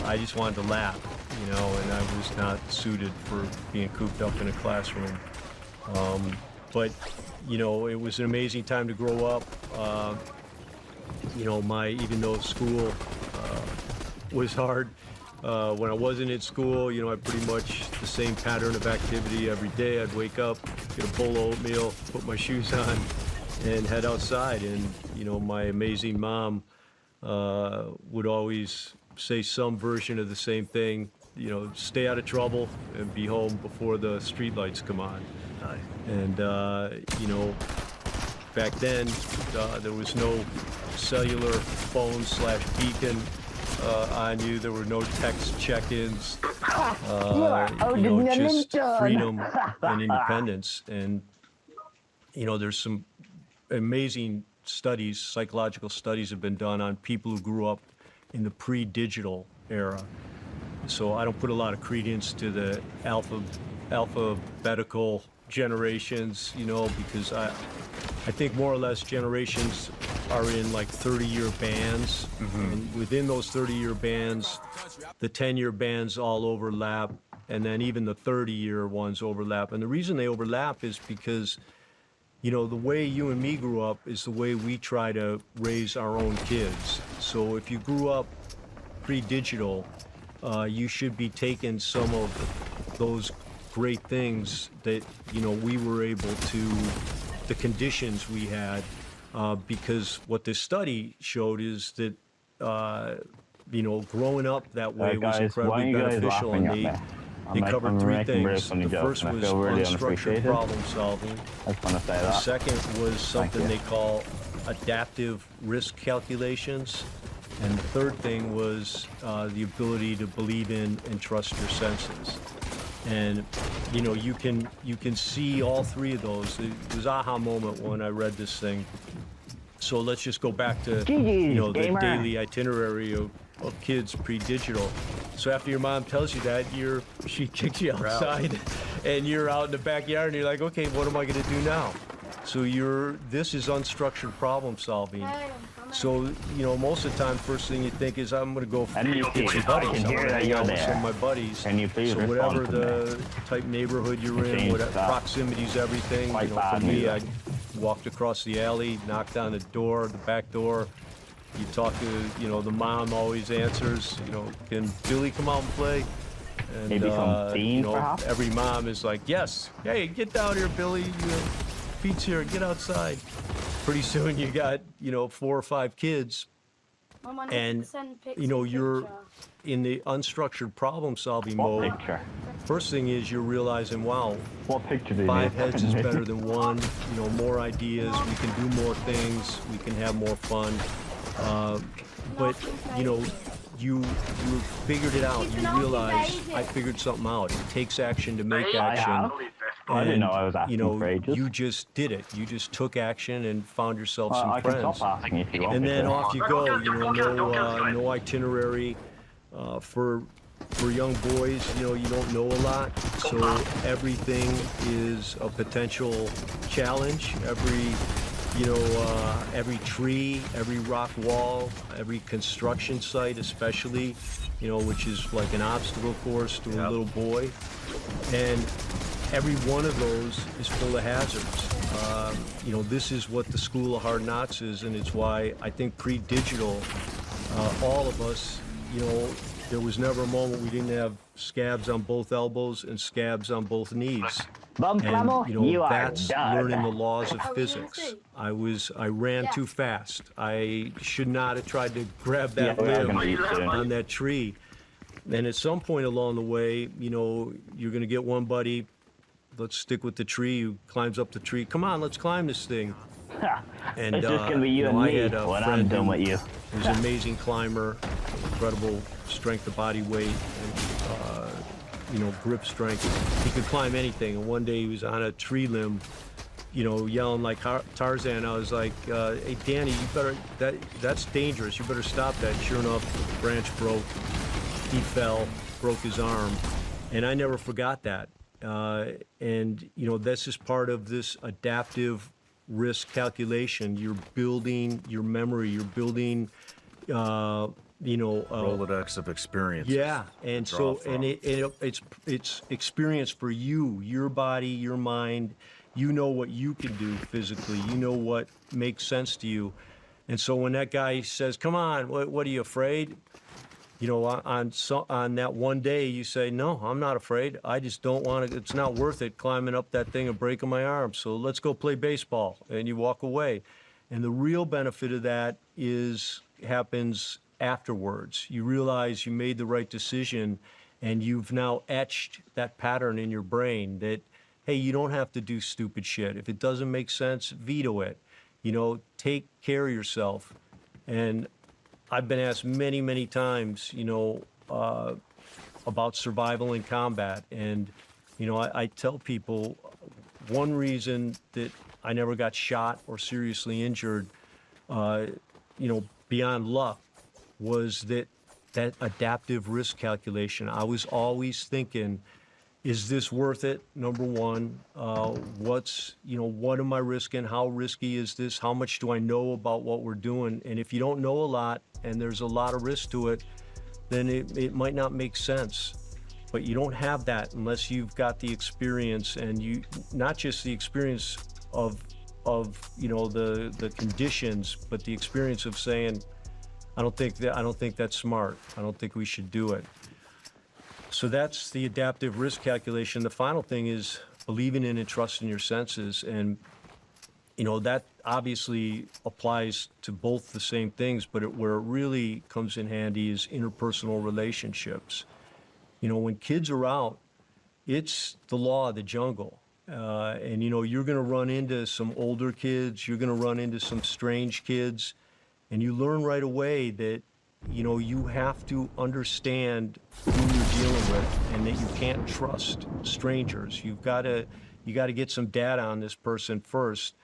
I just wanted to laugh, and I was not suited for being cooped up in a classroom. But it was an amazing time to grow up. Even though school was hard, when I wasn't in school, I pretty much the same pattern of activity every day. I'd wake up, get a bowl of oatmeal, put my shoes on, and head outside. And my amazing mom would always say some version of the same thing. Stay out of trouble and be home before the streetlights come on. And back then there was no cellular phone / beacon on you. There were no text check-ins. Just freedom and independence. And there's some amazing studies, psychological studies have been done on people who grew up in the pre-digital era. So I don't put a lot of credence to the alphabetical generations, because I think more or less generations are in like 30-year bands. Mm-hmm. And within those 30-year bands, the 10-year bands all overlap, and then even the 30-year ones overlap. And the reason they overlap is because, the way you and me grew up is the way we try to raise our own kids. So if you grew up pre-digital, you should be taking some of those great things that we were able to, the conditions we had, because what this study showed is that growing up that way was incredibly beneficial, and It covered three things. The first was unstructured problem solving.
I just want to say
The
that.
second was something
you.
they call adaptive risk calculations. And the third thing was the ability to believe in and trust your senses. And you know, you can see all three of those. It was an aha moment when I read this thing. So let's just go back to you know, the daily itinerary of kids pre-digital. So after your mom tells you that, she kicks you outside and you're out in the backyard and you're like, okay, what am I gonna do now? So this is unstructured problem solving. So, you know, most of the time, first thing you think is, I'm gonna go get some buddies. I'm gonna hang out with some of my buddies.
Can you please
so whatever the type neighborhood you're in, what proximity's everything. You know, for me, I walked across the alley, knocked on the door, the back door. You talk to, you know, the mom always answers, you know, can Billy come out and play? And,
Maybe some themes,
you know,
perhaps?
every mom is like, yes, hey, get down here, Billy. You know, Pete's here, get outside. Pretty soon you got, you know, 4 or 5 kids. And, you know, you're in the unstructured problem solving mode. First thing is you're realizing, wow, 5 heads is better than 1. You know, more ideas, we can do more things, we can have more fun. But, you know, you figured it out. You realize I figured something out. It takes action to make action.
I didn't know I was asking
you know,
for ages.
you just did it. You just took action and found yourself
Well,
some
I can
friends.
stop asking if you want
And
me
then
to.
off you go. You know, no itinerary for young boys. You know, you don't know a lot, so everything is a potential challenge. Every tree, every rock wall, every construction site, especially, you know, which is like an obstacle course to a little boy, and every one of those is full of hazards. You know, this is what the School of Hard Knocks is, and it's why I think pre-digital, all of us, you know, there was never a moment we didn't have scabs on both elbows and scabs on both knees. And, you know, that's learning the laws of physics. I ran too fast. I should not have tried to grab that limb on that tree. And at some point along the way, you know, you're going to get one buddy, let's stick with the tree, who climbs up the tree. Come on, let's climb this thing. And
it's just gonna be you and
I
me
had a
when
friend
I'm done
who
with you.
was an amazing climber, incredible strength of body weight, and you know, grip strength. He could climb anything. And one day he was on a tree limb, you know, yelling like Tarzan. I was like, "Hey, Danny, you better that's dangerous. You better stop that." Sure enough, the branch broke. He fell, broke his arm, and I never forgot that. And you know, this is part of this adaptive risk calculation. You're building your memory. You're building, you know,
Rolodex of experience.
Yeah, and so it's experience for you, your body, your mind. You know what you can do physically. You know what makes sense to you. And so when that guy says, "Come on, what are you afraid?" You know, on that one day, you say, "No, I'm not afraid. I just don't want to. It's not worth it climbing up that thing and breaking my arm. So let's go play baseball." And you walk away. And the real benefit of that happens afterwards. You realize you made the right decision, and you've now etched that pattern in your brain that, hey, you don't have to do stupid shit. If it doesn't make sense, veto it. You know, take care of yourself. And I've been asked many, many times, you know, about survival in combat. And, you know, I tell people one reason that I never got shot or seriously injured, you know, beyond luck, was that adaptive risk calculation. I was always thinking, is this worth it? Number one, what am I risking? How risky is this? How much do I know about what we're doing? And if you don't know a lot and there's a lot of risk to it, then it might not make sense. But you don't have that unless you've got the experience, and you not just the experience of you know, the conditions, but the experience of saying, I don't think that's smart. I don't think we should do it. So that's the adaptive risk calculation. The final thing is believing in and trusting your senses. And, you know, that obviously applies to both the same things, but where it really comes in handy is interpersonal relationships. You know, when kids are out it's the law of the jungle. And, you know, you're going to run into some older kids, you're going to run into some strange kids, and you learn right away that, you know, you have to understand who you're dealing with and that you can't trust strangers. You got to get some data on this person first.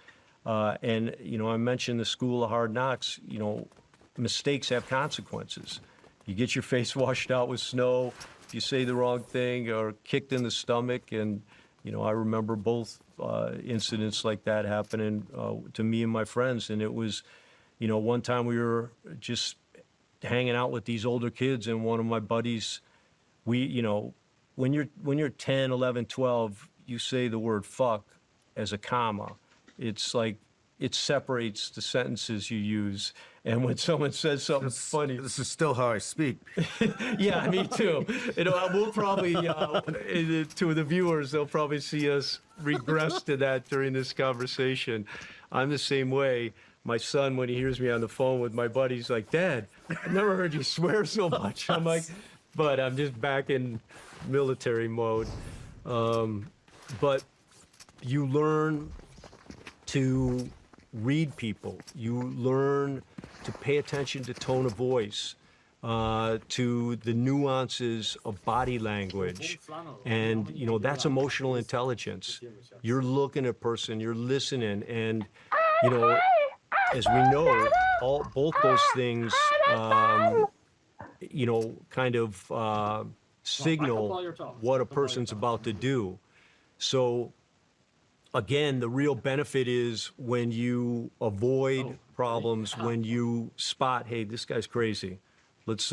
And, you know, I mentioned the school of hard knocks, you know, mistakes have consequences. You get your face washed out with snow, if you say the wrong thing, or kicked in the stomach. And, you know, I remember both incidents like that happening to me and my friends. And it was, you know, one time we were just hanging out with these older kids, and one of my buddies, you know, when you're 10, 11, 12, you say the word fuck as a comma. It's like, it separates the sentences you use. And when someone says something funny,
this is still how I speak.
Yeah, me too. You know, we'll probably, to the viewers, they'll probably see us regress to that during this conversation. I'm the same way. My son, when he hears me on the phone with my buddies, like, Dad, I've never heard you swear so much. I'm like, but I'm just back in military mode. But you learn to read people. You learn to pay attention to tone of voice, to the nuances of body language. And, you know, that's emotional intelligence. You're looking at a person, you're listening, and, you know, as we know, both those things, you know, kind of signal what a person's about to do. So, again, the real benefit is when you avoid problems, when you spot, hey, this guy's crazy. Let's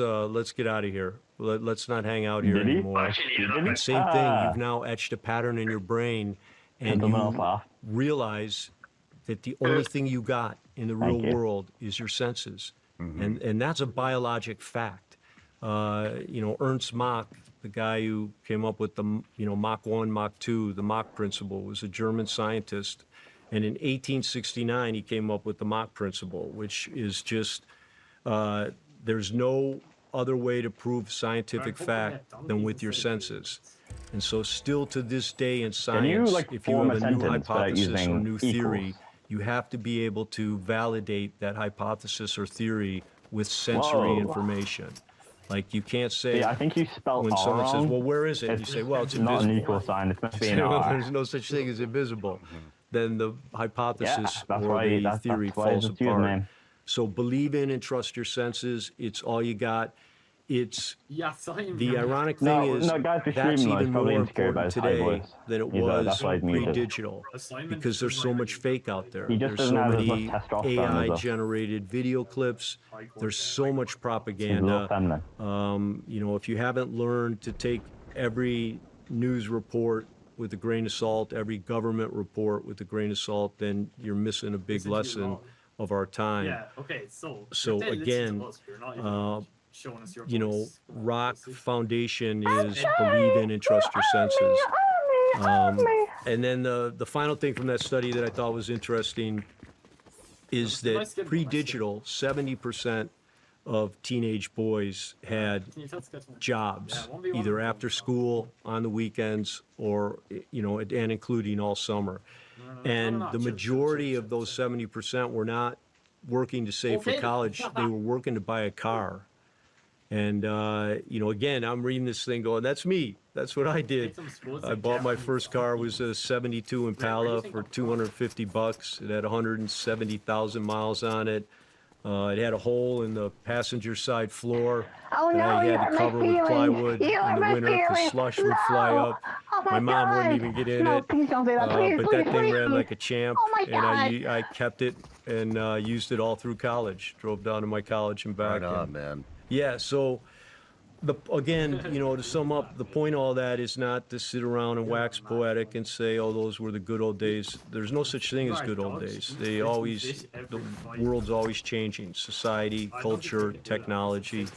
get out of here. Let's not hang out here anymore. And same thing, you've now etched a pattern in your brain, and you realize that the only thing you got in the real world is your senses. And that's a biologic fact. You know, Ernst Mach, the guy who came up with the, you know, Mach 1, Mach 2, the Mach principle, was a German scientist. And in 1869, he came up with the Mach principle, which is just, there's no other way to prove scientific fact than with your senses. And so still to this day in science, if you have a new hypothesis or new theory, you have to be able to validate that hypothesis or theory with sensory information. Like, you can't say,
yeah, I think you spelled
when
R
someone says,
wrong,
well, where is it? And you say, well, it's invisible.
not an equal sign, it's meant to be an
Well,
R.
there's no such thing as invisible. Then the hypothesis
that's
or
why-
the
that's
theory
why
falls
it's a
apart.
username.
So believe in and trust your senses. It's all you got. It's the ironic thing is
guys, we're
that's
streaming, though. He's
even
probably
more
insecure about
important
his high
today
voice.
than it
He's,
was
that's why he's muted.
pre-digital, because there's so much fake out there.
He just
There's
doesn't
so
have as
many
much testosterone as us.
AI-generated video clips. There's so much
He's a little
propaganda.
feminine.
You know, if you haven't learned to take every news report with a grain of salt, every government report with a grain of salt, then you're missing a big lesson of our time.
Yeah, okay, so
again,
showing us your
you know,
voice.
Rock Foundation is believe in and trust your senses. And then the final thing from that study that I thought was interesting is that pre-digital, 70% of teenage boys had jobs, either after school, on the weekends, or, you know, and including all summer. And the majority of those 70% were not working to save for college, they were working to buy a car. And, you know, again, I'm reading this thing going, that's me. That's what I did. I bought my first car, was a 72 Impala for $250. It had 170,000 miles on it. It had a hole in the passenger side floor that I had to cover with plywood in the winter because slush would fly up. My mom wouldn't even get in it. But that thing ran like a champ, and I kept it and used it all through college. Drove down to my college and back.
Right on, man.
Yeah, so again, you know, to sum up, the point of all that is not to sit around and wax poetic and say, oh, those were the good old days. There's no such thing as good old days. The world's always changing, society, culture, technology.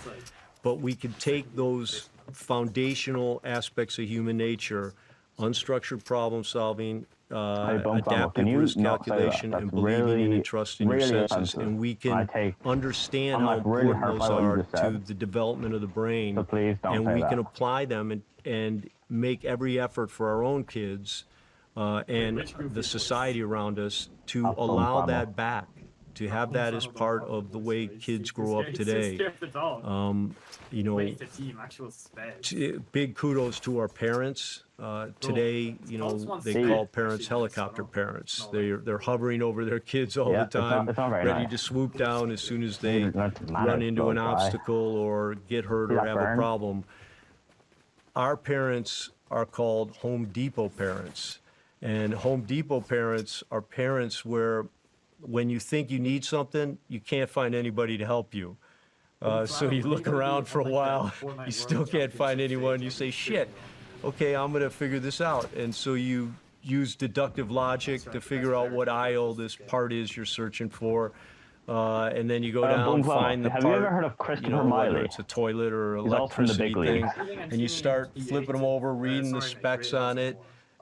But we can take those foundational aspects of human nature, unstructured problem solving, adaptive risk calculation and believing in and trusting your senses. And we can understand how important those are to the development of the brain. And we can apply them and make every effort for our own kids and the society around us to allow that back, to have that as part of the way kids grow up today. You know, big kudos to our parents. Today, you know, they call parents helicopter parents. They're hovering over their kids all the time, ready to swoop down as soon as they run into an obstacle or get hurt or have a problem. Our parents are called Home Depot parents. And Home Depot parents are parents where when you think you need something, you can't find anybody to help you. So you look around for a while, you still can't find anyone. You say, shit, okay, I'm going to figure this out. And so you use deductive logic to figure out what aisle this part is you're searching for. And then you go down and find the part.
Have you ever heard of Christopher Miley?
Whether it's a toilet or electricity thing. And you start flipping them over, reading the specs on it,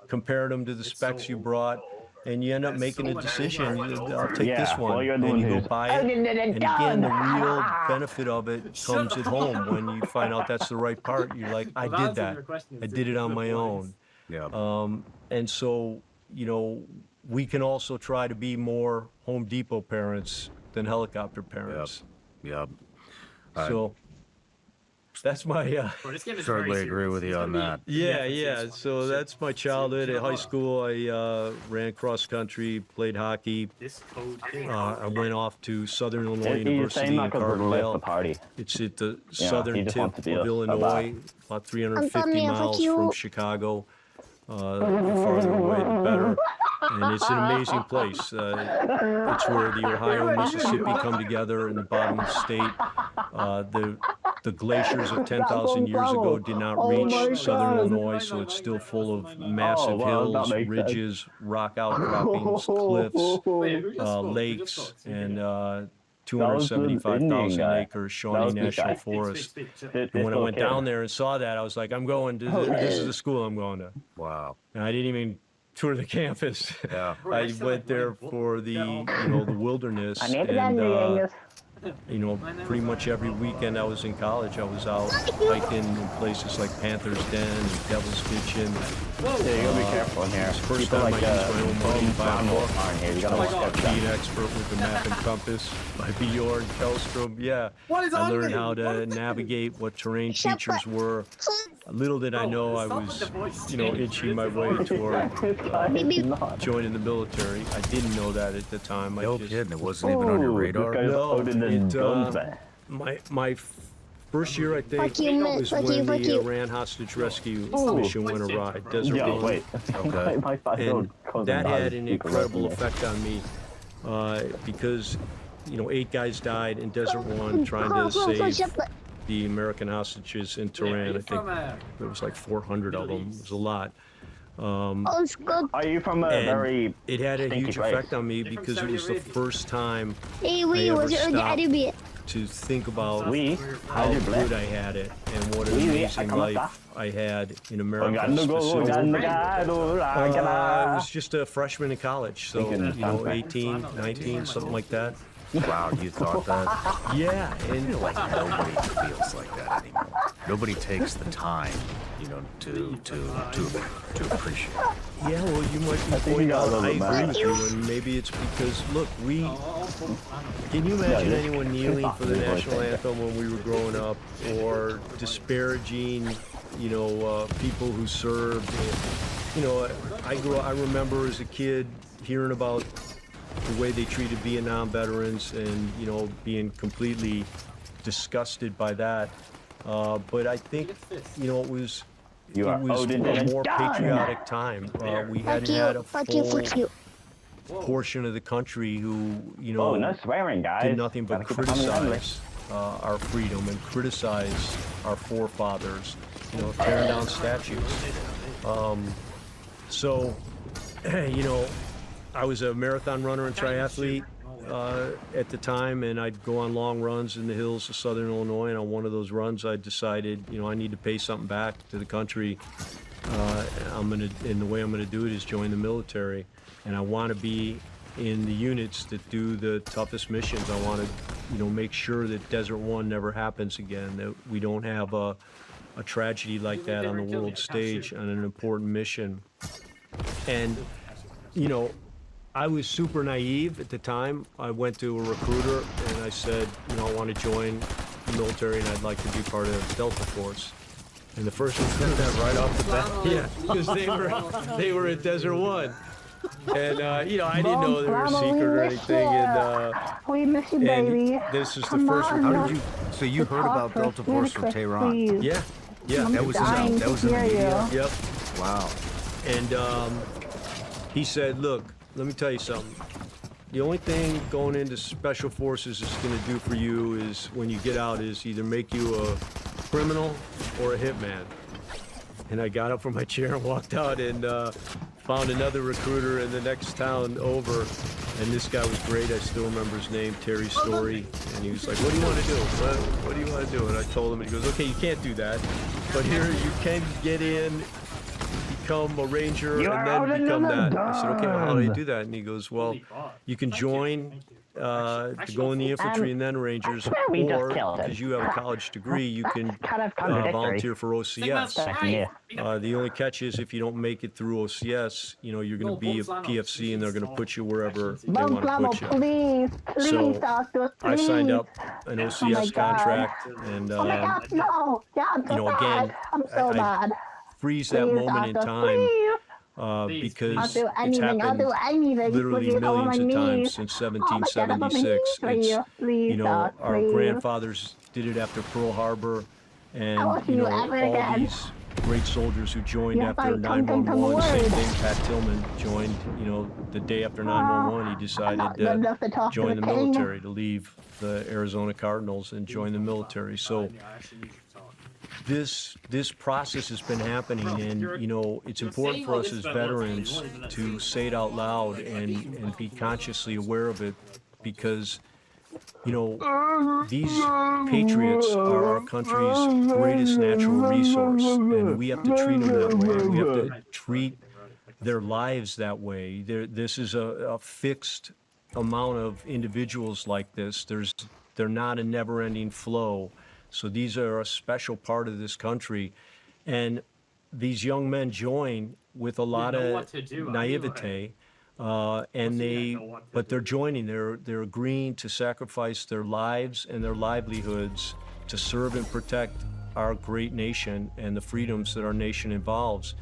comparing them to the specs you brought. And you end up making a decision. I'll take this one. And you go buy it. And again, the real benefit of it comes at home when you find out that's the right part. You're like, I did that. I did it on my own.
Yeah.
And so, you know, we can also try to be more Home Depot parents than helicopter parents.
Yep.
So that's my
certainly agree with you on that.
Yeah. So that's my childhood. At high school, I ran cross country, played hockey. I went off to Southern Illinois University in Carbondale. It's at the southern tip of Illinois, about 350 miles from Chicago. The farther away, the better. And it's an amazing place. It's where the Ohio and Mississippi come together in the bottom of the state. The glaciers of 10,000 years ago did not reach southern Illinois, so it's still full of massive hills, ridges, rock outcroppings, cliffs, lakes, and 275,000 acres Shawnee National Forest. And when I went down there and saw that, I was like, I'm going to, this is the school I'm going to.
Wow.
And I didn't even tour the campus.
Yeah.
I went there for the, the wilderness. And, pretty much every weekend I was in college, I was out hiking in places like Panther's Den and Devil's Kitchen.
Yeah, you gotta be careful in here.
It's the first
People
time
like,
I used my own money to buy a book.
here. You gotta
I was
watch
a being expert with the map and compass by Bjorn Kellstrom. Yeah, I learned how to navigate, what terrain features were. Little did I know I was, inching my way toward joining the military. I didn't know that at the time.
No kidding, it wasn't even on your radar?
No, my first year, I think, was when the Iran hostage rescue mission went awry. Desert Run.
Okay.
And that had an incredible effect on me because, 8 guys died in Desert Run trying to save the American hostages in Tehran. I think there was like 400 of them. It was a lot.
Are you from a very
it had a huge
race?
effect on me because it was the first time I ever stopped to think about how good I had it and what an amazing life I had in America specifically. I was just a freshman in college, so 18, 19, something like that.
Wow, you thought that?
Yeah,
I feel like nobody feels like that anymore. Nobody takes the time, to appreciate it.
Yeah, well, you might be pointing out, I agree with you, and maybe it's because, look, can you imagine anyone kneeling for the national anthem when we were growing up, or disparaging, people who served? I remember as a kid hearing about the way they treated Vietnam veterans and, being completely disgusted by that. But I think, it was a more patriotic time. We hadn't had a full portion of the country who,
no swearing, guys.
did nothing but criticize our freedom and criticize our forefathers, tearing down statues. I was a marathon runner and triathlete at the time, and I'd go on long runs in the hills of southern Illinois, and on one of those runs I decided, I need to pay something back to the country. and the way I'm gonna do it is join the military, and I want to be in the units that do the toughest missions. I want to, make sure that Desert One never happens again, that we don't have a tragedy like that on the world stage on an important mission. And, I was super naive at the time. I went to a recruiter and I said, I want to join the military and I'd like to be part of Delta Force. And the first one said that right off the bat. Yeah, because they were at Desert One. And, I didn't know they were a secret or anything. And,
we miss you, baby.
This is the
Come
first
on,
recruiter.
How did you? So you heard about Delta Force from Tehran?
Yeah.
That was in the media.
Yep.
Wow.
And he said, look, let me tell you something. The only thing going into Special Forces is going to do for you is, when you get out, is either make you a criminal or a hitman. And I got up from my chair and walked out and found another recruiter in the next town over. And this guy was great. I still remember his name, Terry Story. And he was like, what do you want to do? What do you want to do? And I told him, and he goes, okay, you can't do that. But here you can get in, become a ranger, and then become that. I said, okay, well, how do you do that? And he goes, well, you can join to go in the infantry and then rangers, or because you have a college degree, you can volunteer for OCS. The only catch is if you don't make it through OCS, you're going to be a PFC and they're going to put you wherever they want to put you. So I signed up an OCS contract, and again, I freeze that moment in time because it's happened literally millions of times since 1776. It's, our grandfathers did it after Pearl Harbor, and all these great soldiers who joined after 9/11. Same thing, Pat Tillman joined, the day after 9/11, he decided to join the military, to leave the Arizona Cardinals and join the military. So this process has been happening, and it's important for us as veterans to say it out loud and be consciously aware of it, because these patriots are our country's greatest natural resource, and we have to treat them that way. We have to treat their lives that way. This is a fixed amount of individuals like this. They're not a never-ending flow. So these are a special part of this country, and these young men join with a lot of naivete, but they're joining. They're agreeing to sacrifice their lives and their livelihoods to serve and protect our great nation and the freedoms that our nation involves.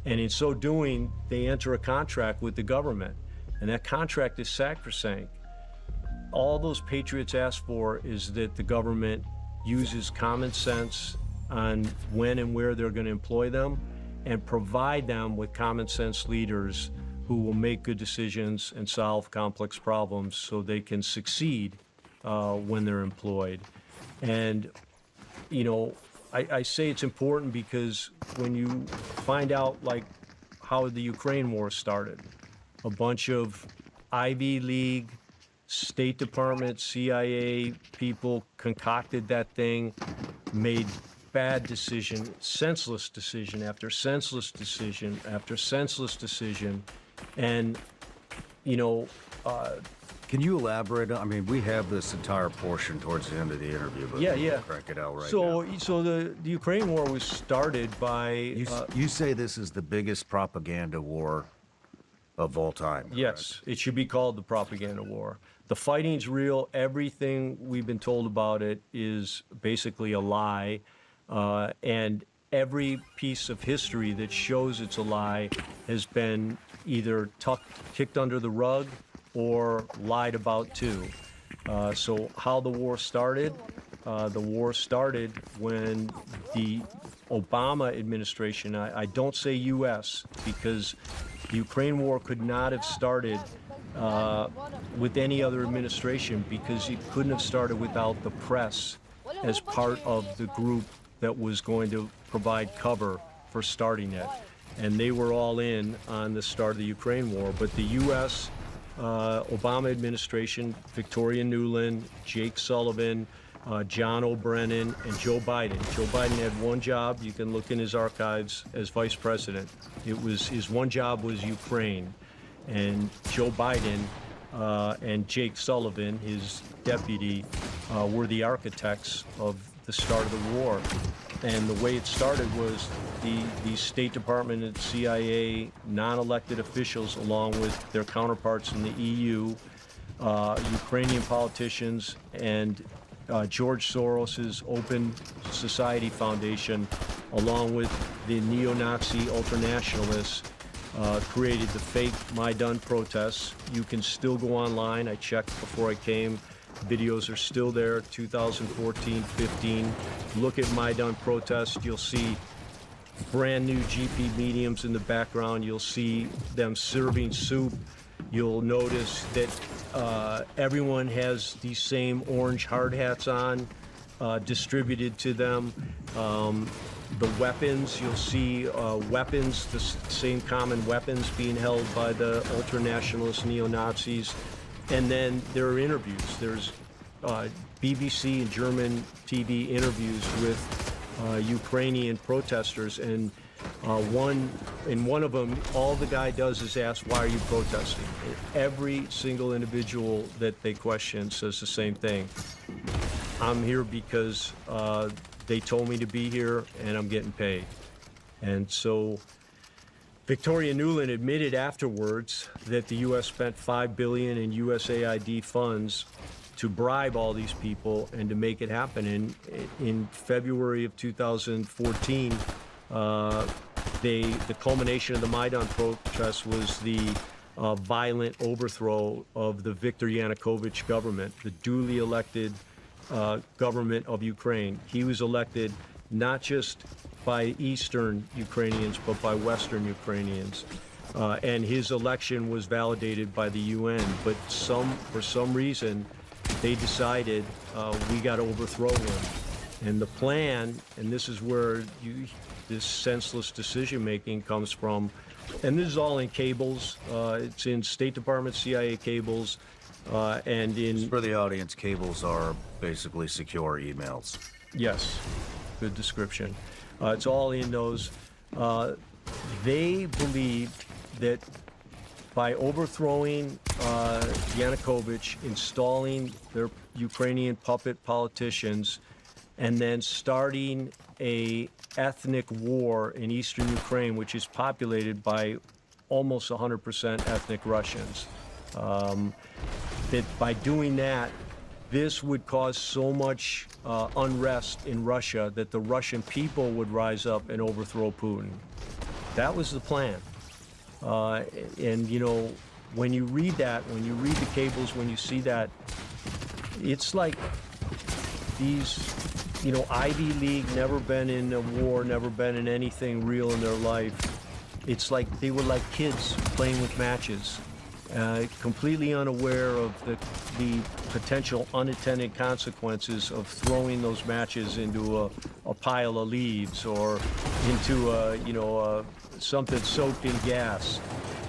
And in so doing, they enter a contract with the government, and that contract is sacrosanct. All those patriots ask for is that the government uses common sense on when and where they're going to employ them, and provide them with common sense leaders who will make good decisions and solve complex problems so they can succeed when they're employed. And, I say it's important because when you find out like how the Ukraine war started, a bunch of Ivy League, State Department, CIA people concocted that thing, made bad decision, senseless decision after senseless decision after senseless decision. And,
can you elaborate? I mean, we have this entire portion towards the end of the interview, but we'll crank it out right now.
So the Ukraine war was started by...
You say this is the biggest propaganda war of all time.
Yes, it should be called the propaganda war. The fighting's real. Everything we've been told about it is basically a lie. And every piece of history that shows it's a lie has been either kicked under the rug or lied about too. So how the war started? The war started when the Obama administration, I don't say U.S., because the Ukraine war could not have started with any other administration, because it couldn't have started without the press as part of the group that was going to provide cover for starting it. And they were all in on the start of the Ukraine war. But the U.S. Obama administration, Victoria Nuland, Jake Sullivan, John O'Brien, and Joe Biden. Joe Biden had one job. You can look in his archives as vice president. It was his one job was Ukraine, and Joe Biden and Jake Sullivan, his deputy, were the architects of the start of the war. And the way it started was the State Department and CIA non-elected officials, along with their counterparts in the EU, Ukrainian politicians, and George Soros's Open Society Foundation, along with the neo-Nazi ultranationalists, created the fake Maidan protests. You can still go online. I checked before I came. Videos are still there, 2014, 15. Look at Maidan protests. You'll see brand new GP mediums in the background. You'll see them serving soup. You'll notice that everyone has these same orange hard hats on, distributed to them. The weapons, you'll see weapons, the same common weapons being held by the ultranationalist neo-Nazis. And then there are interviews. There's BBC and German TV interviews with Ukrainian protesters, and in one of them, all the guy does is ask, "Why are you protesting?" And every single individual that they question says the same thing: "I'm here because they told me to be here, and I'm getting paid." And so Victoria Nuland admitted afterwards that the U.S. spent $5 billion in USAID funds to bribe all these people and to make it happen. And in February of 2014, the culmination of the Maidan protests was the violent overthrow of the Viktor Yanukovych government, the duly elected government of Ukraine. He was elected not just by Eastern Ukrainians, but by Western Ukrainians. And his election was validated by the UN, but for some reason, they decided we got to overthrow him. And the plan, and this is where this senseless decision-making comes from, and this is all in cables. It's in State Department, CIA cables, and in...
Just for the audience, cables are basically secure emails.
Yes, good description. It's all in those. They believed that by overthrowing Yanukovych, installing their Ukrainian puppet politicians, and then starting a ethnic war in eastern Ukraine, which is populated by almost 100% ethnic Russians, that by doing that, this would cause so much unrest in Russia that the Russian people would rise up and overthrow Putin. That was the plan. And, you know, when you read that, when you read the cables, when you see that, it's like these, you know, Ivy League, never been in a war, never been in anything real in their life. It's like they were like kids playing with matches. Completely unaware of the potential unintended consequences of throwing those matches into a pile of leaves or into something soaked in gas.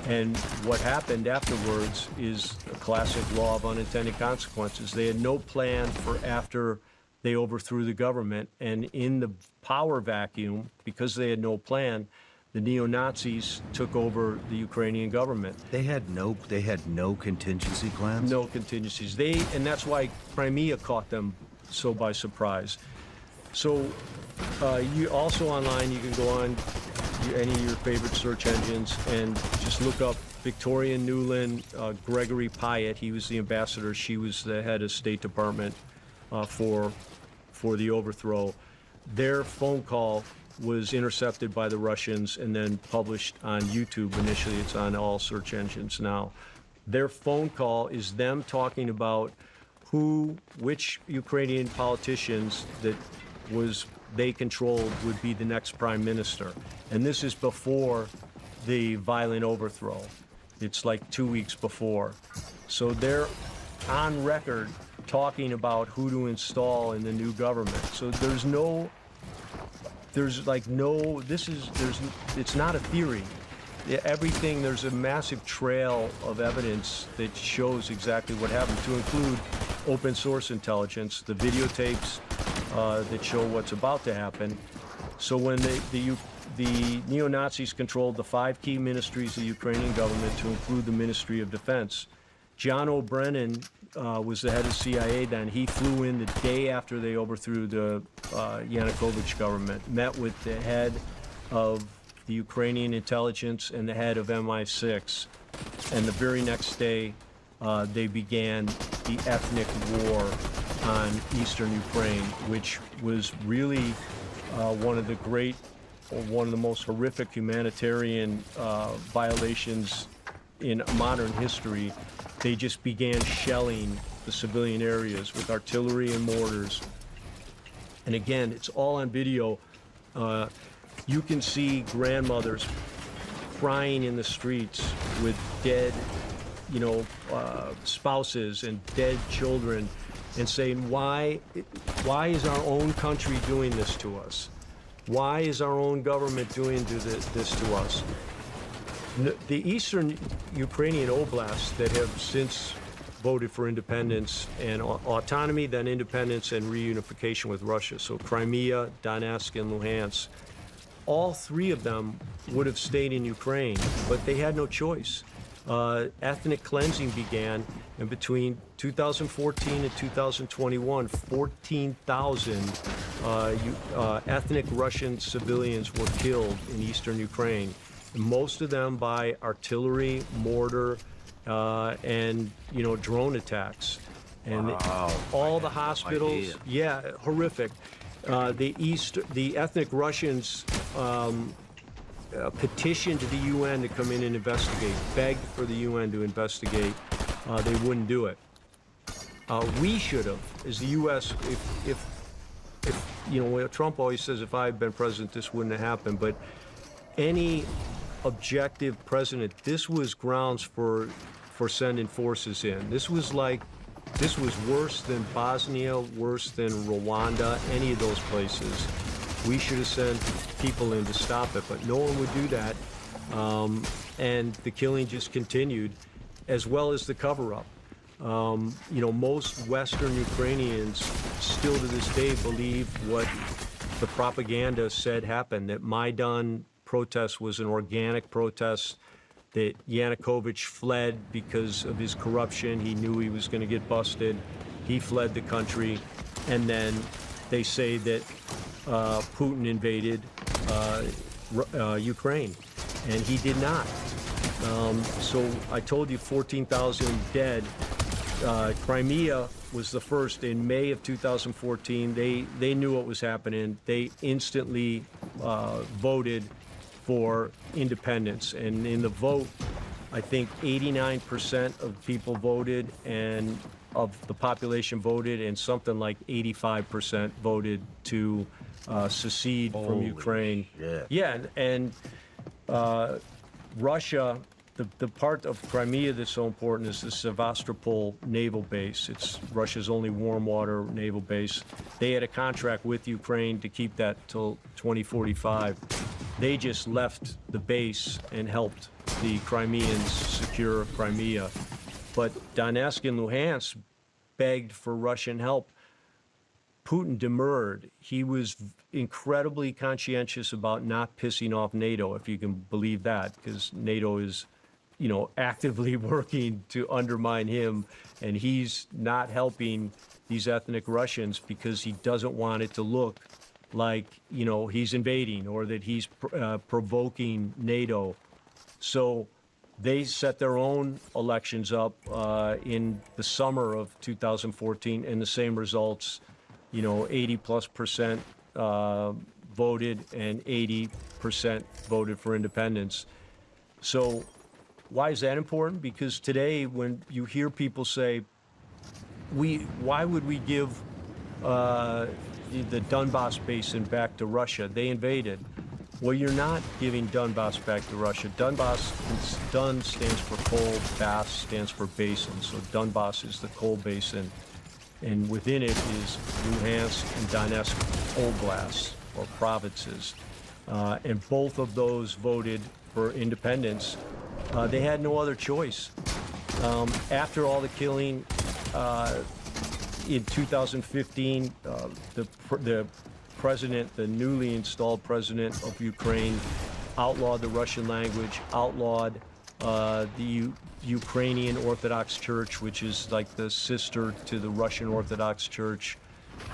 And what happened afterwards is a classic law of unintended consequences. They had no plan for after they overthrew the government, and in the power vacuum, because they had no plan, the neo-Nazis took over the Ukrainian government.
They had no contingency plans?
No contingencies. And that's why Crimea caught them so by surprise. So you also online, you can go on any of your favorite search engines and just look up Victoria Nuland, Gregory Pyatt. He was the ambassador. She was the head of State Department for the overthrow. Their phone call was intercepted by the Russians and then published on YouTube. Initially, it's on all search engines now. Their phone call is them talking about which Ukrainian politicians that they controlled would be the next prime minister. And this is before the violent overthrow. It's like 2 weeks before. So they're on record talking about who to install in the new government. So it's not a theory. There's a massive trail of evidence that shows exactly what happened, to include open source intelligence, the videotapes that show what's about to happen. So when the neo-Nazis controlled the 5 key ministries of the Ukrainian government, to include the Ministry of Defense, John O'Brien was the head of CIA then. He flew in the day after they overthrew the Yanukovych government, met with the head of the Ukrainian intelligence and the head of MI6. And the very next day, they began the ethnic war on eastern Ukraine, which was really one of the most horrific humanitarian violations in modern history. They just began shelling the civilian areas with artillery and mortars. And again, it's all on video. You can see grandmothers crying in the streets with dead, spouses and dead children, and saying, why is our own country doing this to us? Why is our own government doing this to us? The eastern Ukrainian oblasts that have since voted for independence and autonomy, then independence and reunification with Russia, so Crimea, Donetsk, and Luhansk, all 3 of them would have stayed in Ukraine, but they had no choice. Ethnic cleansing began, and between 2014 and 2021, 14,000 ethnic Russian civilians were killed in eastern Ukraine, most of them by artillery, mortar, and drone attacks. And
wow,
all the hospitals, yeah, horrific. The ethnic Russians petitioned to the UN to come in and investigate, begged for the UN to investigate. They wouldn't do it. We should have, as the U.S., if Trump always says, if I had been president, this wouldn't have happened. But any objective president, this was grounds for sending forces in. This was worse than Bosnia, worse than Rwanda, any of those places. We should have sent people in to stop it, but no one would do that. And the killing just continued, as well as the cover-up. Most Western Ukrainians still to this day believe what the propaganda said happened, that Maidan protest was an organic protest, that Yanukovych fled because of his corruption. He knew he was going to get busted. He fled the country. And then they say that Putin invaded Ukraine, and he did not. So I told you 14,000 dead. Crimea was the first in May of 2014. They knew what was happening. They instantly voted for independence. And in the vote, I think 89% of people voted, and of the population voted, and something like 85% voted to secede from Ukraine.
Shit.
Yeah, and Russia, the part of Crimea that's so important is the Sevastopol naval base. It's Russia's only warm water naval base. They had a contract with Ukraine to keep that till 2045. They just left the base and helped the Crimeans secure Crimea. But Donetsk and Luhansk begged for Russian help. Putin demurred. He was incredibly conscientious about not pissing off NATO, if you can believe that, because NATO is, actively working to undermine him, and he's not helping these ethnic Russians because he doesn't want it to look like, he's invading or that he's provoking NATO. So they set their own elections up in the summer of 2014, and the same results. 80+% voted and 80% voted for independence. So why is that important? Because today, when you hear people say, why would we give the Donbass basin back to Russia? They invaded. Well, you're not giving Donbass back to Russia. Donbass, Dun stands for coal, Bass stands for basin. So Donbass is the coal basin. And within it is Luhansk and Donetsk oblasts, or provinces. And both of those voted for independence. They had no other choice. After all the killing, in 2015, the president, the newly installed president of Ukraine, outlawed the Russian language, outlawed the Ukrainian Orthodox Church, which is like the sister to the Russian Orthodox Church.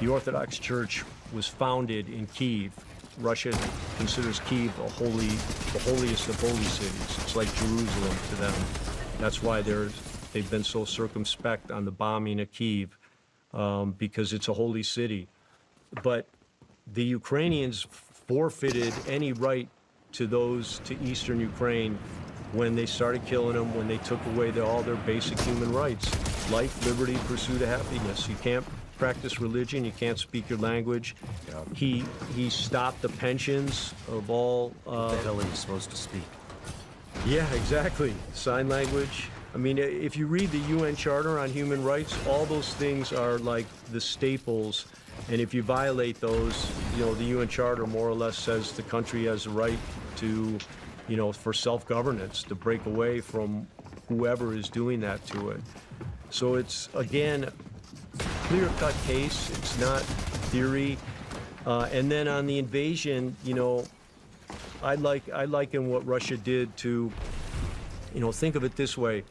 The Orthodox Church was founded in Kyiv. Russia considers Kyiv the holiest of holy cities. It's like Jerusalem to them. That's why they've been so circumspect on the bombing of Kyiv, because it's a holy city. But the Ukrainians forfeited any right to eastern Ukraine when they started killing them, when they took away all their basic human rights: life, liberty, pursuit of happiness. You can't practice religion, you can't speak your language. He stopped the pensions of all.
What the hell are you supposed to speak?
Yeah, exactly. Sign language. I mean, if you read the UN Charter on Human Rights, all those things are like the staples. And if you violate those, the UN Charter more or less says the country has a right to, for self-governance, to break away from whoever is doing that to it. So it's, again, clear-cut case. It's not theory. And then on the invasion, I liken what Russia did to, think of it this way.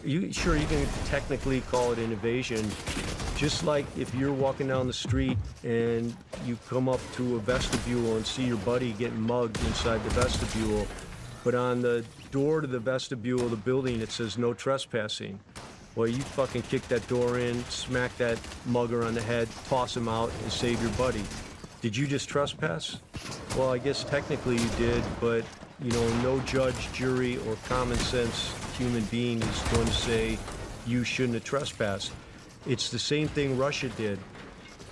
You can technically call it an invasion. Just like if you're walking down the street and you come up to a vestibule and see your buddy getting mugged inside the vestibule, but on the door to the vestibule of the building it says no trespassing. Well, you fucking kick that door in, smack that mugger on the head, toss him out, and save your buddy. Did you just trespass? Well, I guess technically you did, but no judge, jury, or common sense human being is going to say you shouldn't have trespassed. It's the same thing Russia did.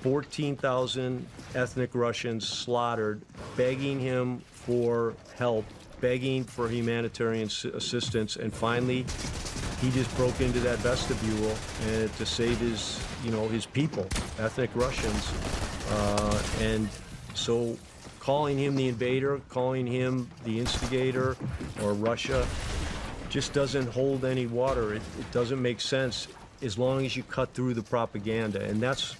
14,000 ethnic Russians slaughtered, begging him for help, begging for humanitarian assistance, and finally he just broke into that vestibule and to save his people, ethnic Russians. And so calling him the invader, calling him the instigator, or Russia, just doesn't hold any water. It doesn't make sense as long as you cut through the propaganda. And that's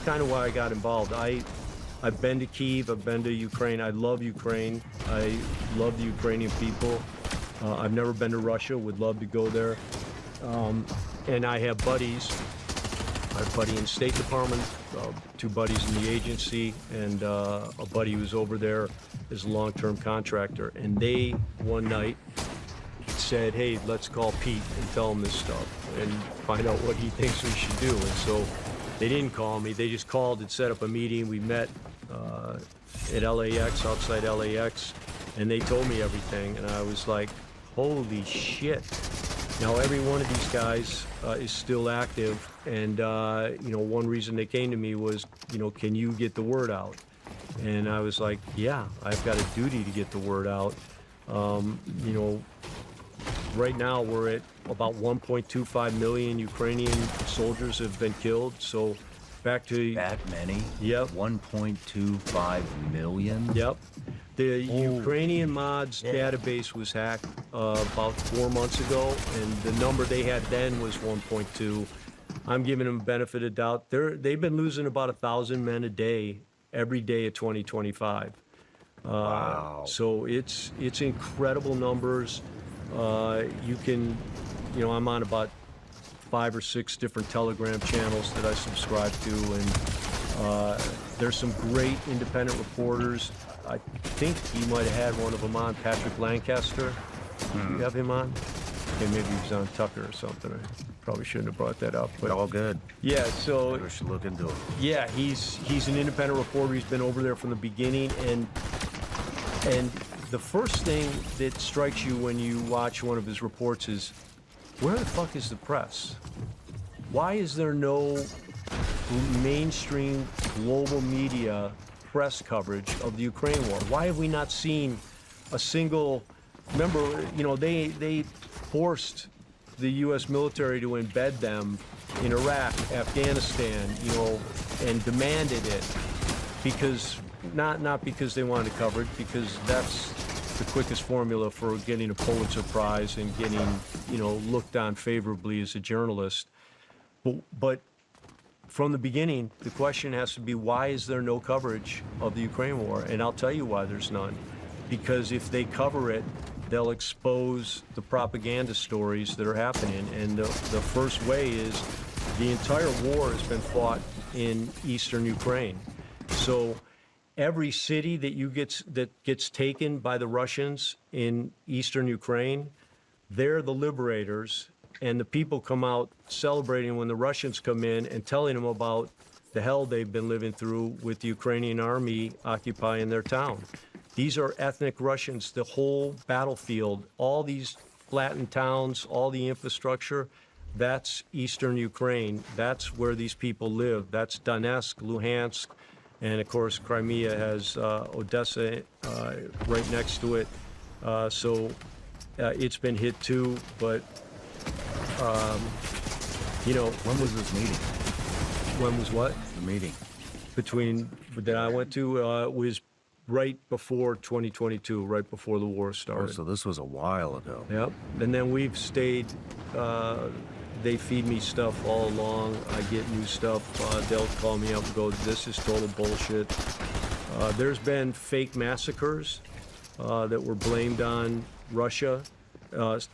kind of why I got involved. I've been to Kyiv, I've been to Ukraine. I love Ukraine. I love the Ukrainian people. I've never been to Russia, would love to go there. And I have buddies. I have a buddy in the State Department, two buddies in the agency, and a buddy who's over there as a long-term contractor. And they, one night, said, hey, let's call Pete and tell him this stuff and find out what he thinks we should do. And so they didn't call me. They just called and set up a meeting. We met at LAX, outside LAX, and they told me everything. And I was like, holy shit. Now, every one of these guys is still active. And, one reason they came to me was, can you get the word out? And I was like, yeah, I've got a duty to get the word out. Right now, we're at about 1.25 million Ukrainian soldiers have been killed. So back to...
That many?
Yep.
1.25 million?
Yep. The Ukrainian mods database was hacked about 4 months ago, and the number they had then was 1.2. I'm giving them benefit of doubt. They've been losing about 1,000 men a day, every day of 2025.
Wow.
So it's incredible numbers. You can, I'm on about 5 or 6 different Telegram channels that I subscribe to, and there's some great independent reporters. I think he might have had one of them on, Patrick Lancaster. You have him on? Okay, maybe he's on Tucker or something. I probably shouldn't have brought that up. But
all good.
Yeah, so
we should look into it.
Yeah, he's an independent reporter. He's been over there from the beginning, and the first thing that strikes you when you watch one of his reports is, where the fuck is the press? Why is there no mainstream global media press coverage of the Ukraine war? Why have we not seen a single... Remember, they forced the U.S. military to embed them in Iraq, Afghanistan, and demanded it because... Not because they wanted to cover it, because that's the quickest formula for getting a Pulitzer Prize and getting, looked on favorably as a journalist. But from the beginning, the question has to be, why is there no coverage of the Ukraine war? And I'll tell you why there's none. Because if they cover it, they'll expose the propaganda stories that are happening. And the first way is the entire war has been fought in eastern Ukraine. So every city that gets taken by the Russians in eastern Ukraine, they're the liberators, and the people come out celebrating when the Russians come in and telling them about the hell they've been living through with the Ukrainian army occupying their town. These are ethnic Russians. The whole battlefield, all these flattened towns, all the infrastructure, that's eastern Ukraine. That's where these people live. That's Donetsk, Luhansk, and of course Crimea has Odessa right next to it. So it's been hit too, but you know.
When was this meeting?
When was what?
The meeting.
That I went to was right before 2022, right before the war started.
Oh, so this was a while ago.
Yep. And then we've stayed, they feed me stuff all along. I get new stuff. They'll call me up and go, this is total bullshit. There's been fake massacres that were blamed on Russia.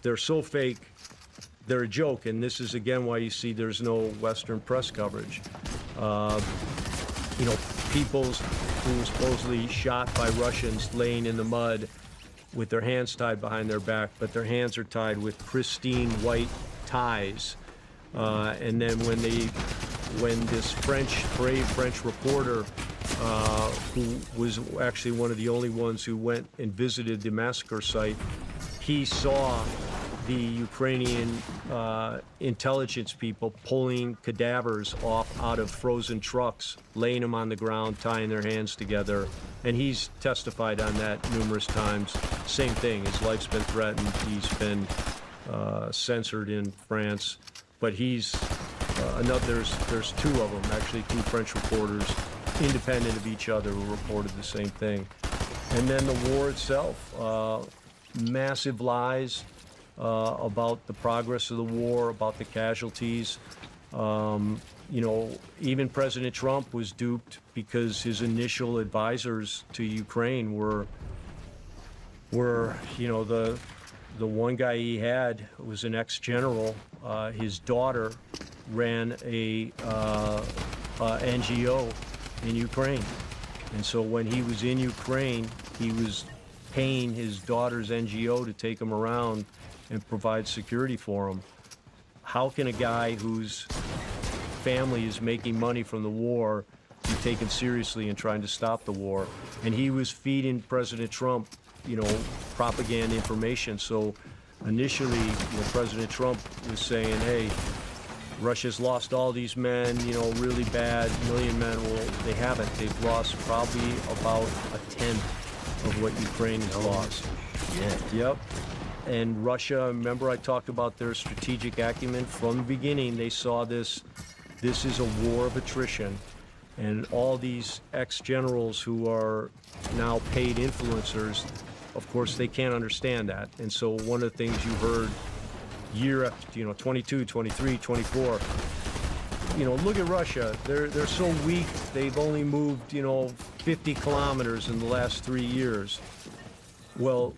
They're so fake, they're a joke. And this is, again, why you see there's no Western press coverage. You know, people who were supposedly shot by Russians laying in the mud with their hands tied behind their back, but their hands are tied with pristine white ties. And then when this brave French reporter, who was actually one of the only ones who went and visited the massacre site, he saw the Ukrainian intelligence people pulling cadavers out of frozen trucks, laying them on the ground, tying their hands together. And he's testified on that numerous times. Same thing, his life's been threatened. He's been censored in France. But he's, there's two of them, actually two French reporters, independent of each other, who reported the same thing. And then the war itself, massive lies about the progress of the war, about the casualties. You know, even President Trump was duped because his initial advisors to Ukraine were you know, the one guy he had was an ex-general. His daughter ran a NGO in Ukraine. And so when he was in Ukraine, he was paying his daughter's NGO to take him around and provide security for him. How can a guy whose family is making money from the war be taken seriously in trying to stop the war? And he was feeding President Trump, you know, propaganda information. So initially, you know, President Trump was saying, hey, Russia's lost all these men, you know, really bad, million men. Well, they haven't. They've lost probably about a tenth of what Ukraine has lost.
Yeah.
Yep. And Russia, remember I talked about their strategic acumen? From the beginning, they saw this is a war of attrition. And all these ex-generals who are now paid influencers, of course, they can't understand that. And so one of the things you heard year after, you know, 22, 23, 24, you know, look at Russia. They're so weak. They've only moved, you know, 50 kilometers in the last 3 years. Well,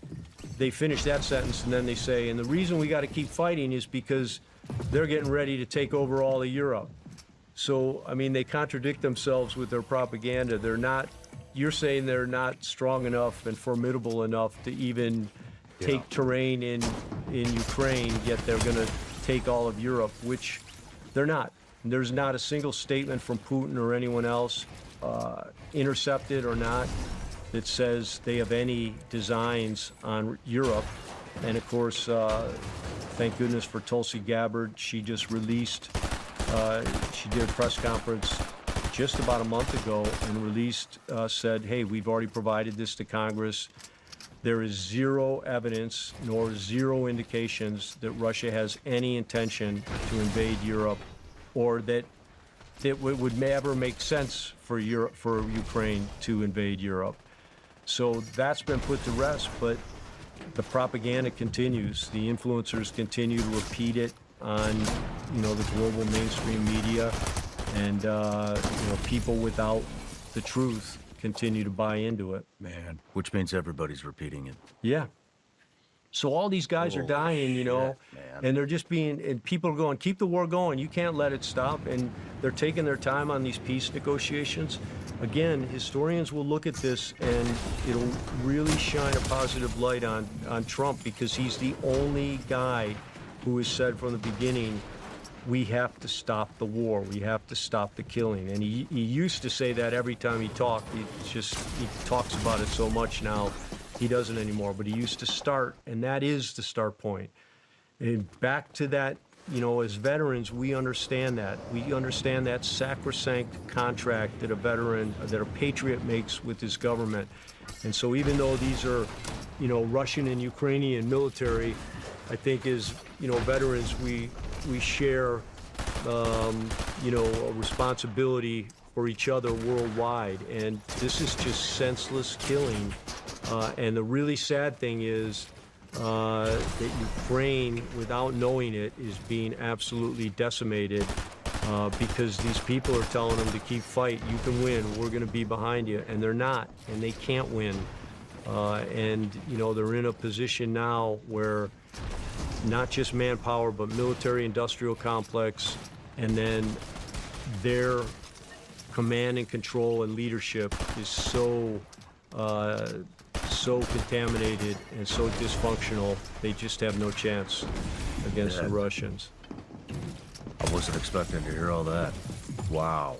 they finish that sentence and then they say, and the reason we got to keep fighting is because they're getting ready to take over all of Europe. So, I mean, they contradict themselves with their propaganda. They're not, you're saying they're not strong enough and formidable enough to even take terrain in Ukraine, yet they're going to take all of Europe, which they're not. There's not a single statement from Putin or anyone else, intercepted or not, that says they have any designs on Europe. And of course, thank goodness for Tulsi Gabbard. She just released, she did a press conference just about a month ago and released, said, hey, we've already provided this to Congress. There is zero evidence nor zero indications that Russia has any intention to invade Europe, or that it would never make sense for Ukraine to invade Europe. So that's been put to rest, but the propaganda continues. The influencers continue to repeat it on, you know, the global mainstream media. And people without the truth continue to buy into it.
Man, which means everybody's repeating it.
Yeah. So all these guys are
Holy
dying,
man.
and they're just and people are going, keep the war going. You can't let it stop. And they're taking their time on these peace negotiations. Again, historians will look at this and it'll really shine a positive light on Trump, because he's the only guy who has said from the beginning, we have to stop the war. We have to stop the killing. And he used to say that every time he talked. He talks about it so much now. He doesn't anymore, but he used to start, and that is the start point. And back to that, as veterans, we understand that. We understand that sacrosanct contract that a patriot makes with his government. And so even though these are, Russian and Ukrainian military, I think as, veterans, we share, a responsibility for each other worldwide. And this is just senseless killing. And the really sad thing is that Ukraine, without knowing it, is being absolutely decimated because these people are telling them to keep fight. You can win. We're going to be behind you. And they're not. And they can't win. And they're in a position now where not just manpower, but military-industrial complex, and then their command and control and leadership is so contaminated and so dysfunctional, they just have no chance against the Russians.
I wasn't expecting to hear all that. Wow.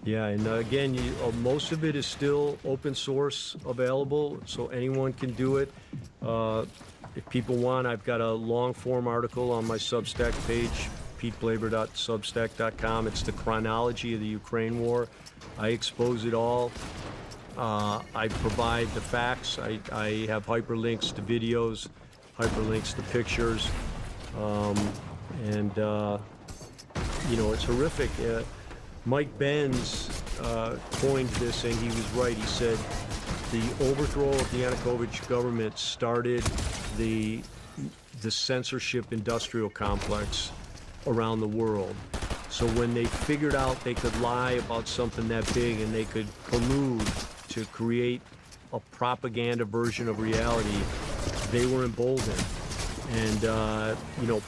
Yeah, and again, most of it is still open source available, so anyone can do it. If people want, I've got a long-form article on my Substack page, peteblaber.substack.com. It's the chronology of the Ukraine war. I expose it all. I provide the facts. I have hyperlinks to videos, hyperlinks to pictures, it's horrific. Mike Benz coined this, and he was right. He said the overthrow of the Yanukovych government started the censorship industrial complex around the world. So when they figured out they could lie about something that big and they could collude to create a propaganda version of reality, they were emboldened. And,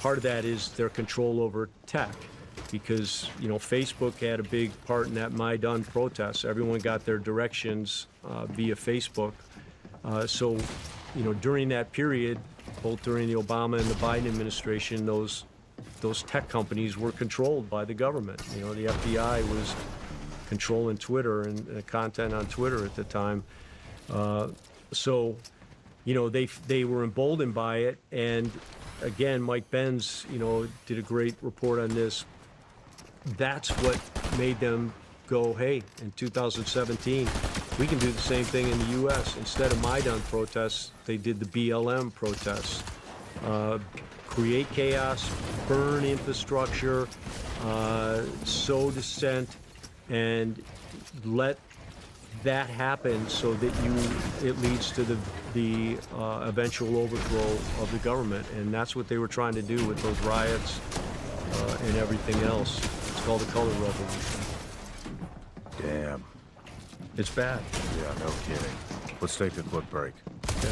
part of that is their control over tech, because, Facebook had a big part in that Maidan protest. Everyone got their directions via Facebook. So, during that period, both during the Obama and the Biden administration, those tech companies were controlled by the government. The FBI was controlling Twitter and content on Twitter at the time. They were emboldened by it. And again, Mike Benz, did a great report on this. That's what made them go, hey, in 2017, we can do the same thing in the U.S. Instead of Maidan protests, they did the BLM protests. Create chaos, burn infrastructure, sow dissent, and let that happen so that it leads to the eventual overthrow of the government. And that's what they were trying to do with those riots and everything else. It's called the Color Revolution.
Damn.
It's bad.
Yeah, no kidding. Let's take a quick break.
Okay.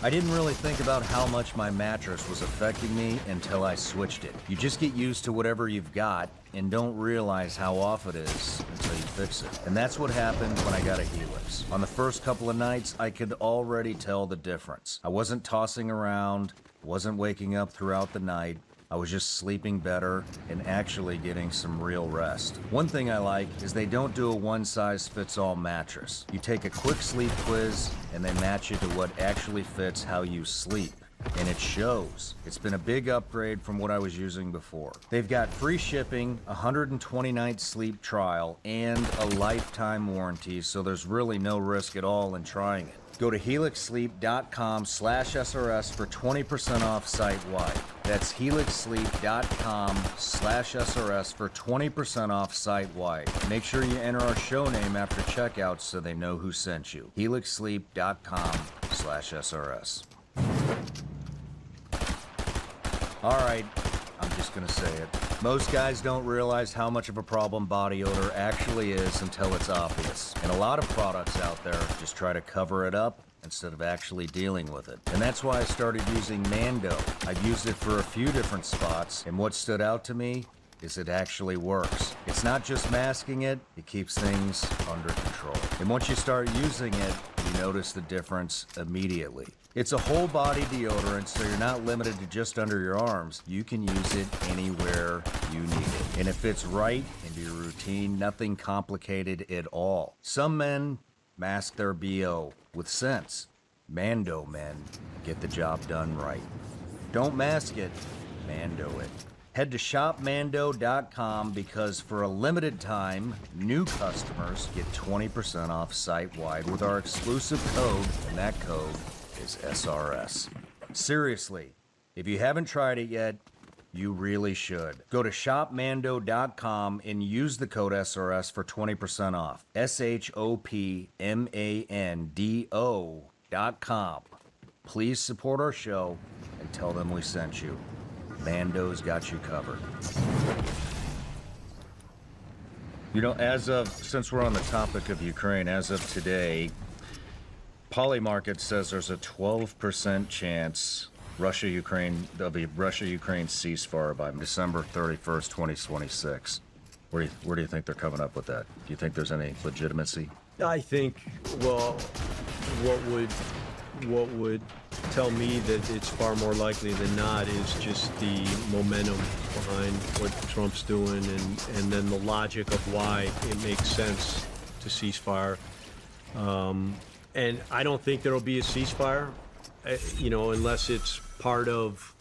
I didn't really think about how much my mattress was affecting me until I switched it. You just get used to whatever you've got and don't realize how off it is until you fix it. And that's what happened when I got a Helix. On the first couple of nights, I could already tell the difference. I wasn't tossing around, wasn't waking up throughout the night. I was just sleeping better and actually getting some real rest. One thing I like is they don't do a one-size-fits-all mattress. You take a quick sleep quiz and they match you to what actually fits how you sleep. And it shows. It's been a big upgrade from what I was using before. They've got free shipping, a 120-night sleep trial, and a lifetime warranty, so there's really no risk at all in trying it. Go to helixsleep.com/SRS for 20% off site-wide. That's helixsleep.com/SRS for 20% off site-wide. Make sure you enter our show name after checkout so they know who sent you. helixsleep.com/SRS. All right, I'm just gonna say it. Most guys don't realize how much of a problem body odor actually is until it's obvious. And a lot of products out there just try to cover it up instead of actually dealing with it. And that's why I started using Mando. I've used it for a few different spots, and what stood out to me is it actually works. It's not just masking it, it keeps things under control. And once you start using it, you notice the difference immediately. It's a whole body deodorant, so you're not limited to just under your arms. You can use it anywhere you need it. And it fits right into your routine, nothing complicated at all. Some men mask their BO with sense. Mando men get the job done right. Don't mask it, Mando it. Head to shopmando.com because for a limited time, new customers get 20% off site-wide with our exclusive code, and that code is SRS. Seriously, if you haven't tried it yet, you really should. Go to shopmando.com and use the code SRS for 20% off. shopmando.com. Please support our show and tell them we sent you. Mando's got you covered. You know, since we're on the topic of Ukraine, as of today, Polymarket says there's a 12% chance there'll be Russia-Ukraine ceasefire by December 31st, 2026. Where do you think they're coming up with that? Do you think there's any legitimacy?
I think, well, what would tell me that it's far more likely than not is just the momentum behind what Trump's doing and then the logic of why it makes sense to ceasefire. And I don't think there'll be a ceasefire, unless it's part of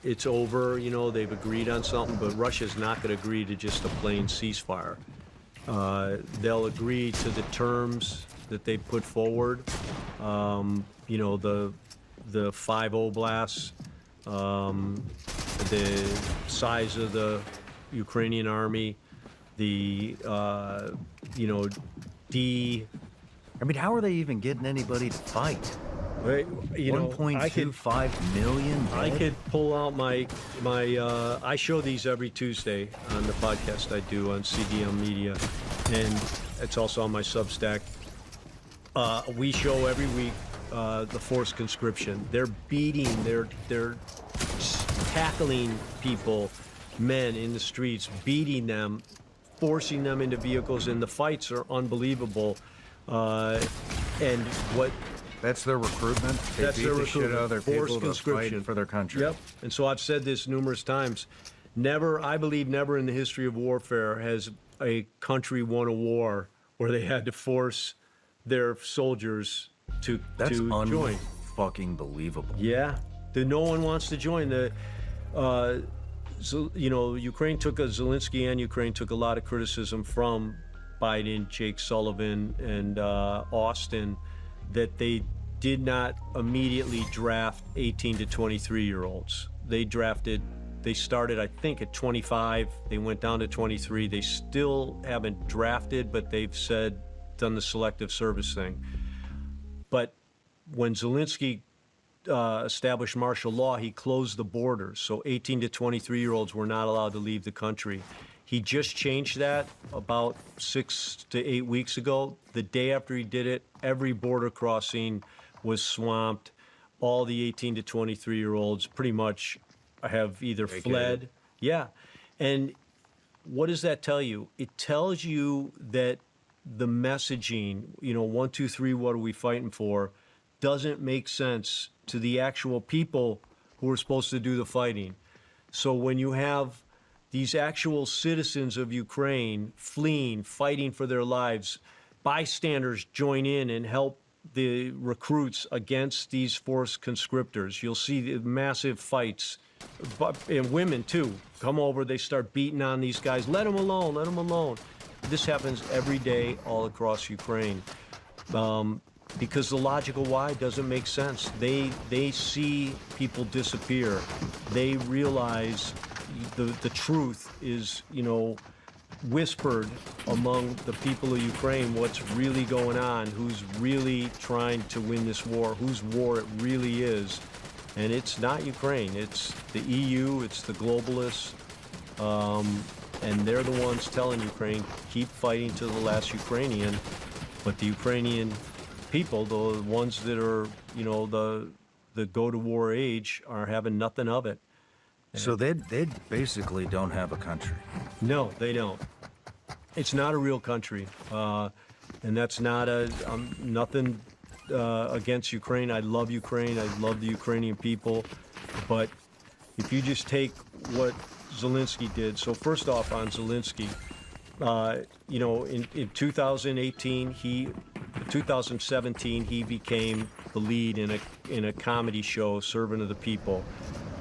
it's over, they've agreed on something, but Russia's not going to agree to just a plain ceasefire. They'll agree to the terms that they put forward, the 5 oblasts, the size of the Ukrainian army,
I mean, how are they even getting anybody to fight?
Right,
1.25 million dead?
I could pull out my I show these every Tuesday on the podcast I do on CDM Media, and it's also on my Substack. We show every week the forced conscription. They're beating, they're tackling people, men in the streets, beating them, forcing them into vehicles, and the fights are unbelievable. And what
That's their recruitment. They
That's
beat
their
the shit
recruitment.
out of their
Forced
people to
conscription.
fight for their country.
Yep. And so I've said this numerous times. I believe never in the history of warfare has a country won a war where they had to force their soldiers to join.
Fucking believable.
Yeah. No one wants to join. Ukraine Zelensky and Ukraine took a lot of criticism from Biden, Jake Sullivan, and Austin, that they did not immediately draft 18 to 23-year-olds. They started, I think, at 25. They went down to 23. They still haven't drafted, but they've done the selective service thing. But when Zelensky established martial law, he closed the borders. So 18 to 23-year-olds were not allowed to leave the country. He just changed that about 6 to 8 weeks ago. The day after he did it, every border crossing was swamped. All the 18 to 23-year-olds pretty much have either fled. Yeah. And what does that tell you? It tells you that the messaging, 1, 2, 3, what are we fighting for, doesn't make sense to the actual people who are supposed to do the fighting. So when you have these actual citizens of Ukraine fleeing, fighting for their lives, bystanders join in and help the recruits against these forced conscriptors. You'll see the massive fights. And women, too, come over, they start beating on these guys. Let them alone, let them alone. This happens every day all across Ukraine. Because the logical why doesn't make sense. They see people disappear. They realize the truth is, whispered among the people of Ukraine, what's really going on, who's really trying to win this war, whose war it really is. And it's not Ukraine. It's the EU. It's the globalists. And they're the ones telling Ukraine, keep fighting to the last Ukrainian. But the Ukrainian people, the ones that are, you know, the go-to-war age, are having nothing of it.
So they basically don't have a country.
No, they don't. It's not a real country. And that's not nothing against Ukraine. I love Ukraine. I love the Ukrainian people. But if you just take what Zelensky did, so first off on Zelensky, you know, in 2018, 2017, he became the lead in a comedy show, Servant of the People,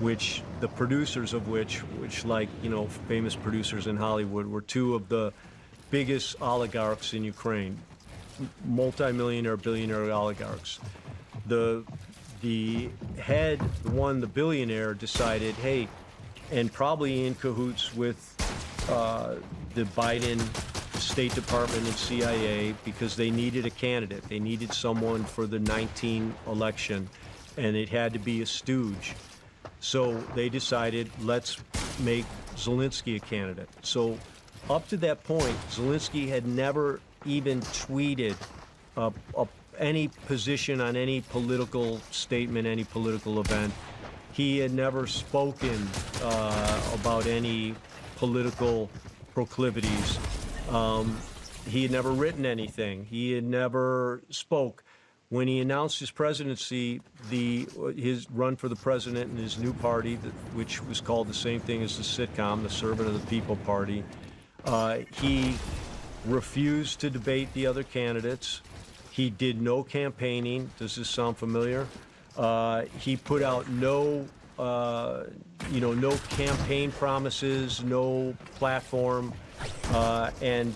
which the producers of which like, you know, famous producers in Hollywood, were two of the biggest oligarchs in Ukraine, multi-millionaire, billionaire oligarchs. The head, the billionaire, decided, hey, and probably in cahoots with the Biden State Department and CIA, because they needed a candidate. They needed someone for the 19 election, and it had to be a stooge. So they decided, let's make Zelensky a candidate. So up to that point, Zelensky had never even tweeted any position on any political statement, any political event. He had never spoken about any political proclivities. He had never written anything. He had never spoke. When he announced his presidency, his run for the president in his new party, which was called the same thing as the sitcom, the Servant of the People Party, he refused to debate the other candidates. He did no campaigning. Does this sound familiar? He put out no campaign promises, no platform, and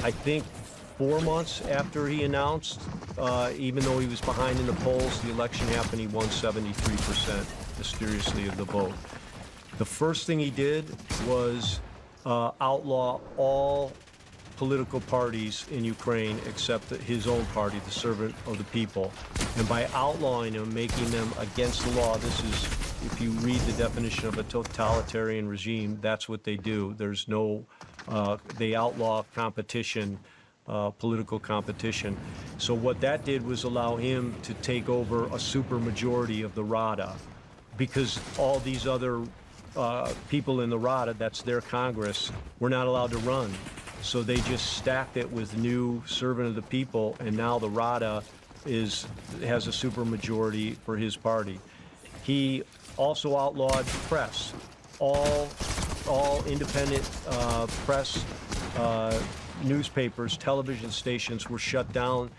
I think 4 months after he announced, even though he was behind in the polls, the election happened, he won 73% mysteriously of the vote. The first thing he did was outlaw all political parties in Ukraine except his own party, the Servant of the People. And by outlawing them, making them against the law, this is, if you read the definition of a totalitarian regime, that's what they do. There's no, they outlaw competition, political competition. So what that did was allow him to take over a supermajority of the Rada, because all these other people in the Rada, that's their Congress, were not allowed to run. So they just stacked it with new Servant of the People, and now the Rada has a supermajority for his party. He also outlawed press. All independent press, newspapers, television stations were shut down.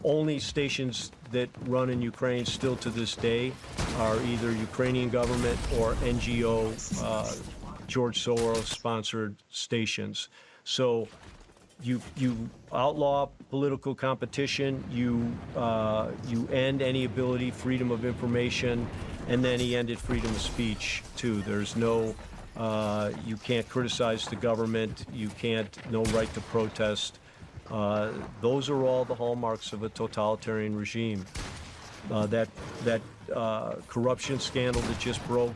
Only stations that run in Ukraine still to this day are either Ukrainian government or NGO, George Soros-sponsored stations. So you outlaw political competition, you end any ability, freedom of information, and then he ended freedom of speech too. There's no, you can't criticize the government, no right to protest. Those are all the hallmarks of a totalitarian regime. That corruption scandal that just broke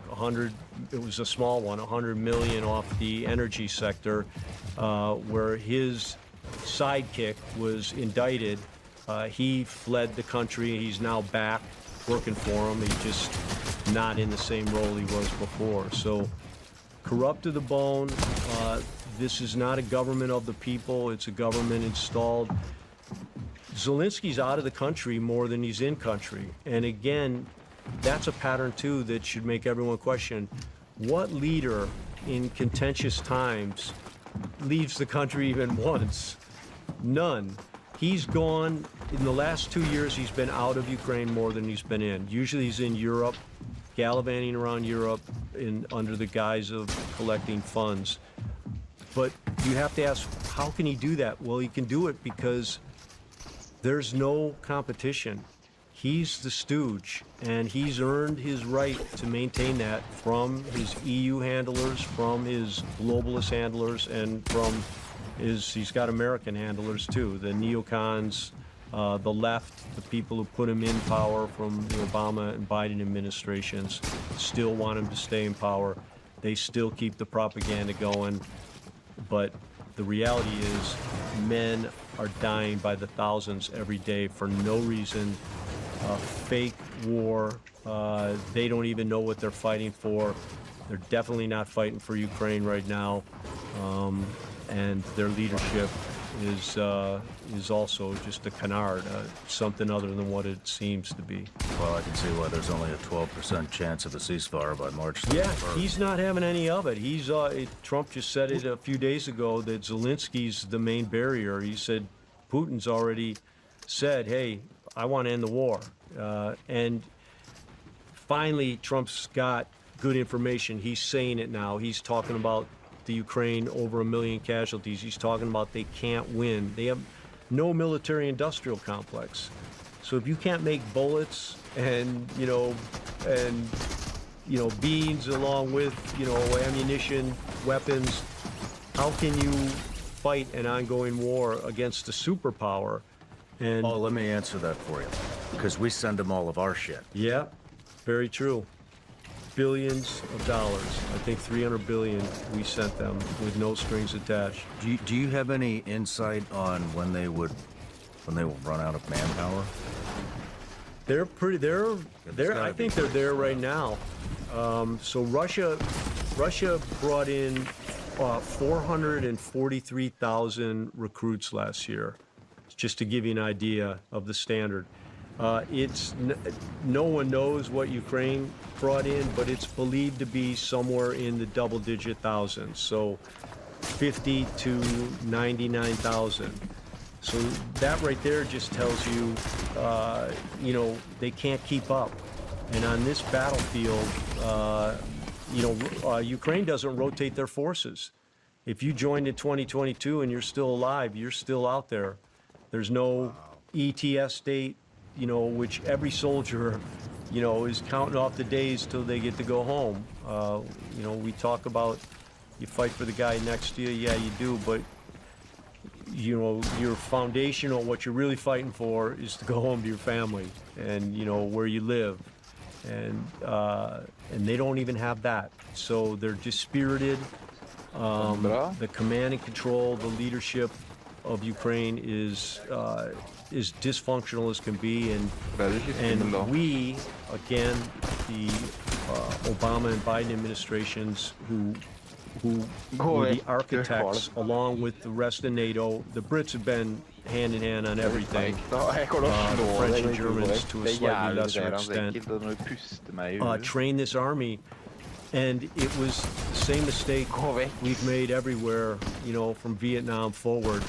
it was a small one, 100 million off the energy sector, where his sidekick was indicted. He fled the country. He's now back working for him. He's just not in the same role he was before. So corrupt to the bone. This is not a government of the people. It's a government installed. Zelensky's out of the country more than he's in country. And again, that's a pattern too that should make everyone question, what leader in contentious times leaves the country even once? None. He's gone, in the last 2 years, he's been out of Ukraine more than he's been in. Usually he's in Europe, gallivanting around Europe under the guise of collecting funds. But you have to ask, how can he do that? Well, he can do it because there's no competition. He's the stooge, and he's earned his right to maintain that from his EU handlers, from his globalist handlers, and from he's got American handlers too, the neocons, The left, the people who put him in power from the Obama and Biden administrations, still want him to stay in power. They still keep the propaganda going. But the reality is men are dying by the thousands every day for no reason. Fake war. They don't even know what they're fighting for. They're definitely not fighting for Ukraine right now. And their leadership is also just a canard, something other than what it seems to be.
Well, I can see why there's only a 12% chance of a ceasefire by March 31st.
Yeah, he's not having any of it. Trump just said it a few days ago that Zelensky's the main barrier. He said Putin's already said, hey, I want to end the war. And finally, Trump's got good information. He's saying it now. He's talking about the Ukraine, over 1 million casualties. He's talking about they can't win. They have no military-industrial complex. So if you can't make bullets and beans along with ammunition, weapons, how can you fight an ongoing war against a superpower? And
let me answer that for you, because we send them all of our shit.
Yeah, very true. Billions of dollars. I think 300 billion we sent them with no strings attached.
Do you have any insight on when they will run out of manpower?
They're I think they're there right now. So Russia brought in 443,000 recruits last year, just to give you an idea of the standard. No one knows what Ukraine brought in, but it's believed to be somewhere in the double-digit thousands, so 50 to 99,000. So that right there just tells you, they can't keep up. And on this battlefield, Ukraine doesn't rotate their forces. If you joined in 2022 and you're still alive, you're still out there. There's no ETS date, which every soldier, is counting off the days till they get to go home. We talk about you fight for the guy next to you. Yeah, you do, but your foundational, what you're really fighting for is to go home to your family and, where you live. And they don't even have that. So they're dispirited. The command and control, the leadership of Ukraine is dysfunctional as can be, and we, again, the Obama and Biden administrations who were the architects, along with the rest of NATO. The Brits have been hand in hand on everything. The French and Germans, to a slightly lesser extent, trained this army, and it was the same mistake we've made everywhere, from Vietnam forward.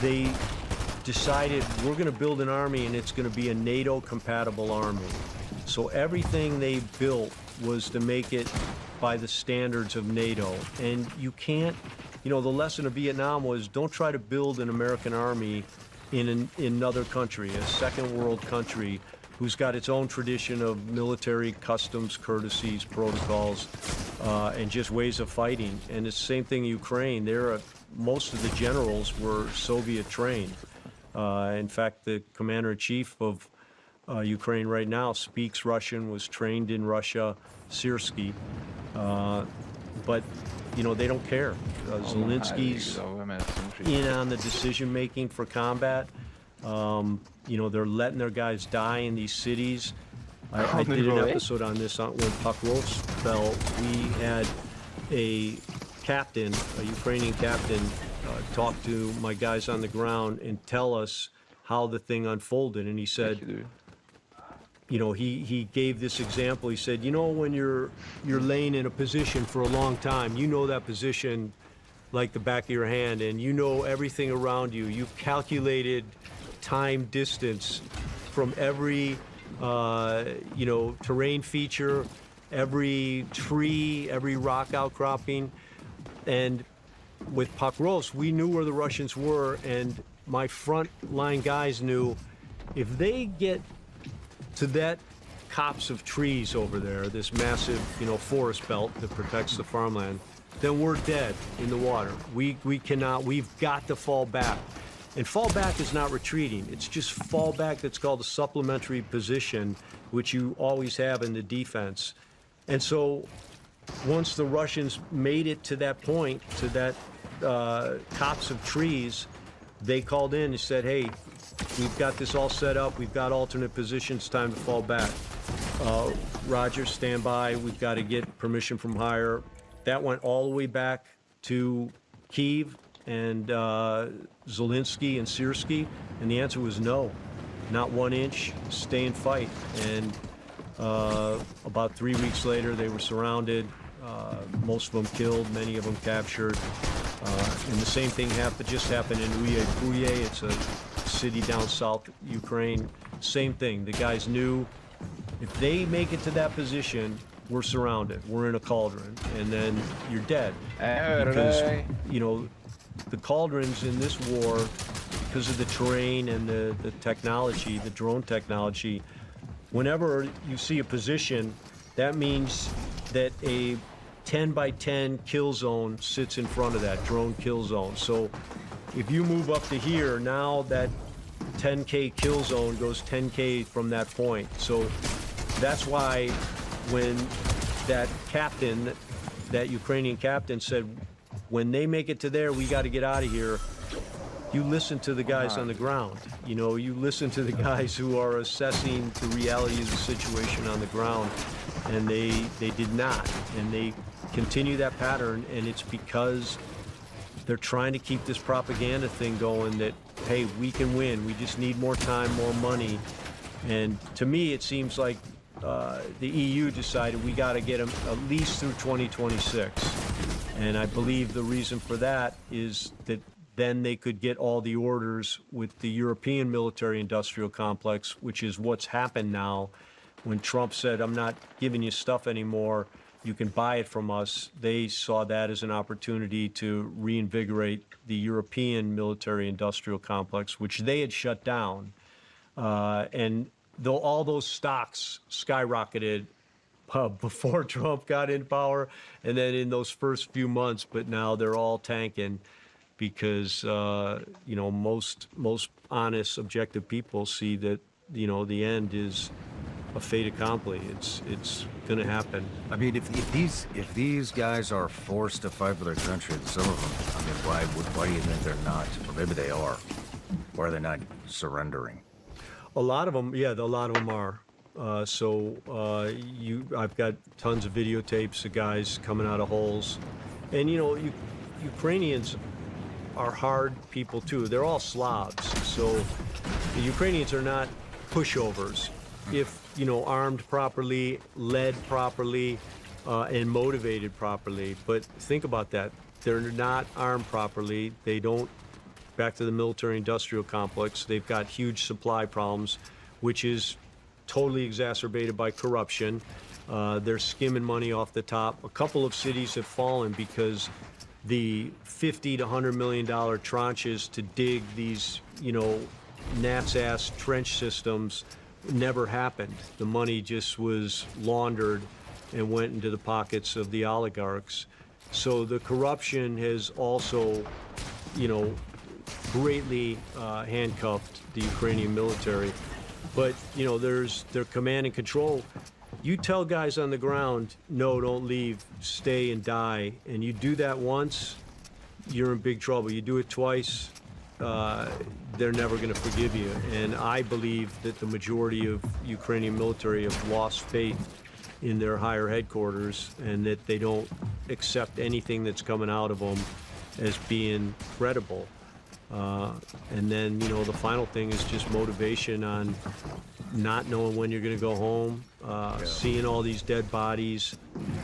They decided we're going to build an army and it's going to be a NATO-compatible army. So everything they built was to make it by the standards of NATO. And you can't, the lesson of Vietnam was don't try to build an American army in another country, a second world country who's got its own tradition of military customs, courtesies, protocols, and just ways of fighting. And it's the same thing in Ukraine. Most of the generals were Soviet trained. In fact, the commander-in-chief of Ukraine right now speaks Russian, was trained in Russia, Syrskyi. But, they don't care. Zelensky's in on the decision-making for combat. They're letting their guys die in these cities. I did an episode on this when Pakrovsk fell. We had a Ukrainian captain, talk to my guys on the ground and tell us how the thing unfolded. And he said, he gave this example. He said, when you're laying in a position for a long time, that position like the back of your hand, and everything around you. You've calculated time, distance from every, terrain feature, every tree, every rock outcropping. And with Pakrovsk, we knew where the Russians were, and my front line guys knew if they get to that copse of trees over there, this massive, forest belt that protects the farmland, then we're dead in the water. We cannot, we've got to fall back. And fallback is not retreating. It's just fallback that's called a supplementary position, which you always have in the defense. And so once the Russians made it to that point, to that copse of trees, they called in and said, hey, we've got this all set up. We've got alternate positions. Time to fall back. Roger, stand by. We've got to get permission from higher. That went all the way back to Kyiv and Zelensky and Syrskyi, and the answer was no. Not 1 inch, stay and fight. And about 3 weeks later, they were surrounded. Most of them killed, many of them captured. And the same thing just happened in Uye. It's a city down south Ukraine. Same thing. The guys knew if they make it to that position, we're surrounded. We're in a cauldron, and then you're dead. Because, you know, the cauldrons in this war, because of the terrain and the technology, the drone technology, whenever you see a position, that means that a 10 by 10 kill zone sits in front of that drone kill zone. So if you move up to here, now that 10K kill zone goes 10K from that point. So that's why when that captain, that Ukrainian captain said, when they make it to there, we got to get out of here. You listen to the guys on the ground. You know, you listen to the guys who are assessing the reality of the situation on the ground, and they did not. And they continue that pattern, and it's because they're trying to keep this propaganda thing going that, hey, we can win. We just need more time, more money. And to me, it seems like the EU decided we got to get them at least through 2026. And I believe the reason for that is that then they could get all the orders with the European military-industrial complex, which is what's happened now. When Trump said, I'm not giving you stuff anymore, you can buy it from us, they saw that as an opportunity to reinvigorate the European military-industrial complex, which they had shut down. And though all those stocks skyrocketed before Trump got in power and then in those first few months, but now they're all tanking because, you know, most honest, objective people see that, you know, the end is a fait accompli. It's going to happen.
I mean, if these guys are forced to fight for their country, some of them, I mean, why do you think they're not? Or maybe they are. Why are they not surrendering?
A lot of them, yeah, a lot of them are. I've got tons of videotapes of guys coming out of holes, and you know, Ukrainians are hard people too. They're all Slavs, so the Ukrainians are not pushovers. If you know, armed properly, led properly, and motivated properly. But think about that. They're not armed properly. They don't. Back to the military-industrial complex, they've got huge supply problems, which is totally exacerbated by corruption. They're skimming money off the top. A couple of cities have fallen because the $50 to $100 million tranches to dig these, you know, Nat's ass trench systems never happened. The money just was laundered and went into the pockets of the oligarchs. So the corruption has also, you know, greatly handcuffed the Ukrainian military. But, you know, there's their command and control. You tell guys on the ground, no, don't leave, stay and die. And you do that once, you're in big trouble. You do it twice, they're never going to forgive you. And I believe that the majority of Ukrainian military have lost faith in their higher headquarters and that they don't accept anything that's coming out of them as being credible. And then, you know, the final thing is just motivation on not knowing when you're going to go home, seeing all these dead bodies.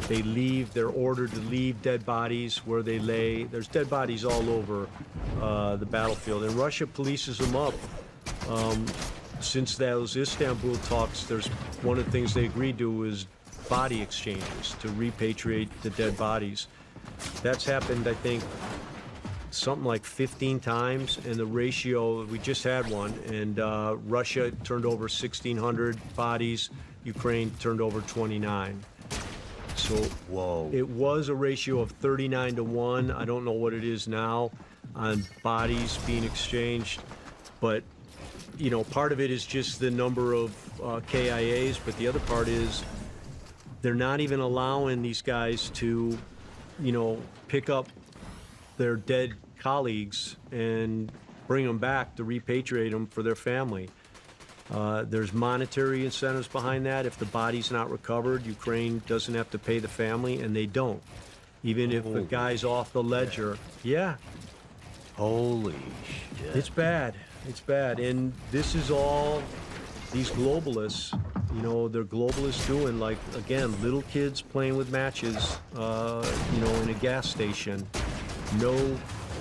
They leave, they're ordered to leave dead bodies where they lay. There's dead bodies all over the battlefield, and Russia polices them up. Since those Istanbul talks, there's one of the things they agreed to was body exchanges to repatriate the dead bodies. That's happened, I think, something like 15 times, and the ratio, we just had one, and Russia turned over 1,600 bodies, Ukraine turned over 29. So
whoa,
it was a ratio of 39 to 1. I don't know what it is now. on bodies being exchanged, but you know, part of it is just the number of KIAs, but the other part is they're not even allowing these guys to, you know, pick up their dead colleagues and bring them back to repatriate them for their family. There's monetary incentives behind that. If the body's not recovered, Ukraine doesn't have to pay the family, and they don't. Even if the guy's off the ledger. Yeah.
Holy shit.
It's bad. It's bad. And this is all these globalists, you know, they're globalists doing, like, again, little kids playing with matches, you know, in a gas station. No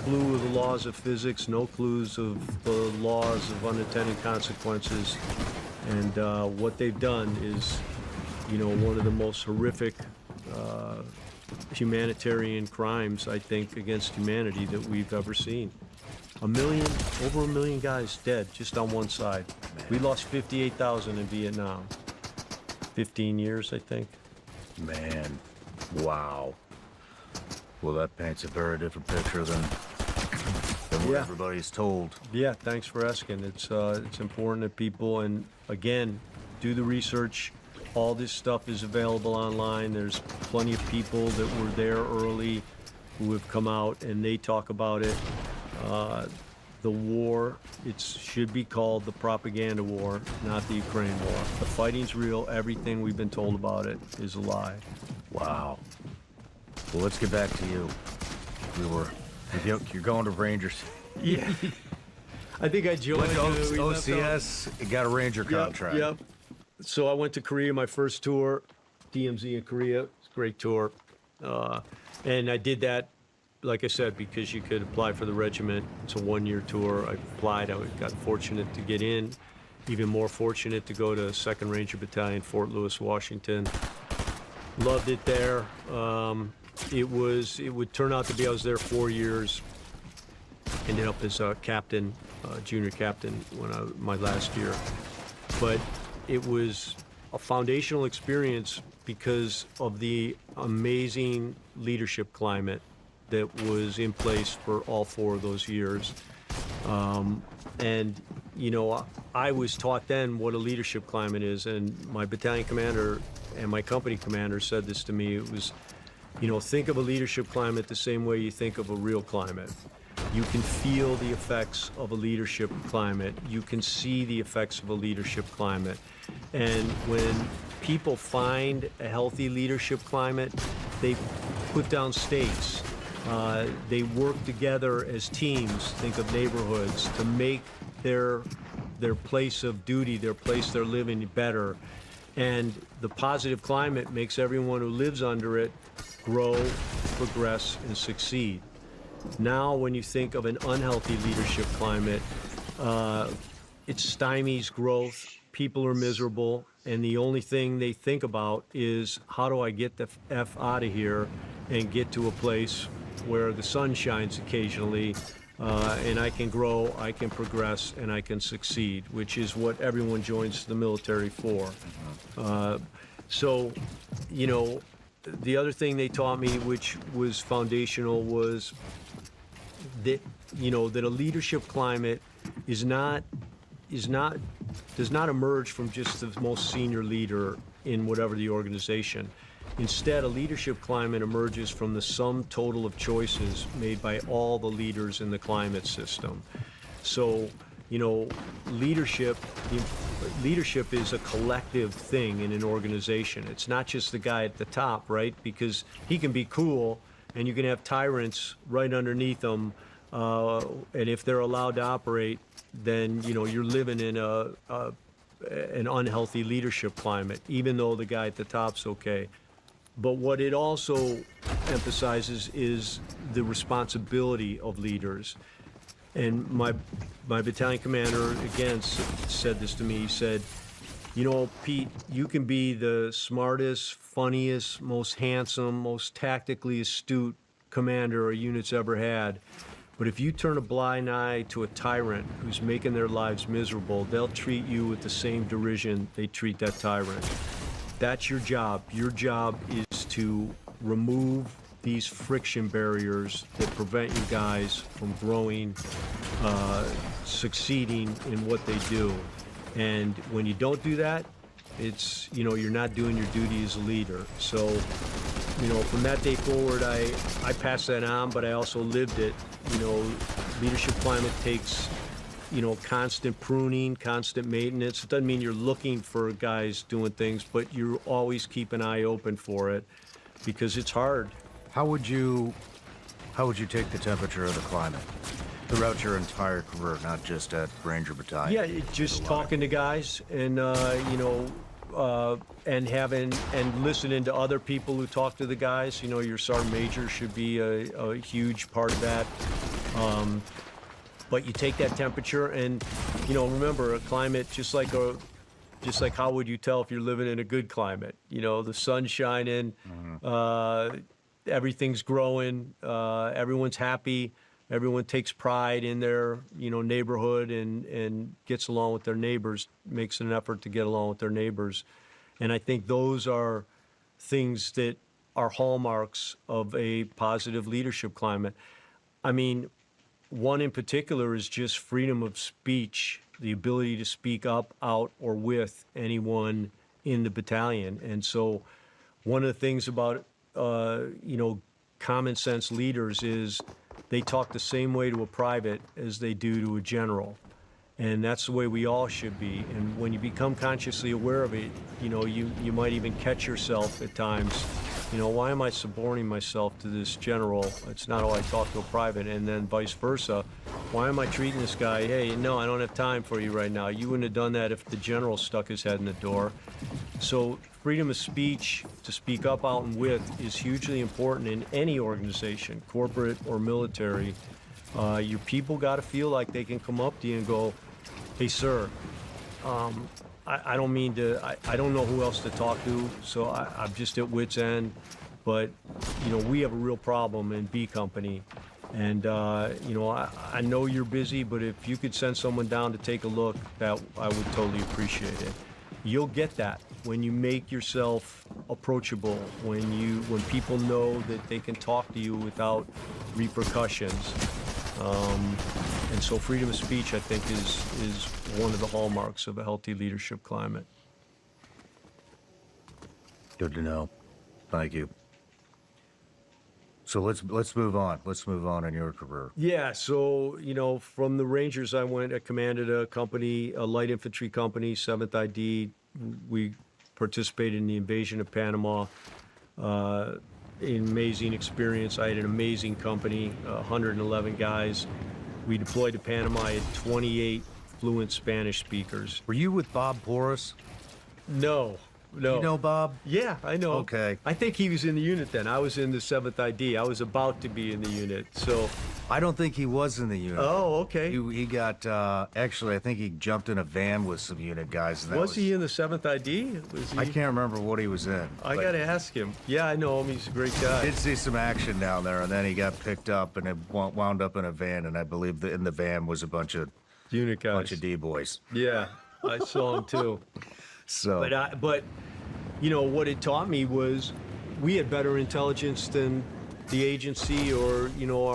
clue of the laws of physics, no clues of the laws of unintended consequences. And what they've done is, you know, one of the most horrific humanitarian crimes, I think, against humanity that we've ever seen. Over a million guys dead just on one side. Man. We lost 58,000 in Vietnam. 15 years, I think.
Man, wow. Well, that paints a very different picture than what everybody's told.
Yeah, thanks for asking. It's important that people, and again, do the research. All this stuff is available online. There's plenty of people that were there early who have come out and they talk about it. The war, it should be called the propaganda war, not the Ukraine war. The fighting's real. Everything we've been told about it is a lie.
Wow. Well, let's get back to you. You're going to Rangers.
Yeah. I think I joined
OCS, got a Ranger contract.
Yep. So I went to Korea, my first tour, DMZ in Korea. It's a great tour. And I did that, like I said, because you could apply for the regiment. It's a one-year tour. I applied. I got fortunate to get in. Even more fortunate to go to 2nd Ranger Battalion, Fort Lewis, Washington. Loved it there. It would turn out to be, I was there 4 years. Ended up as a captain, junior captain, my last year. But it was a foundational experience because of the amazing leadership climate that was in place for all 4 of those years. And, you know, I was taught then what a leadership climate is, and my battalion commander and my company commander said this to me. It was, you know, think of a leadership climate the same way you think of a real climate. You can feel the effects of a leadership climate. You can see the effects of a leadership climate. And when people find a healthy leadership climate, they put down stakes. They work together as teams, think of neighborhoods, to make their place of duty, their place they're living better. And the positive climate makes everyone who lives under it grow, progress, and succeed. Now, when you think of an unhealthy leadership climate, it stymies growth, people are miserable, and the only thing they think about is, how do I get the F out of here and get to a place where the sun shines occasionally, and I can grow, I can progress, and I can succeed, which is what everyone joins the military for. So, you know, the other thing they taught me, which was foundational, was that, you know, that a leadership climate does not emerge from just the most senior leader in whatever the organization. Instead, a leadership climate emerges from the sum total of choices made by all the leaders in the climate system. So, you know, leadership is a collective thing in an organization. It's not just the guy at the top, right? Because he can be cool, and you can have tyrants right underneath him, and if they're allowed to operate, then, you know, you're living in an unhealthy leadership climate, even though the guy at the top's okay. But what it also emphasizes is the responsibility of leaders. And my battalion commander, again, said this to me. He said, you know, Pete, you can be the smartest, funniest, most handsome, most tactically astute commander a unit's ever had. But if you turn a blind eye to a tyrant who's making their lives miserable, they'll treat you with the same derision they treat that tyrant. That's your job. Your job is to remove these friction barriers that prevent you guys from growing, succeeding in what they do. And when you don't do that, it's, you know, you're not doing your duty as a leader. So, you know, from that day forward, I passed that on, but I also lived it. You know, leadership climate takes, you know, constant pruning, constant maintenance. It doesn't mean you're looking for guys doing things, but you always keep an eye open for it because it's hard.
How would you take the temperature of the climate throughout your entire career, not just at Ranger Battalion?
Yeah, just talking to guys and, you know, and listening to other people who talk to the guys. You know, your sergeant major should be a huge part of that. But you take that temperature and, you know, remember a climate just like how would you tell if you're living in a good climate? You know, the sun's shining, everything's growing, everyone's happy, everyone takes pride in their, you know, neighborhood and gets along with their neighbors, makes an effort to get along with their neighbors. And I think those are things that are hallmarks of a positive leadership climate. I mean, one in particular is just freedom of speech, the ability to speak up, out, or with anyone in the battalion. And so one of the things about, you know, common sense leaders is they talk the same way to a private as they do to a general. And that's the way we all should be. And when you become consciously aware of it, you know, you might even catch yourself at times, you know, why am I suborning myself to this general? It's not how I talk to a private. And then vice versa. Why am I treating this guy, hey, no, I don't have time for you right now. You wouldn't have done that if the general stuck his head in the door. So freedom of speech, to speak up, out, and with, is hugely important in any organization, corporate or military. Your people got to feel like they can come up to you and go, hey, sir, I don't mean to, I don't know who else to talk to, so I'm just at wit's end. But, you know, we have a real problem in B Company. And, you know, I know you're busy, but if you could send someone down to take a look, that I would totally appreciate it. You'll get that when you make yourself approachable, when people know that they can talk to you without repercussions. And so freedom of speech, I think, is one of the hallmarks of a healthy leadership climate.
Good to know. Thank you. So let's move on. Let's move on in your career.
Yeah, so, you know, from the Rangers, I commanded a company, a light infantry company, 7th ID. We participated in the invasion of Panama. Amazing experience. I had an amazing company, 111 guys. We deployed to Panama. I had 28 fluent Spanish speakers.
Were you with Bob Porras?
No.
You know Bob?
Yeah, I know.
Okay.
I think he was in the unit then. I was in the 7th ID. I was about to be in the unit, so.
I don't think he was in the unit.
Oh, okay.
He got, actually, I think he jumped in a van with some unit guys. And
was he in the 7th ID? Was he?
I can't remember what he was in.
I got to ask him. Yeah, I know him. He's a great guy.
Did see some action down there, and then he got picked up and it wound up in a van, and I believe that in the van was a bunch of
unit guys.
Bunch of D-boys.
Yeah, I saw him too.
So.
But you know, what it taught me was we had better intelligence than the agency or, you know,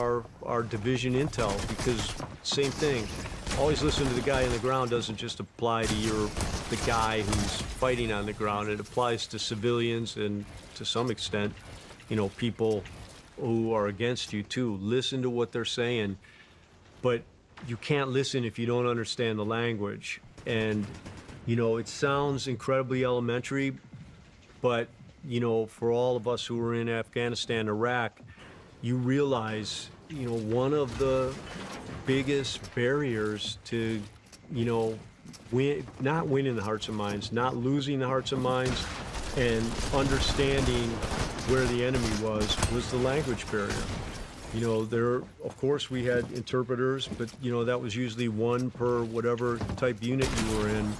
our division intel, because same thing. Always listen to the guy on the ground doesn't just apply to the guy who's fighting on the ground. It applies to civilians and to some extent, you know, people who are against you too. Listen to what they're saying, but you can't listen if you don't understand the language. And, you know, it sounds incredibly elementary, but, you know, for all of us who were in Afghanistan, Iraq, you realize, you know, one of the biggest barriers to, you know, not winning the hearts and minds, not losing the hearts and minds, and understanding where the enemy was the language barrier. You know, of course, we had interpreters, but, you know, that was usually one per whatever type unit you were in.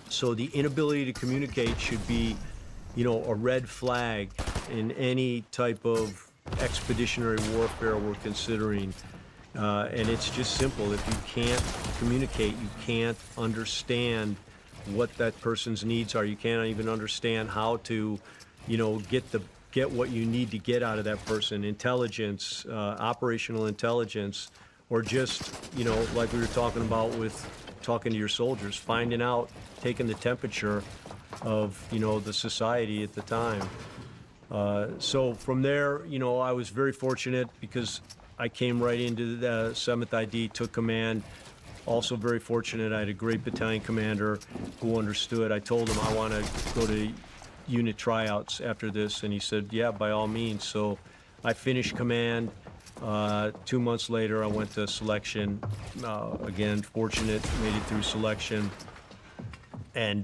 So the inability to communicate should be, you know, a red flag in any type of expeditionary warfare we're considering. And it's just simple. If you can't communicate, you can't understand what that person's needs are. You can't even understand how to, you know, get get what you need to get out of that person, intelligence, operational intelligence, or just, like we were talking about with talking to your soldiers, finding out, taking the temperature of, the society at the time. So from there, I was very fortunate because I came right into the 7th ID, took command. Also very fortunate, I had a great battalion commander who understood. I told him I want to go to unit tryouts after this, and he said, yeah, by all means. So I finished command. 2 months later, I went to selection. Again, fortunate, made it through selection. And,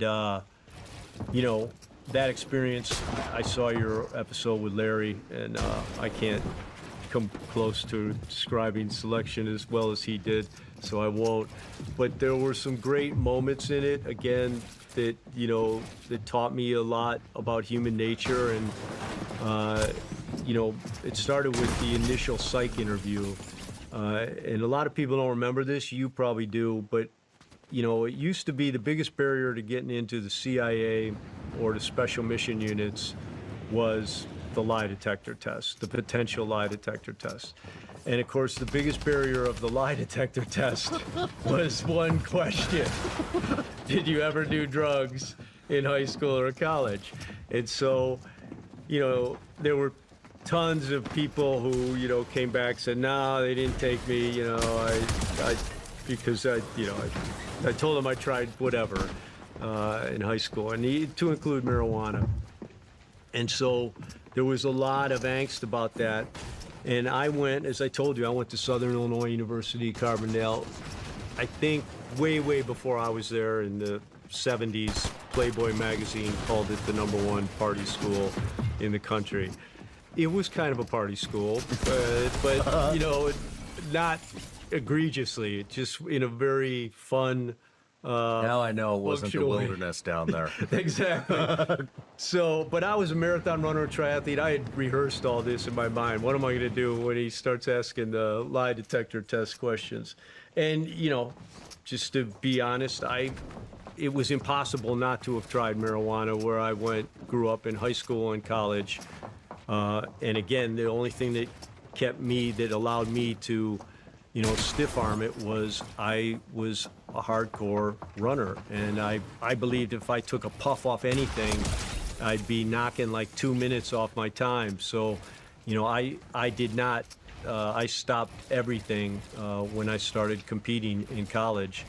that experience, I saw your episode with Larry, and I can't come close to describing selection as well as he did, so I won't. But there were some great moments in it, again, that, that taught me a lot about human nature. And, it started with the initial psych interview. And a lot of people don't remember this, you probably do, but it used to be the biggest barrier to getting into the CIA or the special mission units was the lie detector test, the potential lie detector test. And of course, the biggest barrier of the lie detector test was one question. Did you ever do drugs in high school or college? And so, there were tons of people who, came back and said, no, they didn't take me, because I told them I tried whatever in high school, and to include marijuana. And so there was a lot of angst about that. And I went, as I told you, I went to Southern Illinois University, Carbondale. I think way, way before I was there in the 70s, Playboy magazine called it the #1 party school in the country. It was kind of a party school, but not egregiously, just in a very fun,
now I know it wasn't the
functional way.
wilderness down there.
Exactly. So, but I was a marathon runner, triathlete. I had rehearsed all this in my mind. What am I going to do when he starts asking the lie detector test questions? And, just to be honest, it was impossible not to have tried marijuana where I grew up in high school and college. And again, the only thing that allowed me to, stiff arm it was I was a hardcore runner. And I believed if I took a puff off anything, I'd be knocking like 2 minutes off my time. So, I did not, I stopped everything when I started competing in college.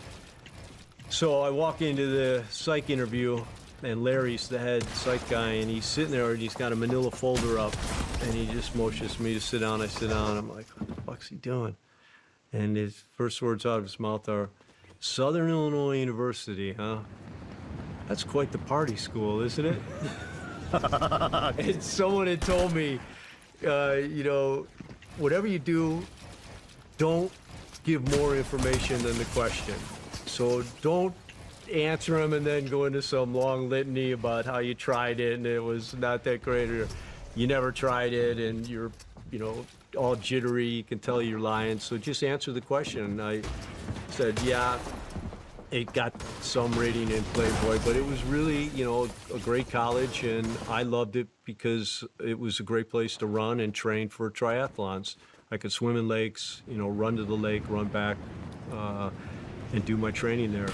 So I walk into the psych interview, and Larry's the head psych guy, and he's sitting there and he's got a manila folder up, and he just motions me to sit down. I sit down. I'm like, what the fuck's he doing? And his first words out of his mouth are, Southern Illinois University, huh? That's quite the party school, isn't it? And someone had told me, whatever you do, don't give more information than the question. So don't answer them and then go into some long litany about how you tried it and it was not that great, or you never tried it and you're, all jittery, you can tell you're lying. So just answer the question. And I said, yeah, it got some rating in Playboy, but it was really, a great college, and I loved it because it was a great place to run and train for triathlons. I could swim in lakes, run to the lake, run back, and do my training there.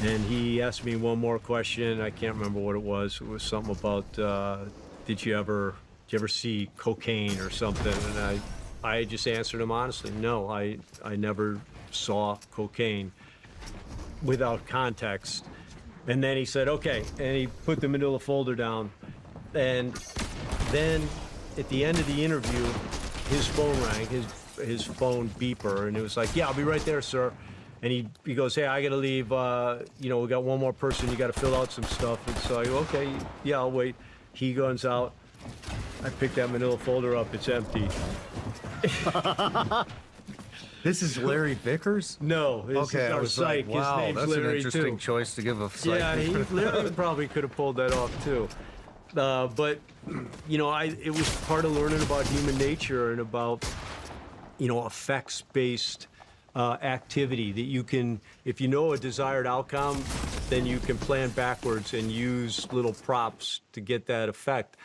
And he asked me one more question. I can't remember what it was. It was something about, did you ever see cocaine or something? And I just answered him honestly, no, I never saw cocaine without context. And then he said, okay, and he put the manila folder down. And then at the end of the interview, his phone rang, his phone beeper, and it was like, yeah, I'll be right there, sir. And he goes, hey, I gotta leave, we got one more person, you gotta fill out some stuff. And so I go, okay, yeah, I'll wait. He goes out, I pick that manila folder up, it's empty.
This is Larry Vickers?
No, this is our psych.
Like, wow,
his name's
that's
Larry
an interesting
too.
choice to give a psych.
Yeah, Larry probably could have pulled that off too. But, it was part of learning about human nature and about, effects-based activity that you can, if you know a desired outcome, then you can plan backwards and use little props to get that effect.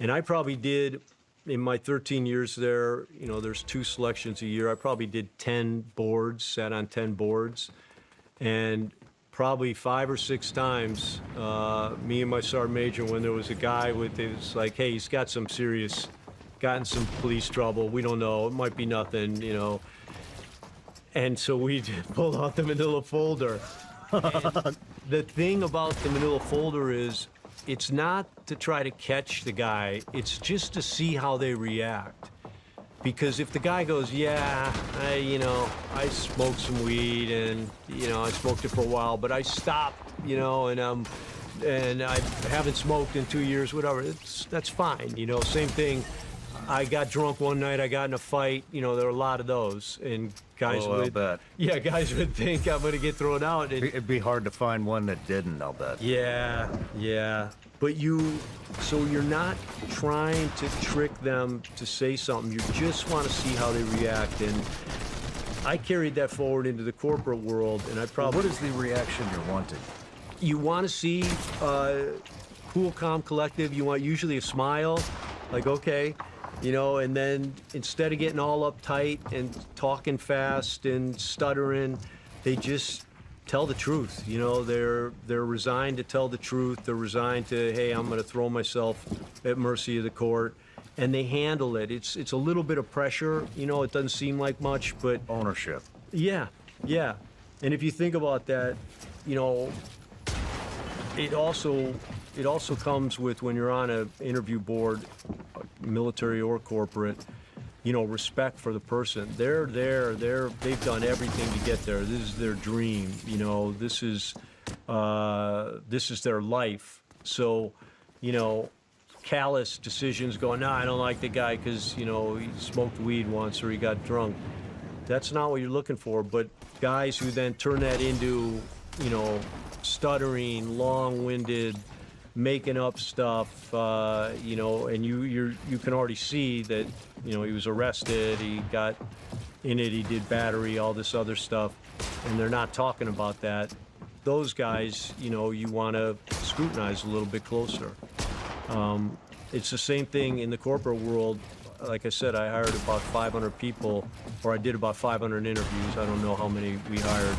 And I probably did, in my 13 years there, you know, there's 2 selections a year. I probably did 10 boards, sat on 10 boards. And probably 5 or 6 times, me and my sergeant major, when there was a guy with, it was like, hey, he's got some serious, gotten some police trouble. We don't know. It might be nothing, you know. And so we pulled out the manila folder. And the thing about the manila folder is it's not to try to catch the guy. It's just to see how they react. Because if the guy goes, yeah, I smoked some weed and, I smoked it for a while, but I stopped, and I haven't smoked in 2 years, whatever, that's fine. Same thing. I got drunk one night, I got in a fight, there are a lot of those. And guys guys would think I'm going to get thrown out.
It'd be hard to find one that didn't, I'll bet.
Yeah. But so you're not trying to trick them to say something. You just want to see how they react. And I carried that forward into the corporate world, and I probably...
What is the reaction you're wanting?
You want to see cool, calm, collective. You want usually a smile, like, okay, and then instead of getting all uptight and talking fast and stuttering, they just tell the truth. They're resigned to tell the truth. They're resigned to, hey, I'm going to throw myself at mercy of the court, and they handle it. It's a little bit of pressure. It doesn't seem like much, but
ownership.
Yeah. And if you think about that, it also comes with, when you're on an interview board, military or corporate, respect for the person. They've done everything to get there. This is their dream. This is their life. So, callous decisions going, I don't like the guy because, he smoked weed once or he got drunk. That's not what you're looking for. But guys who then turn that into, stuttering, long-winded, making up stuff, and you can already see that, he was arrested, he got in it, he did battery, all this other stuff, and they're not talking about that. Those guys, you want to scrutinize a little bit closer. It's the same thing in the corporate world. Like I said, I hired about 500 people, or I did about 500 interviews. I don't know how many we hired.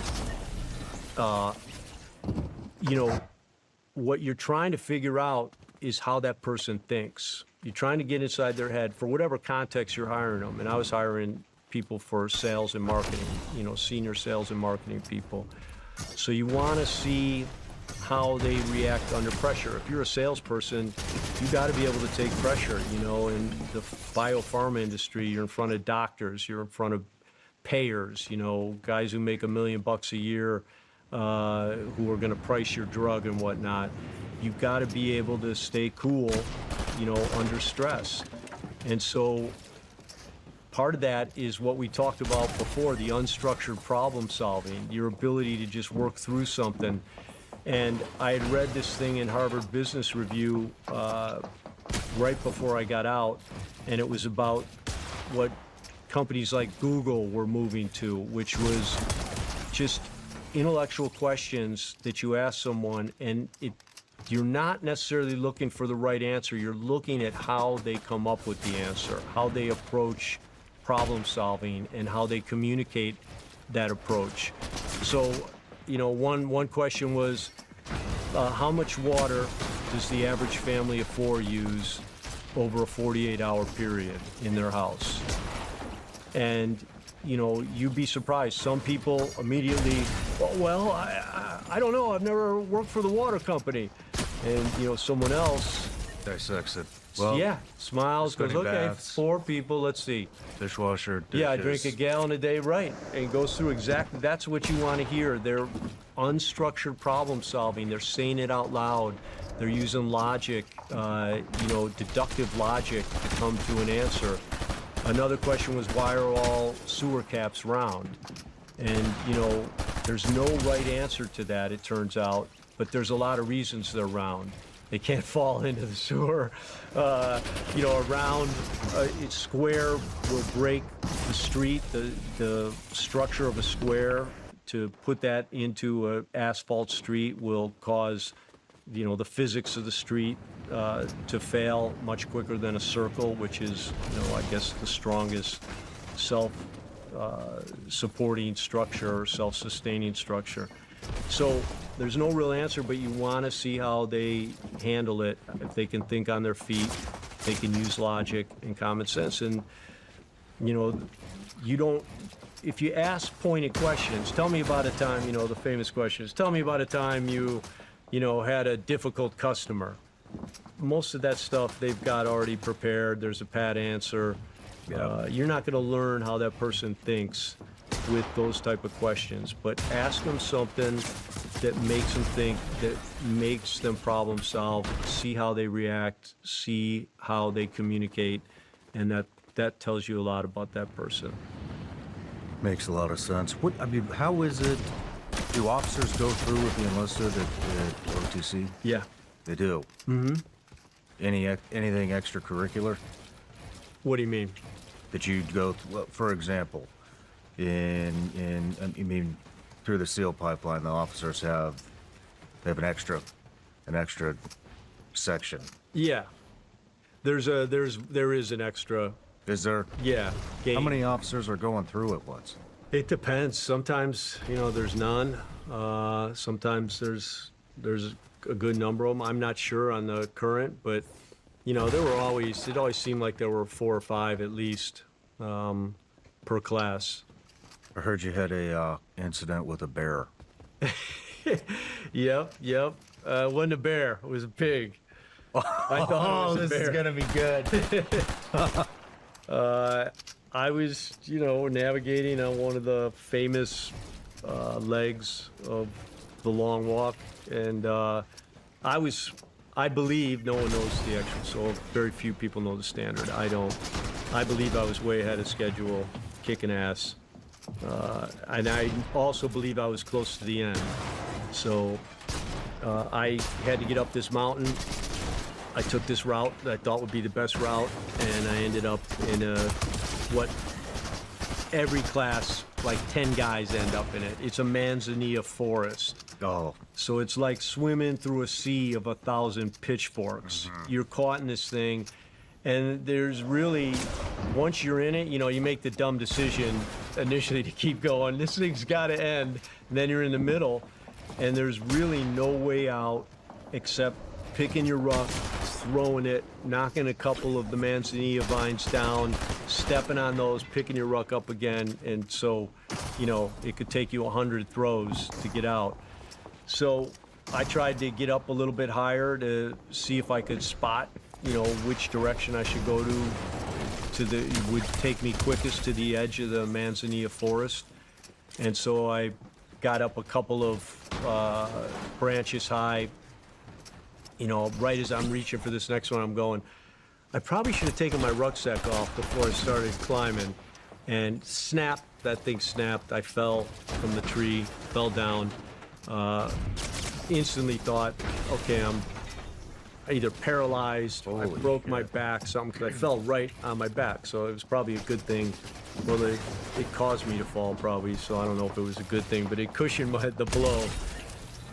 What you're trying to figure out is how that person thinks. You're trying to get inside their head for whatever context you're hiring them. And I was hiring people for sales and marketing, senior sales and marketing people. So you want to see how they react under pressure. If you're a salesperson, you got to be able to take pressure. In the biopharma industry, you're in front of doctors, you're in front of payers, guys who make $1 million a year, who are going to price your drug and whatnot. You've got to be able to stay cool, under stress. And so part of that is what we talked about before, the unstructured problem solving, your ability to just work through something. And I had read this thing in Harvard Business Review right before I got out, and it was about what companies like Google were moving to, which was just intellectual questions that you ask someone, and you're not necessarily looking for the right answer. You're looking at how they come up with the answer, how they approach problem solving, and how they communicate that approach. So, one question was, how much water does the average family of 4 use over a 48-hour period in their house? And you'd be surprised. Some people immediately, well, I don't know. I've never worked for the water company. And, someone else
dissects it. Well,
yeah, smiles, goes, okay,
baths,
4 people, let's see.
Dishwasher, dishes.
Yeah, I drink a gallon a day, right. And goes through exactly, that's what you want to hear. They're unstructured problem solving. They're saying it out loud. They're using logic, deductive logic to come to an answer. Another question was, why are all sewer caps round? And, there's no right answer to that, it turns out, but there's a lot of reasons they're round. They can't fall into the sewer. A round square will break the street, the structure of a square. To put that into an asphalt street will cause the physics of the street to fail much quicker than a circle, which is, I guess the strongest self-supporting structure or self-sustaining structure. So there's no real answer, but you want to see how they handle it. If they can think on their feet, they can use logic and common sense. And, if you ask pointed questions, tell me about a time, the famous questions, tell me about a time you had a difficult customer. Most of that stuff they've got already prepared. There's a pat answer. You're not going to learn how that person thinks with those type of questions, but ask them something that makes them think, that makes them problem solve, see how they react, see how they communicate, and that tells you a lot about that person.
Makes a lot of sense. How is it? Do officers go through with the enlisted at OTC?
Yeah.
They do?
Mm-hmm.
Anything extracurricular?
What do you mean?
That you go, for example, through the SEAL pipeline, the officers have an extra section.
Yeah. There is an extra.
Is there?
Yeah.
How many officers are going through at once?
It depends. Sometimes, there's none. Sometimes there's a good number of them. I'm not sure on the current, but it always seemed like there were 4 or 5 at least per class.
I heard you had a incident with a bear.
Yep. It wasn't a bear. It was a pig. I thought it was a bear.
This is gonna be good.
I was, navigating on one of the famous legs of the long walk, and I believe, no one knows the actual, so very few people know the standard. I don't. I believe I was way ahead of schedule, kicking ass. And I also believe I was close to the end. So I had to get up this mountain. I took this route that I thought would be the best route, and I ended up in what every class, like 10 guys end up in it. It's a manzanilla forest.
Oh.
So it's like swimming through a sea of 1,000 pitchforks. Mm-hmm. You're caught in this thing, and there's really, once you're in it, you make the dumb decision initially to keep going. This thing's got to end. And then you're in the middle, and there's really no way out except picking your ruck, throwing it, knocking a couple of the manzanilla vines down, stepping on those, picking your ruck up again. And so, it could take you 100 throws to get out. So I tried to get up a little bit higher to see if I could spot, which direction I should go to would take me quickest to the edge of the manzanilla forest. And so I got up a couple of branches high, right as I'm reaching for this next one. I'm going, I probably should have taken my rucksack off before I started climbing, and snap, that thing snapped. I fell from the tree, fell down, instantly thought, okay, I'm either paralyzed, I broke my back, something, because I fell right on my back. So it was probably a good thing. Well, it caused me to fall probably, so I don't know if it was a good thing, but it cushioned the blow.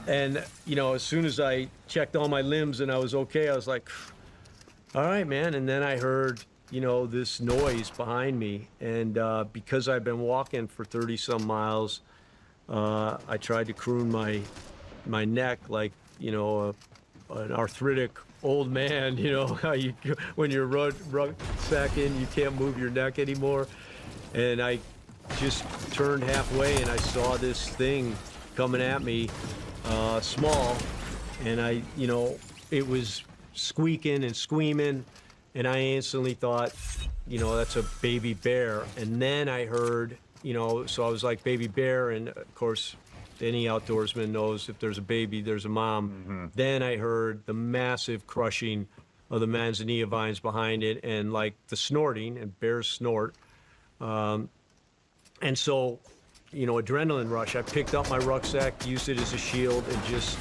And, as soon as I checked all my limbs and I was okay, I was like, all right, man. And then I heard, this noise behind me. And because I've been walking for 30-some miles, I tried to croon my neck like, an arthritic old man, how when you're rucksacking, you can't move your neck anymore. And I just turned halfway and I saw this thing coming at me, small, and it was squeaking and squeaming, and I instantly thought, that's a baby bear. And then I heard, so I was like, baby bear, and of course, any outdoorsman knows if there's a baby, there's a mom. Mm-hmm. Then I heard the massive crushing of the manzanilla vines behind it, and like the snorting, and bears snort. And so, adrenaline rush. I picked up my rucksack, used it as a shield, and just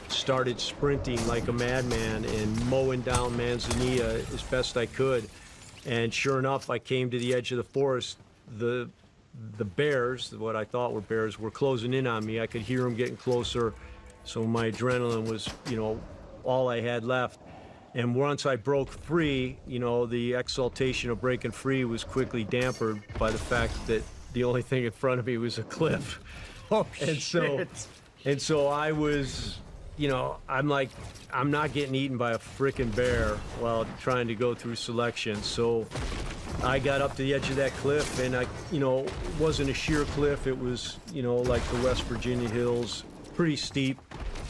started sprinting like a madman and mowing down manzanilla as best I could. And sure enough, I came to the edge of the forest. The bears, what I thought were bears, were closing in on me. I could hear them getting closer. So my adrenaline was, all I had left. And once I broke free, you know, the exaltation of breaking free was quickly dampened by the fact that the only thing in front of me was a cliff.
Oh,
and so I was, you know, I'm like, I'm not getting eaten by a frickin' bear while trying to go through selection. So I got up to the edge of that cliff, and I, you know, it wasn't a sheer cliff. It was, you know, like the West Virginia hills, pretty steep.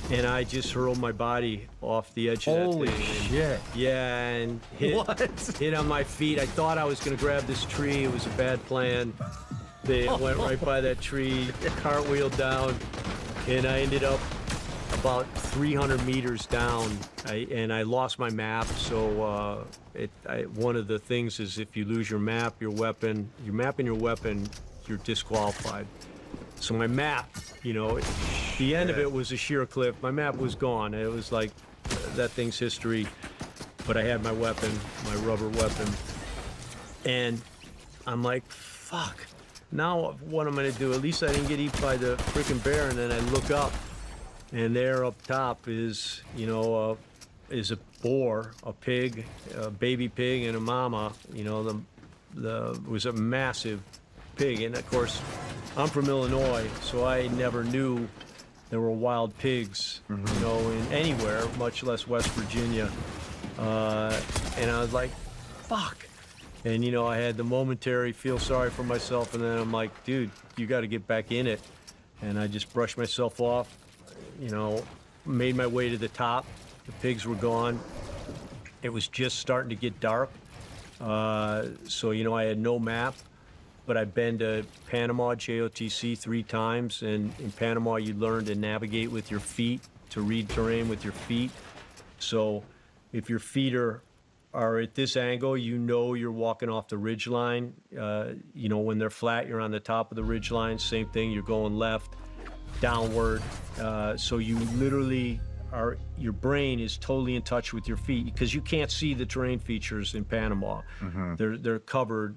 And I just hurled my body off the edge of that
Holy
thing.
shit.
Yeah, and hit on my feet. I thought I was going to grab this tree. It was a bad plan. They went right by that tree, cartwheeled down, and I ended up about 300 meters down. And I lost my map. So one of the things is if you lose your map, your weapon, your map and your weapon, you're disqualified. So my map, you know, the end of it was a sheer cliff. My map was gone. It was like that thing's history. But I had my weapon, my rubber weapon. And I'm like, fuck. Now what am I gonna do? At least I didn't get eaten by the freaking bear. And then I look up, and there up top is, you know, is a boar, a pig, a baby pig, and a mama. You know, it was a massive pig. And of course, I'm from Illinois, so I never knew there were wild pigs, you know, in anywhere, much less West Virginia. And I was like, fuck. And, you know, I had the momentary feel sorry for myself, and then I'm like, dude, you got to get back in it. And I just brushed myself off, you know, made my way to the top. The pigs were gone. It was just starting to get dark. So, you know, I had no map. But I've been to Panama, JOTC 3 times, and in Panama you learn to navigate with your feet, to read terrain with your feet. So if your feet are at this angle, you know you're walking off the ridge line. You know, when they're flat, you're on the top of the ridge line. Same thing, you're going left, downward. So you literally your brain is totally in touch with your feet because you can't see the terrain features in Panama. They're covered